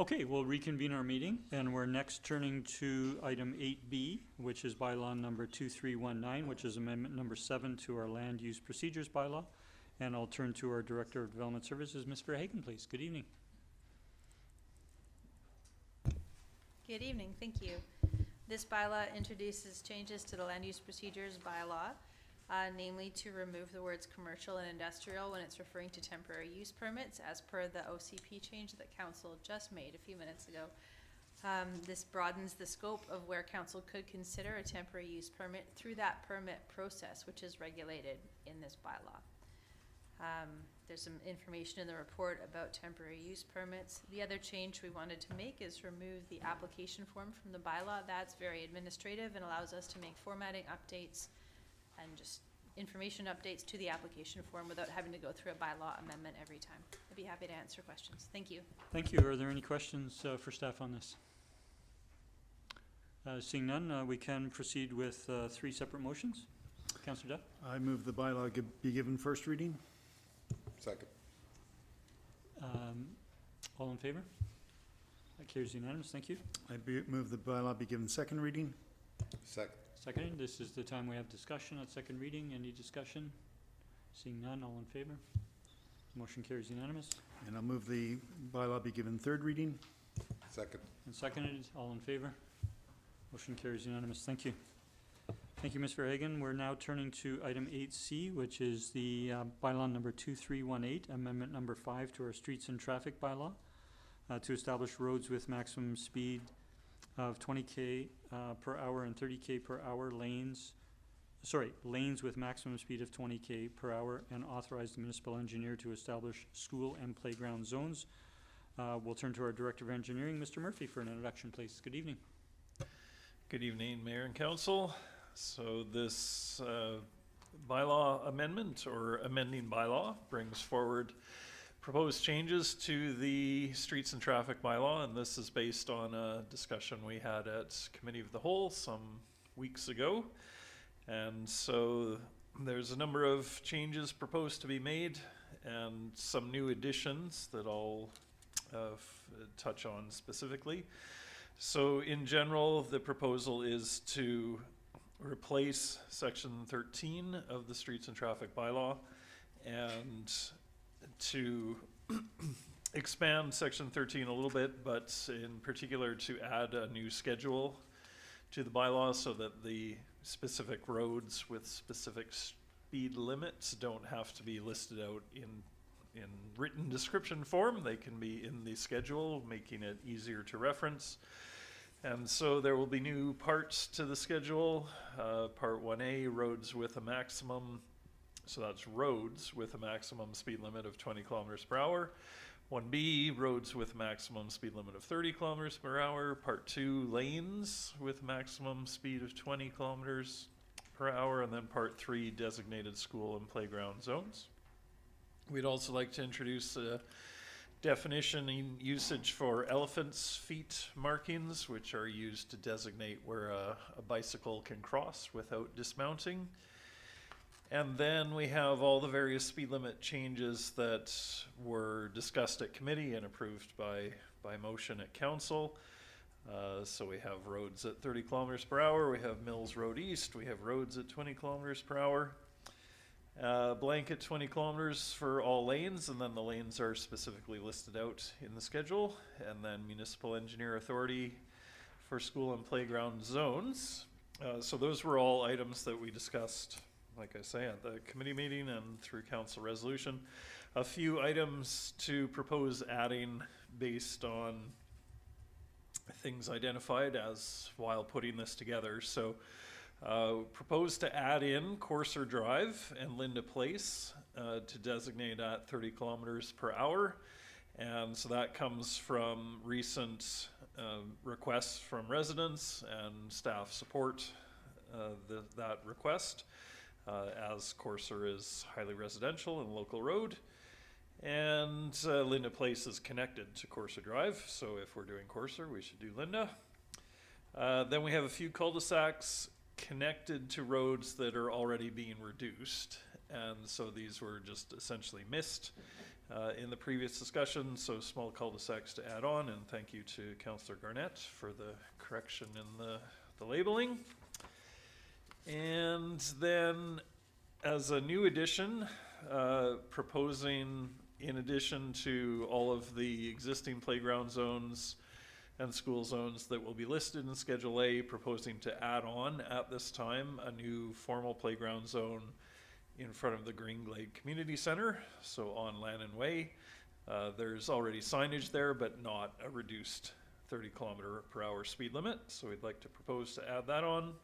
Okay, we'll reconvene our meeting, and we're next turning to item 8B, which is bylaw number 2319, which is amendment number 7 to our land use procedures bylaw. And I'll turn to our Director of Development Services, Ms. Verhagen, please. Good evening. Good evening, thank you. This bylaw introduces changes to the land use procedures bylaw, namely to remove the words commercial and industrial when it's referring to temporary use permits, as per the OCP change that council just made a few minutes ago. This broadens the scope of where council could consider a temporary use permit through that permit process, which is regulated in this bylaw. There's some information in the report about temporary use permits. The other change we wanted to make is remove the application form from the bylaw. That's very administrative and allows us to make formatting updates and just information updates to the application form without having to go through a bylaw amendment every time. I'd be happy to answer questions. Thank you. Thank you. Are there any questions for staff on this? Seeing none, we can proceed with 3 separate motions. Councillor Duff? I move the bylaw be given first reading. Second. All in favor? That carries unanimous. Thank you. I move the bylaw be given second reading. Second. Seconded. This is the time we have discussion at second reading. Any discussion? Seeing none, all in favor? Motion carries unanimous. And I'll move the bylaw be given third reading. Second. And seconded. All in favor? Motion carries unanimous. Thank you. Thank you, Ms. Verhagen. We're now turning to item 8C, which is the bylaw number 2318, amendment number 5 to our streets and traffic bylaw to establish roads with maximum speed of 20 per hour and 30 per hour, lanes with maximum speed of 20 per hour, and authorize the municipal engineer to establish school and playground zones. We'll turn to our Director of Engineering, Mr. Murphy, for an introduction, please. Good evening. Good evening, Mayor and Council. So this bylaw amendment, or amending bylaw, brings forward proposed changes to the streets and traffic bylaw, and this is based on a discussion we had at Committee of the Whole some weeks ago. And so there's a number of changes proposed to be made and some new additions that I'll touch on specifically. So in general, the proposal is to replace section 13 of the streets and traffic bylaw and to expand section 13 a little bit, but in particular to add a new schedule to the bylaw so that the specific roads with specific speed limits don't have to be listed out in written description form. They can be in the schedule, making it easier to reference. And so there will be new parts to the schedule. Part 1A, roads with a maximum, so that's roads with a maximum speed limit of 20 kilometers per hour. 1B, roads with maximum speed limit of 30 kilometers per hour. Part 2, lanes with maximum speed of 20 kilometers per hour. And then Part 3, designated school and playground zones. We'd also like to introduce a definition in usage for elephant's feet markings, which are used to designate where a bicycle can cross without dismounting. And then we have all the various speed limit changes that were discussed at committee and approved by motion at council. So we have roads at 30 kilometers per hour, we have Mills Road East, we have roads at 20 kilometers per hour. Blanket 20 kilometers for all lanes, and then the lanes are specifically listed out in the schedule. And then municipal engineer authority for school and playground zones. So those were all items that we discussed, like I say, at the committee meeting and through council resolution. A few items to propose adding based on things identified as while putting this together. So proposed to add in Courser Drive and Linda Place to designate at 30 kilometers per hour. And so that comes from recent requests from residents, and staff support that request, as Courser is highly residential and local road. And Linda Place is connected to Courser Drive, so if we're doing Courser, we should do Linda. Then we have a few cul-de-sacs connected to roads that are already being reduced, and so these were just essentially missed in the previous discussion, so small cul-de-sacs to add on, and thank you to Councillor Garnett for the correction in the labeling. And then, as a new addition, proposing, in addition to all of the existing playground zones and school zones that will be listed in Schedule A, proposing to add on at this time a new formal playground zone in front of the Green Glade Community Center, so on Lannon Way. There's already signage there, but not a reduced 30km/h speed limit, so we'd like to propose to add that on.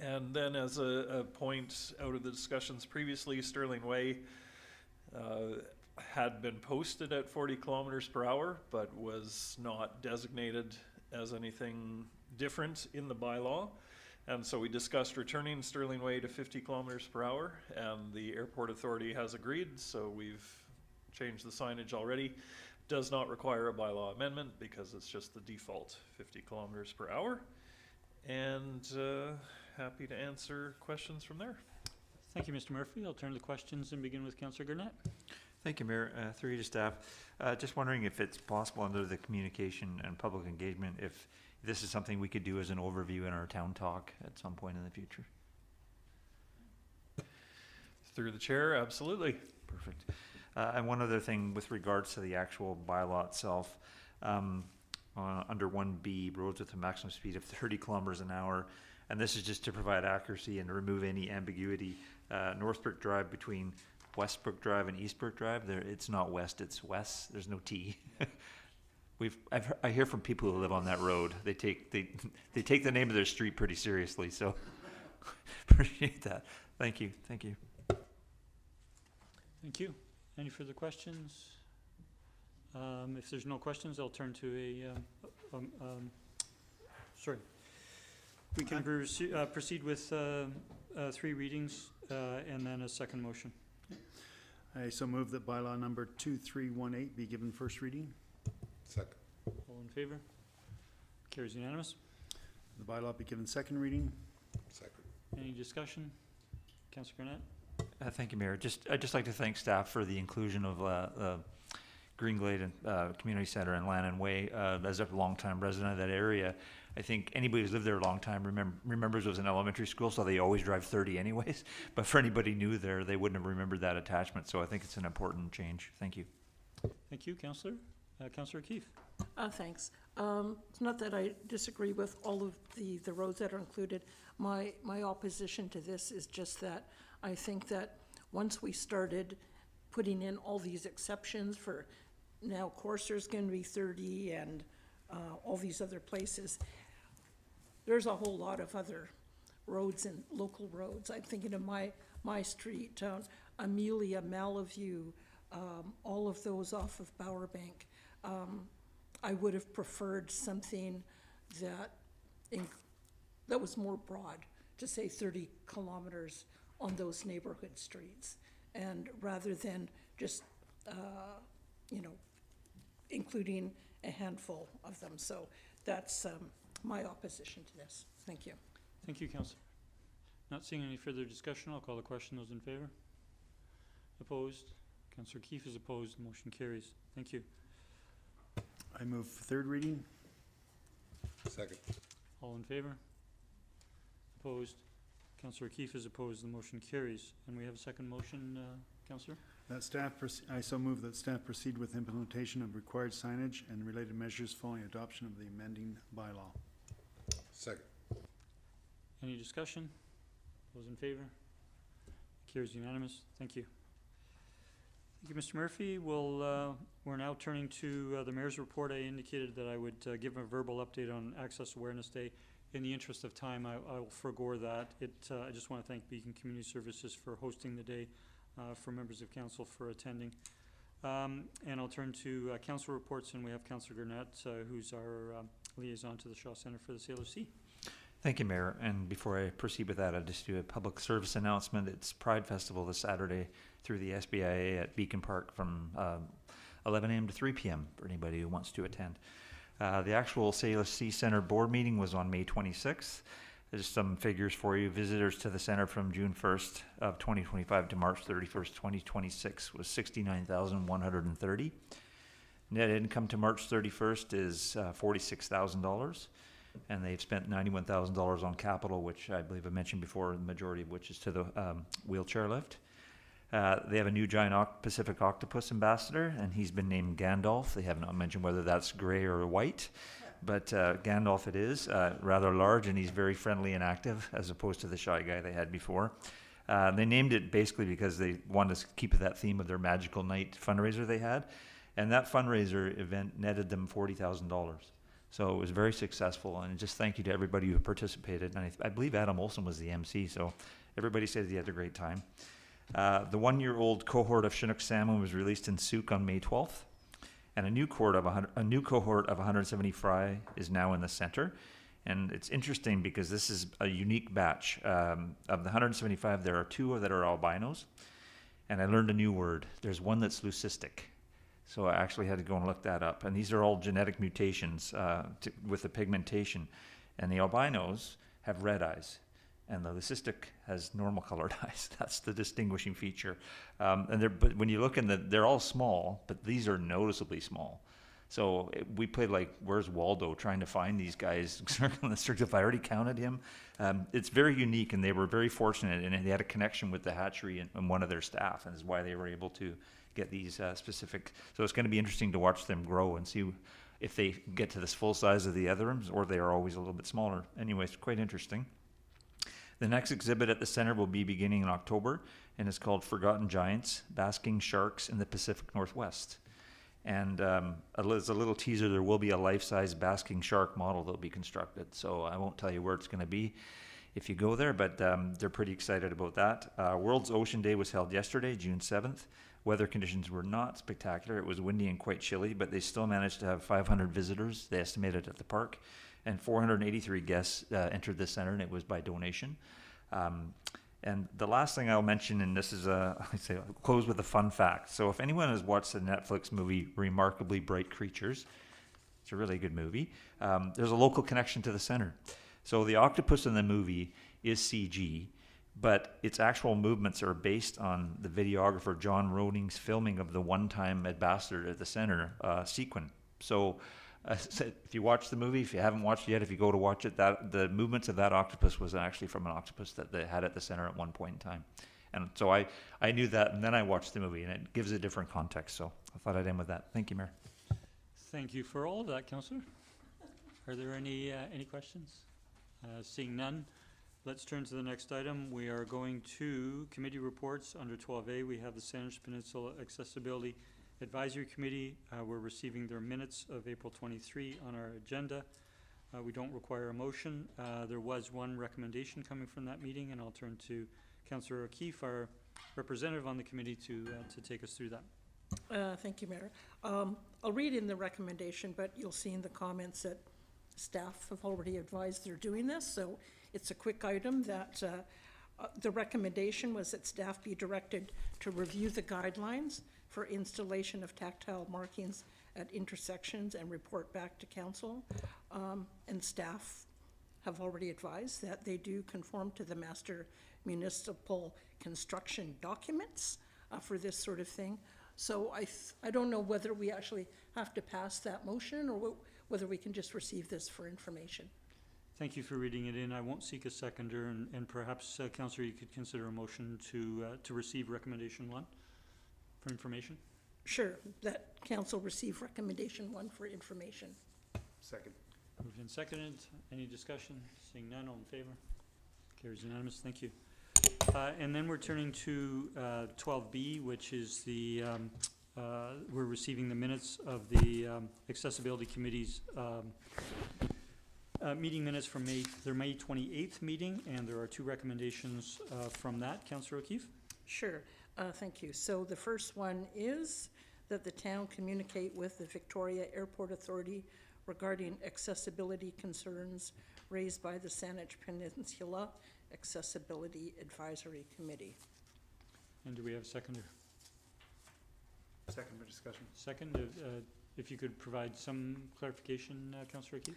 And then, as a point out of the discussions previously, Sterling Way had been posted at 40km/h, but was not designated as anything different in the bylaw. And so we discussed returning Sterling Way to 50km/h, and the airport authority has agreed, so we've changed the signage already. Does not require a bylaw amendment because it's just the default 50km/h. And happy to answer questions from there. Thank you, Mr. Murphy. I'll turn to the questions and begin with Councillor Garnett. Thank you, Mayor. Through you to staff. Just wondering if it's possible under the communication and public engagement, if this is something we could do as an overview in our town talk at some point in the future. Through the chair, absolutely. Perfect. And one other thing with regards to the actual bylaw itself, under 1B, roads with a maximum speed of 30km/h, and this is just to provide accuracy and to remove any ambiguity. Northbrook Drive between Westbrook Drive and Eastbrook Drive, it's not west, it's west. There's no T. I hear from people who live on that road. They take the name of their street pretty seriously. So appreciate that. Thank you. Thank you. Thank you. Any further questions? If there's no questions, I'll turn to sorry. We can proceed with 3 readings and then a second motion. I so move that bylaw number 2318 be given first reading. Second. All in favor? Carries unanimous. The bylaw be given second reading. Second. Any discussion? Councillor Garnett? Thank you, Mayor. I'd just like to thank staff for the inclusion of Green Glade and Community Center and Lannon Way. As a longtime resident of that area, I think anybody who's lived there a long time remembers it was an elementary school, so they always drive 30 anyways. But for anybody new there, they wouldn't have remembered that attachment. So I think it's an important change. Thank you. Thank you, Councillor. Councillor Keefe. Thanks. It's not that I disagree with all of the roads that are included. My opposition to this is just that I think that once we started putting in all these exceptions for now Courser's going to be 30 and all these other places, there's a whole lot of other roads and local roads. I'm thinking of my street, Amelia, Malaview, all of those off of Bowerbank. I would have preferred something that was more broad, to say 30 kilometers on those neighborhood streets, and rather than just including a handful of them. So that's my opposition to this. Thank you. Thank you, Councillor. Not seeing any further discussion, I'll call the question. Those in favor? Opposed? Councillor Keefe is opposed. The motion carries. Thank you. I move for third reading. Second. All in favor? Opposed? Councillor Keefe is opposed. The motion carries. And we have a second motion, Councillor? I so move that staff proceed with implementation of required signage and related measures following adoption of the amending bylaw. Second. Any discussion? Those in favor? Carries unanimous. Thank you. Thank you, Mr. Murphy. We're now turning to the Mayor's report. I indicated that I would give a verbal update on Access Awareness Day. In the interest of time, I will forego that. I just want to thank Beacon Community Services for hosting the day, for members of council for attending. And I'll turn to council reports, and we have Councillor Garnett, who's our liaison to the Shaw Centre for the Sale of Sea. Thank you, Mayor. And before I proceed with that, I'll just do a public service announcement. It's Pride Festival this Saturday through the SBIA at Beacon Park from 11 a.m. to 3 p.m. for anybody who wants to attend. The actual Sale of Sea Center board meeting was on May 26th. There's some figures for you. Visitors to the center from June 1st of 2025 to March 31st, 2026 was 69,130. Net income to March 31st is $46,000, and they've spent $91,000 on capital, which I believe I mentioned before, the majority of which is to the wheelchair lift. They have a new giant Pacific octopus ambassador, and he's been named Gandalf. They have not mentioned whether that's gray or white, but Gandalf it is, rather large, and he's very friendly and active as opposed to the shy guy they had before. They named it basically because they wanted to keep that theme of their Magical Night fundraiser they had, and that fundraiser event netted them $40,000. So it was very successful, and just thank you to everybody who participated. And I believe Adam Olson was the MC, so everybody said he had a great time. The one-year-old cohort of Chinook salmon was released in Souk on May 12th. And a new cohort of 170 fry is now in the center. And it's interesting because this is a unique batch. Of the 175, there are 2 that are albinos. And I learned a new word. There's one that's leucistic. So I actually had to go and look that up. And these are all genetic mutations with the pigmentation. And the albinos have red eyes. And the leucistic has normal colored eyes. That's the distinguishing feature. But when you look they're all small, but these are noticeably small. So we played like Where's Waldo, trying to find these guys circling the circle. If I already counted him, it's very unique, and they were very fortunate, and they had a connection with the hatchery and one of their staff, and is why they were able to get these specific. So it's going to be interesting to watch them grow and see if they get to this full size of the other ones, or they are always a little bit smaller. Anyways, quite interesting. The next exhibit at the center will be beginning in October, and it's called Forgotten Giants, Basking Sharks in the Pacific Northwest. And as a little teaser, there will be a life-size basking shark model that will be constructed. So I won't tell you where it's going to be if you go there, but they're pretty excited about that. World's Ocean Day was held yesterday, June 7th. Weather conditions were not spectacular. It was windy and quite chilly, but they still managed to have 500 visitors, they estimated, at the park. And 483 guests entered the center, and it was by donation. And the last thing I'll mention, and this is I'll close with a fun fact. So if anyone has watched the Netflix movie Remarkably Bright Creatures, it's a really good movie. There's a local connection to the center. So the octopus in the movie is CG, but its actual movements are based on the videographer John Roning's filming of the one-time ambassador at the center, Tseycum. So if you watch the movie, if you haven't watched it yet, if you go to watch it, the movements of that octopus was actually from an octopus that they had at the center at one point in time. And so I knew that, and then I watched the movie, and it gives a different context. So I thought I'd end with that. Thank you, Mayor. Thank you for all of that, Councillor. Are there any questions? Seeing none, let's turn to the next item. We are going to committee reports. Under 12A, we have the Saanich Peninsula Accessibility Advisory Committee. We're receiving their minutes of April 23 on our agenda. We don't require a motion. There was one recommendation coming from that meeting, and I'll turn to Councillor O'Keefe, our representative on the committee, to take us through that. Thank you, Mayor. I'll read in the recommendation, but you'll see in the comments that staff have already advised they're doing this, so it's a quick item that the recommendation was that staff be directed to review the guidelines for installation of tactile markings at intersections and report back to council. And staff have already advised that they do conform to the master municipal construction documents for this sort of thing. So I don't know whether we actually have to pass that motion or whether we can just receive this for information. Thank you for reading it in. I won't seek a seconder, and perhaps, Councillor, you could consider a motion to receive recommendation 1 for information. Sure, that council receive recommendation 1 for information. Second. Moved and seconded. Any discussion? Seeing none, all in favor? Carries unanimous. Thank you. And then we're turning to 12B, which is the we're receiving the minutes of the Accessibility Committee's meeting minutes from their May 28th meeting, and there are 2 recommendations from that. Councillor O'Keefe? Sure. Thank you. So the first one is that the town communicate with the Victoria Airport Authority regarding accessibility concerns raised by the Saanich Peninsula Accessibility Advisory Committee. And do we have a seconder? Second for discussion. Second, if you could provide some clarification, Councillor O'Keefe?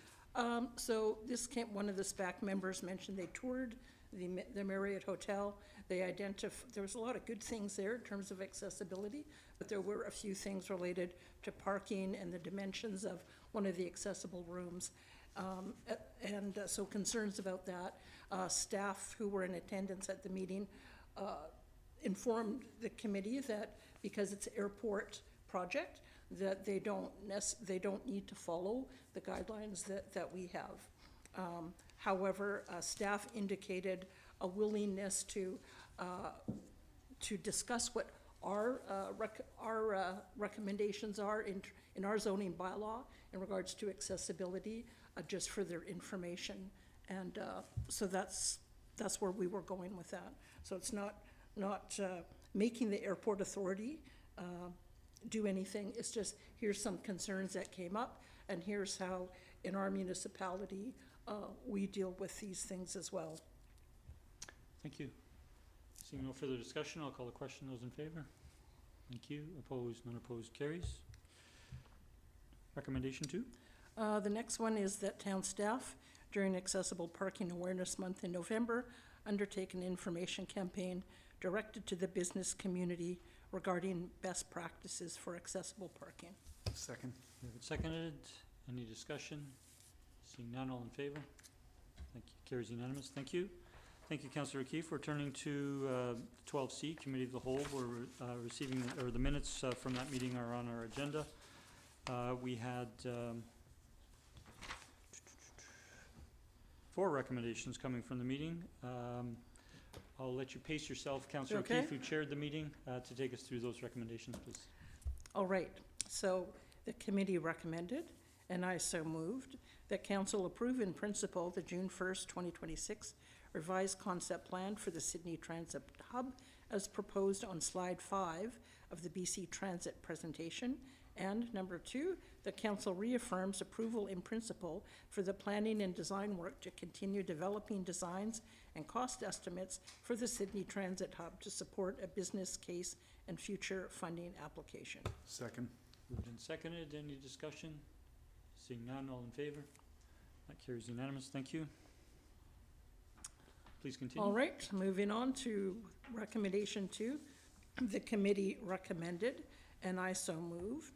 So this came, one of the SPAC members mentioned they toured the Marriott Hotel. They there was a lot of good things there in terms of accessibility, but there were a few things related to parking and the dimensions of one of the accessible rooms. So concerns about that. Staff who were in attendance at the meeting informed the committee that because it's an airport project, that they don't need to follow the guidelines that we have. However, staff indicated a willingness to discuss what our recommendations are in our zoning bylaw in regards to accessibility, just for their information. And so that's where we were going with that. So it's not making the airport authority do anything. It's just, here's some concerns that came up, and here's how in our municipality we deal with these things as well. Thank you. Seeing no further discussion, I'll call the question. Those in favor? Thank you. Opposed? None opposed. Carries. Recommendation 2. The next one is that town staff, during Accessible Parking Awareness Month in November, undertake an information campaign directed to the business community regarding best practices for accessible parking. Second. Seconded. Any discussion? Seeing none, all in favor? Thank you. Carries unanimous. Thank you. Thank you, Councillor O'Keefe. We're turning to 12C, Committee of the Whole. We're receiving, or the minutes from that meeting are on our agenda. We had 4 recommendations coming from the meeting. I'll let you pace yourself, Councillor O'Keefe, who chaired the meeting, to take us through those recommendations, please. All right. So the committee recommended, and I so moved, that council approve in principle the June 1st, 2026 revised concept plan for the Sydney Transit Hub as proposed on slide 5 of the BC Transit presentation. And number 2, the council reaffirms approval in principle for the planning and design work to continue developing designs and cost estimates for the Sydney Transit Hub to support a business case and future funding application. Second. Moved and seconded. Any discussion? Seeing none, all in favor? That carries unanimous. Thank you. Please continue. All right, moving on to recommendation 2. The committee recommended, and I so moved,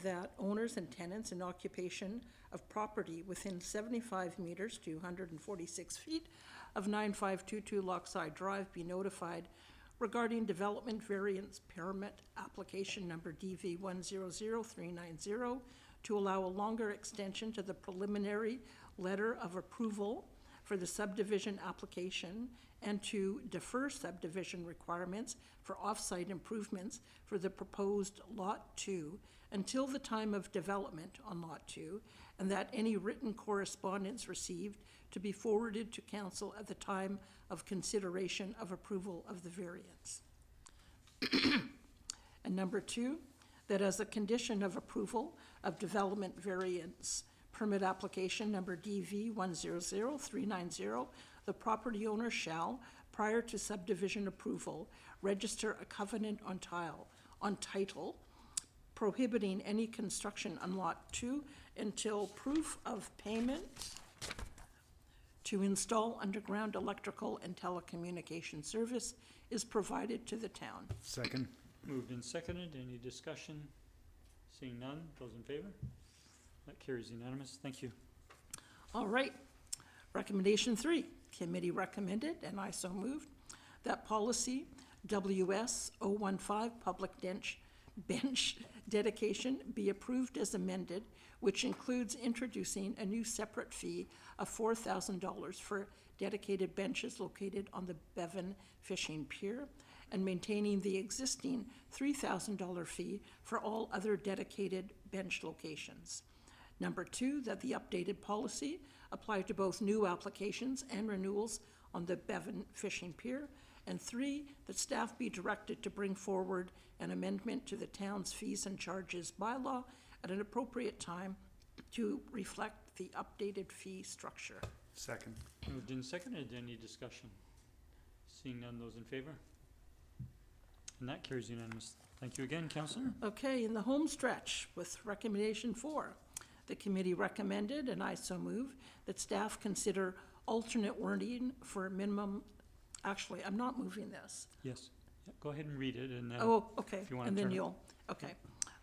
that owners and tenants in occupation of property within 75 meters to 146 feet of 9522 Lochside Drive be notified regarding development variance permit application number DV 100390 to allow a longer extension to the preliminary letter of approval for the subdivision application and to defer subdivision requirements for off-site improvements for the proposed Lot 2 until the time of development on Lot 2, and that any written correspondence received to be forwarded to council at the time of consideration of approval of the variance. And number 2, that as a condition of approval of development variance permit application number DV 100390, the property owner shall, prior to subdivision approval, register a covenant on title prohibiting any construction on Lot 2 until proof of payment to install underground electrical and telecommunication service is provided to the town. Second. Moved and seconded. Any discussion? Seeing none, those in favor? That carries unanimous. Thank you. All right. Recommendation 3, committee recommended, and I so moved, that policy W SÁNEĆ public bench dedication be approved as amended, which includes introducing a new separate fee of $4,000 for dedicated benches located on the Bevan Fishing Pier, and maintaining the existing $3,000 fee for all other dedicated bench locations. Number 2, that the updated policy apply to both new applications and renewals on the Bevan Fishing Pier. And 3, that staff be directed to bring forward an amendment to the town's fees and charges bylaw at an appropriate time to reflect the updated fee structure. Second. Moved and seconded. Any discussion? Seeing none, those in favor? And that carries unanimous. Thank you again, Councillor. Okay, in the home stretch with recommendation 4, the committee recommended, and I so move, that staff consider alternate wording for minimum, actually, I'm not moving this. Yes. Yeah, go ahead and read it, and then Oh, okay, if you want to and then turn it. you'll, okay.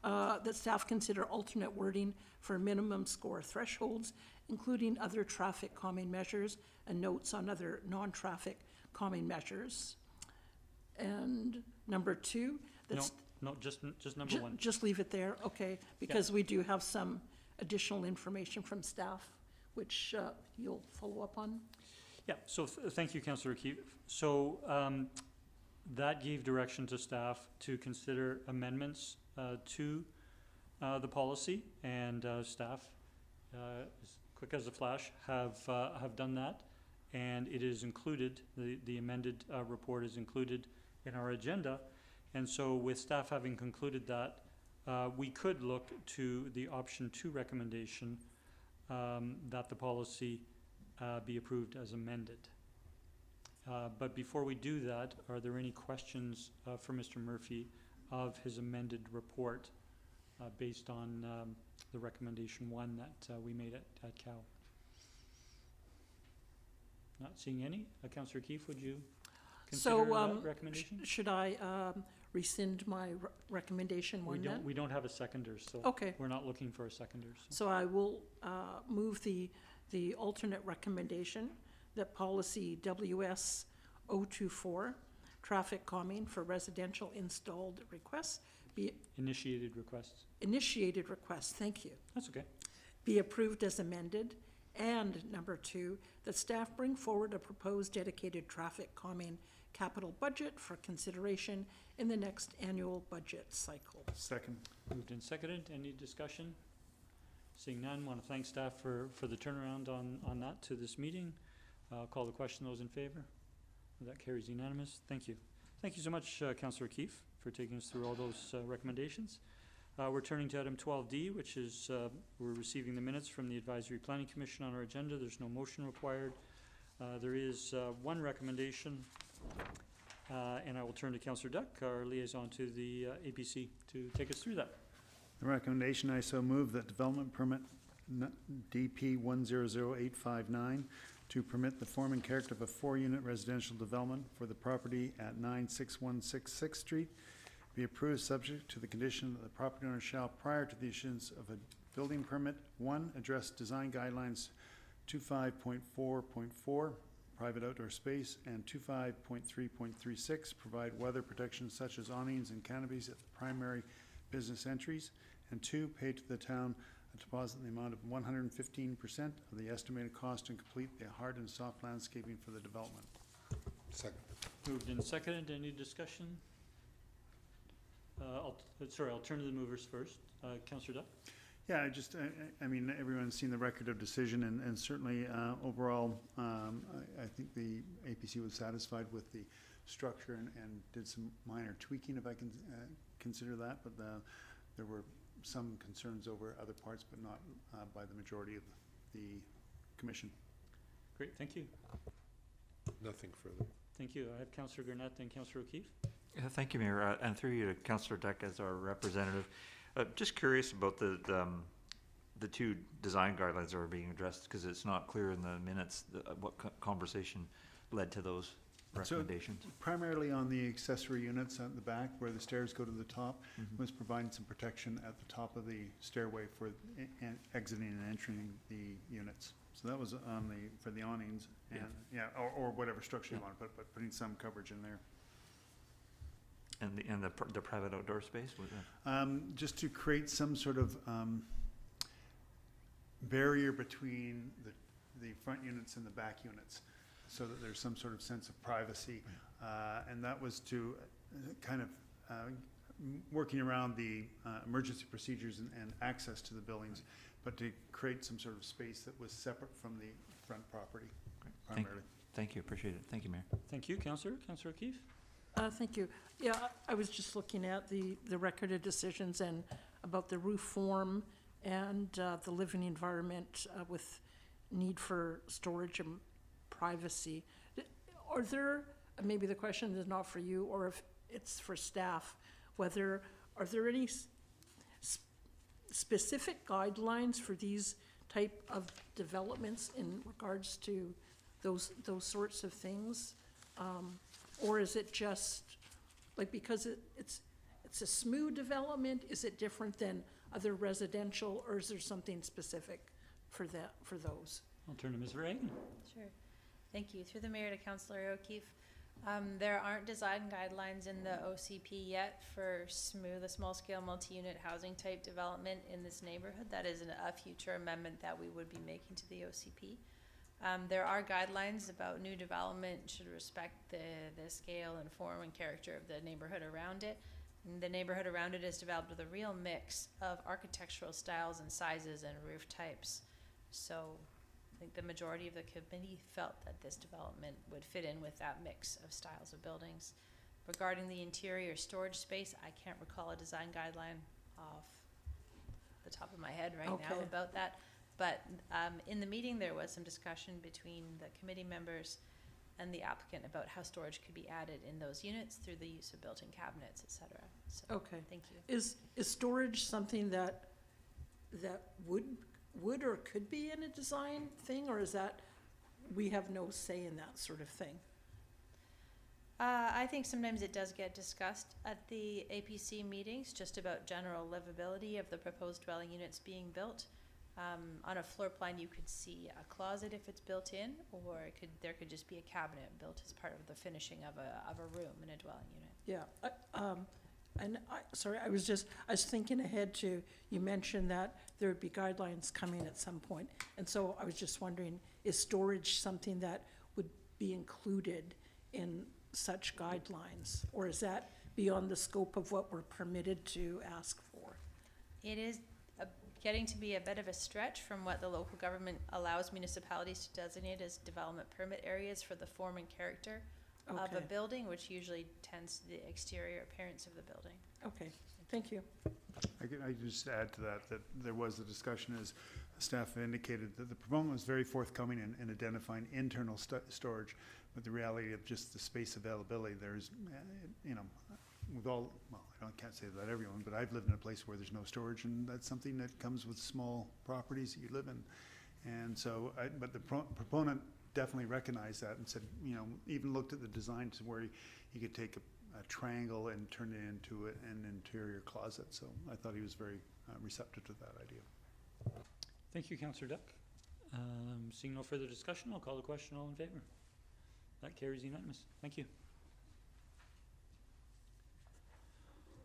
That staff consider alternate wording for minimum score thresholds, including other traffic calming measures and notes on other non-traffic calming measures. And number two, that's. No, just number one. Just leave it there, okay, because we do have some additional information from staff, which you'll follow up on. Yeah, so thank you, Councillor O'Keefe. So that gave direction to staff to consider amendments to the policy, and staff, as quick as a flash, have done that, and it is included, the amended report is included in our agenda. And so with staff having concluded that, we could look to the option 2 recommendation that the policy be approved as amended. But before we do that, are there any questions for Mr. Murphy of his amended report based on the recommendation 1 that we made at COW? Not seeing any. Councillor Keefe, would you consider that recommendation? Should I rescind my recommendation 1 then? We don't have a seconder, so Okay. we're not looking for a seconder. So I will move the alternate recommendation that policy W SÁNEĆ traffic calming for residential installed requests be Initiated requests. initiated requests, thank you, That's okay. be approved as amended. And number 2, that staff bring forward a proposed dedicated traffic calming capital budget for consideration in the next annual budget cycle. Second. Moved and seconded. Any discussion? Seeing none, want to thank staff for the turnaround on that to this meeting. I'll call the question. Those in favor? That carries unanimous. Thank you. Thank you so much, Councillor Keefe, for taking us through all those recommendations. We're turning to item 12D, which is we're receiving the minutes from the Advisory Planning Commission on our agenda. There's no motion required. There is one recommendation, and I will turn to Councillor Duck, our liaison to the APC, to take us through that. The recommendation, I so move that development permit DP 100859 to permit the form and character of a 4-unit residential development for the property at 96166 6th Street be approved, subject to the condition that the property owner shall, prior to the issuance of a building permit, 1, address design guidelines 25.4.4, private outdoor space, and 25.3.36, provide weather protection such as awnings and canopies at the primary business entries, and 2, pay to the town a deposit in the amount of 115% of the estimated cost and complete the hard and soft landscaping for the development. Second. Moved and seconded. Any discussion? I'll turn to the movers first. Councillor Duck? Yeah, I mean, everyone's seen the record of decision, and certainly overall, I think the APC was satisfied with the structure and did some minor tweaking, if I can consider that, but there were some concerns over other parts, but not by the majority of the commission. Great, thank you. Nothing further. Thank you. I have Councillor Gurnett and Councillor O'Keefe. Thank you, Mayor, and through you to Councillor Duck as our representative. Just curious about the 2 design guidelines that are being addressed, because it's not clear in the minutes what conversation led to those recommendations. So primarily on the accessory units at the back where the stairs go to the top, was providing some protection at the top of the stairway for exiting and entering the units. So that was on for the awnings and or whatever structure you want to put, but putting some coverage in there. And the private outdoor space? Was that? Just to create some sort of barrier between the front units and the back units, so that there's some sort of sense of privacy. And that was to kind of working around the emergency procedures and access to the buildings, but to create some sort of space that was separate from the front property, primarily. Thank you, appreciate it. Thank you, Mayor. Thank you, Councillor. Councillor O'Keefe? Thank you. Yeah, I was just looking at the record of decisions and about the roof form and the living environment with need for storage and privacy. Are there, maybe the question is not for you, or if it's for staff, are there any specific guidelines for these type of developments in regards to those sorts of things? Or is it just, like, because it's a smooth development, is it different than other residential, or is there something specific for those? I'll turn to Ms. Reagan. Sure. Thank you. Through the mayor to Councillor O'Keefe. There aren't design guidelines in the OCP yet for smooth, a small-scale multi-unit housing type development in this neighborhood. That is a future amendment that we would be making to the OCP. There are guidelines about new development should respect the scale and form and character of the neighborhood around it. And the neighborhood around it is developed with a real mix of architectural styles and sizes and roof types. So I think the majority of the committee felt that this development would fit in with that mix of styles of buildings. Regarding the interior storage space, I can't recall a design guideline off the top of my head right now about that. But in the meeting, there was some discussion between the committee members and the applicant about how storage could be added in those units through the use of built-in cabinets, et cetera. So, thank you. Is storage something that would or could be in a design thing, or is that we have no say in that sort of thing? I think sometimes it does get discussed at the APC meetings, just about general livability of the proposed dwelling units being built. On a floor plan, you could see a closet if it's built in, or there could just be a cabinet built as part of the finishing of a room in a dwelling unit. Yeah, and I was thinking ahead to, you mentioned that there would be guidelines coming at some point, and so I was just wondering, is storage something that would be included in such guidelines, or is that beyond the scope of what we're permitted to ask for? It is getting to be a bit of a stretch from what the local government allows municipalities to designate as development permit areas for the form and character of a building, which usually tends to the exterior appearance of the building. Okay, thank you. I can just add to that there was a discussion, as staff indicated, that the proponent was very forthcoming in identifying internal storage, but the reality of just the space availability, there's, with all, well, I can't say that everyone, but I've lived in a place where there's no storage, and that's something that comes with small properties that you live in. And so, but the proponent definitely recognized that and said, even looked at the design to where you could take a triangle and turn it into an interior closet. So I thought he was very receptive to that idea. Thank you, Councillor Duck. Seeing no further discussion, I'll call the question. All in favor? That carries unanimous. Thank you.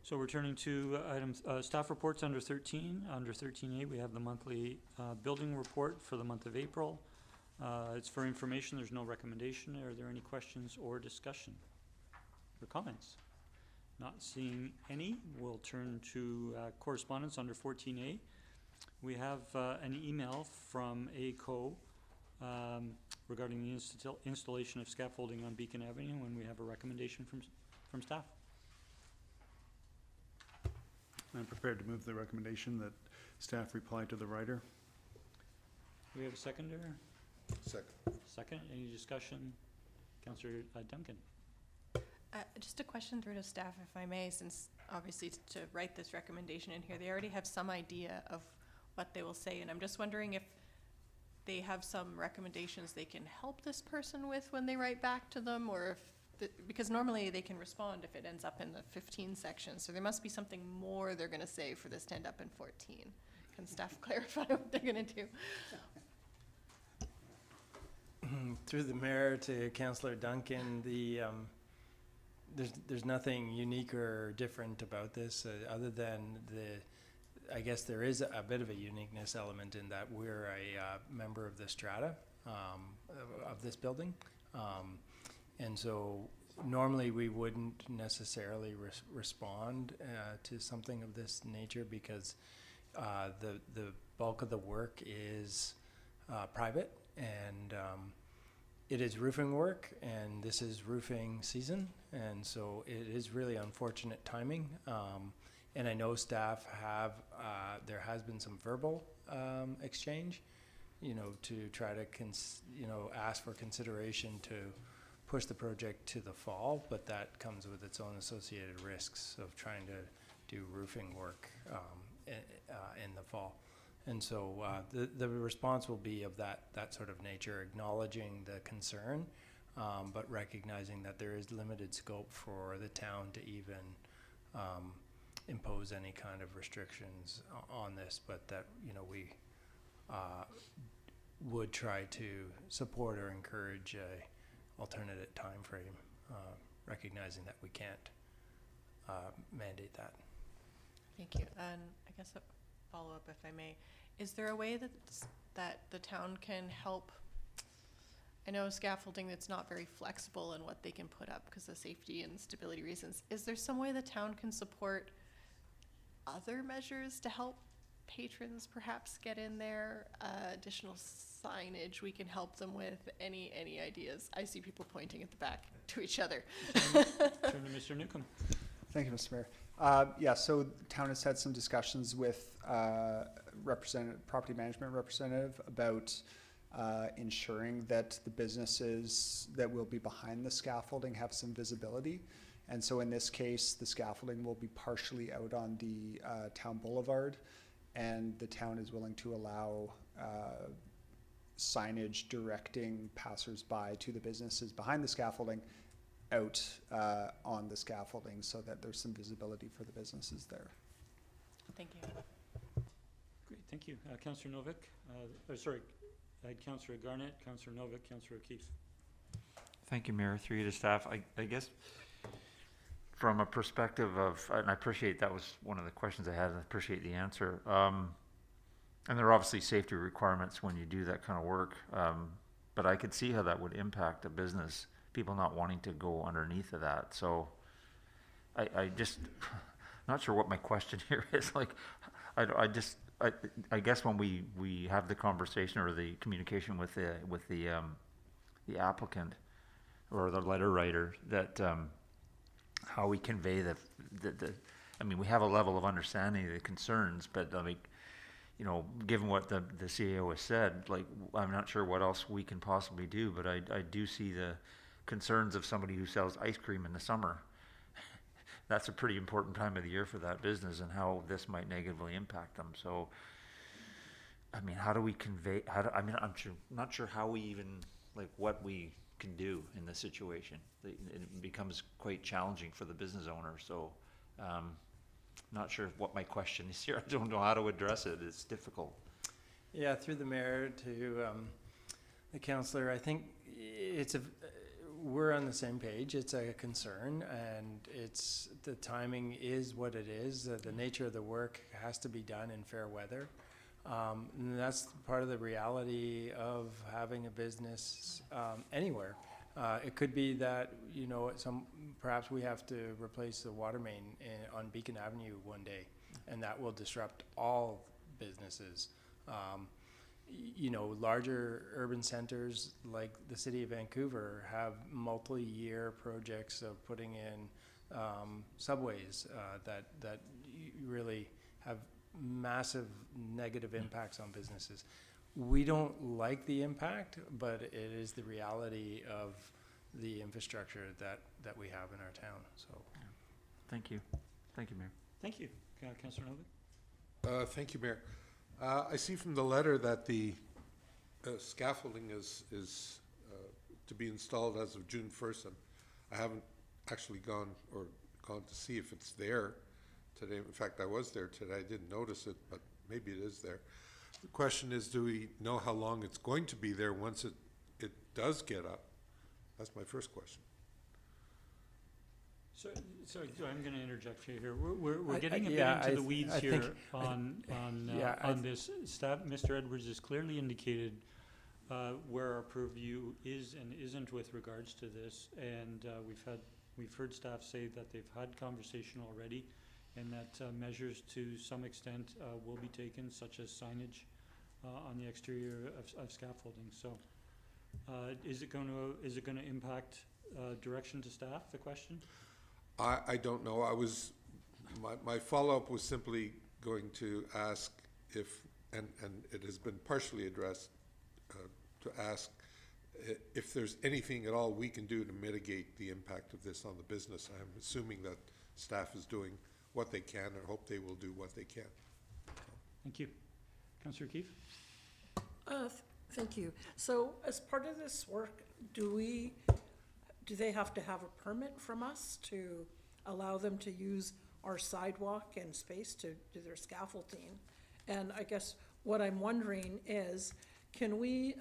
So we're turning to items, staff reports under 13. Under 13A, we have the monthly building report for the month of April. It's for information. There's no recommendation. Are there any questions or discussion or comments? Not seeing any. We'll turn to correspondence under 14A. We have an email from ACO regarding the installation of scaffolding on Beacon Avenue, and we have a recommendation from staff. I'm prepared to move the recommendation that staff reply to the writer. Do we have a seconder? Second. Second. Any discussion? Councillor Duncan. Just a question through to staff, if I may, since obviously to write this recommendation in here, they already have some idea of what they will say, and I'm just wondering if they have some recommendations they can help this person with when they write back to them, or if because normally they can respond if it ends up in the 15 section, so there must be something more they're going to say for this to end up in 14. Can staff clarify what they're going to do? Through the mayor to Councillor Duncan, there's nothing unique or different about this other than I guess there is a bit of a uniqueness element in that we're a member of the strata of this building. And so normally we wouldn't necessarily respond to something of this nature because the bulk of the work is private, and it is roofing work, and this is roofing season, and so it is really unfortunate timing. And I know staff have, there has been some verbal exchange, to try to ask for consideration to push the project to the fall, but that comes with its own associated risks of trying to do roofing work in the fall. And so the response will be of that sort of nature, acknowledging the concern, but recognizing that there is limited scope for the town to even impose any kind of restrictions on this, but that, you know, we would try to support or encourage a alternate time frame, recognizing that we can't mandate that. Thank you. And I guess a follow-up, if I may. Is there a way that the town can help? I know scaffolding that's not very flexible in what they can put up because of safety and stability reasons. Is there some way the town can support other measures to help patrons perhaps get in there? Additional signage we can help them with? Any ideas? I see people pointing at the back to each other. Turn to Mr. Newcomb. Thank you, Mr. Mayor. Yeah, so the town has had some discussions with property management representative about ensuring that the businesses that will be behind the scaffolding have some visibility. And so in this case, the scaffolding will be partially out on the town boulevard, and the town is willing to allow signage directing passersby to the businesses behind the scaffolding out on the scaffolding so that there's some visibility for the businesses there. Thank you. Great, thank you. Councillor Novick, I had Councillor Garnett, Councillor Novick, Councillor O'Keefe. Thank you, Mayor. Through you to staff. I guess from a perspective of, and I appreciate that was one of the questions I had, and I appreciate the answer. And there are obviously safety requirements when you do that kind of work, but I could see how that would impact a business, people not wanting to go underneath of that. So I just, not sure what my question here is. Like, I guess when we have the conversation or the communication with the applicant or the letter writer, that how we convey the I mean, we have a level of understanding of the concerns, but like, you know, given what the CAO has said, like, I'm not sure what else we can possibly do, but I do see the concerns of somebody who sells ice cream in the summer. That's a pretty important time of the year for that business, and how this might negatively impact them. So, I mean, how do we convey, I'm not sure how we even, like, what we can do in this situation. It becomes quite challenging for the business owner. So, not sure what my question is here. I don't know how to address it. It's difficult. Yeah, through the mayor to the councillor, I think we're on the same page. It's a concern, and the timing is what it is. The nature of the work has to be done in fair weather. And that's part of the reality of having a business anywhere. It could be that, you know, perhaps we have to replace the water main on Beacon Avenue one day, and that will disrupt all businesses. You know, larger urban centers like the city of Vancouver have multi-year projects of putting in subways that really have massive negative impacts on businesses. We don't like the impact, but it is the reality of the infrastructure that we have in our town. So, thank you, Mayor. Thank you, Councillor Novick. Thank you, Mayor. I see from the letter that the scaffolding is to be installed as of June 1st, and I haven't actually gone to see if it's there today. In fact, I was there today. I didn't notice it, but maybe it is there. The question is, do we know how long it's going to be there once it does get up? That's my first question. So I'm going to interject you here. We're getting a bit into the weeds here on this. Staff, Mr. Edwards has clearly indicated where our purview is and isn't with regards to this, and we've heard staff say that they've had conversation already, and that measures to some extent will be taken, such as signage on the exterior of scaffolding. So, is it going to impact direction to staff? The question. I don't know. My follow-up was simply going to ask if, and it has been partially addressed, to ask if there's anything at all we can do to mitigate the impact of this on the business. I'm assuming that staff is doing what they can, or hope they will do what they can. Thank you. Councillor Keefe? Thank you. So as part of this work, do they have to have a permit from us to allow them to use our sidewalk and space to do their scaffolding? And I guess what I'm wondering is, can we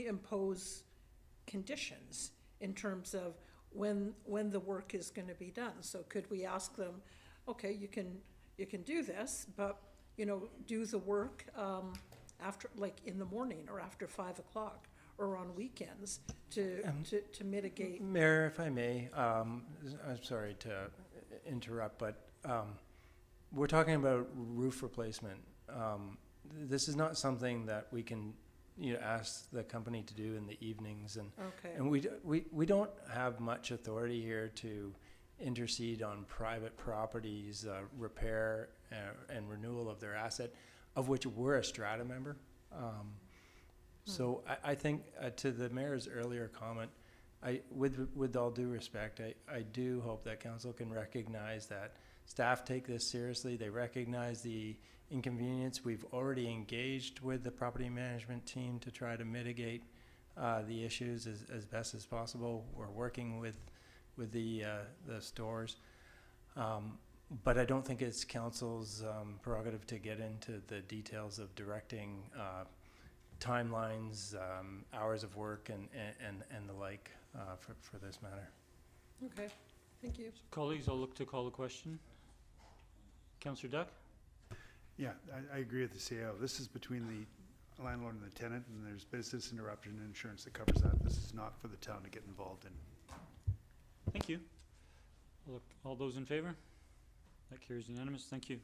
impose conditions in terms of when the work is going to be done? So could we ask them, okay, you can do this, but do the work after, like in the morning or after 5 o'clock or on weekends to mitigate. Mayor, if I may, I'm sorry to interrupt, but we're talking about roof replacement. This is not something that we can ask the company to do in the evenings, and we don't have much authority here to intercede on private properties, repair and renewal of their asset, of which we're a strata member. So I think to the mayor's earlier comment, with all due respect, I do hope that council can recognize that staff take this seriously. They recognize the inconvenience. We've already engaged with the property management team to try to mitigate the issues as best as possible. We're working with the stores. But I don't think it's council's prerogative to get into the details of directing timelines, hours of work, and the like for this matter. Okay, thank you. Colleagues, I'll look to call the question. Councillor Duck? Yeah, I agree with the CAO. This is between the landlord and the tenant, and there's business interruption insurance that covers that. This is not for the town to get involved in. Thank you. Look, all those in favor? That carries unanimous. Thank you.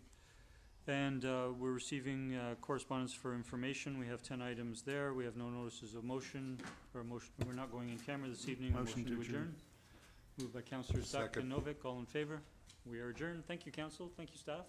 And we're receiving correspondence for information. We have 10 items there. We have no notices of motion or motion. We're not going in camera this evening. Motion to adjourn. Moved by Councillors Duck Second. and Novick. All in favor? We are adjourned. Thank you, council. Thank you, staff.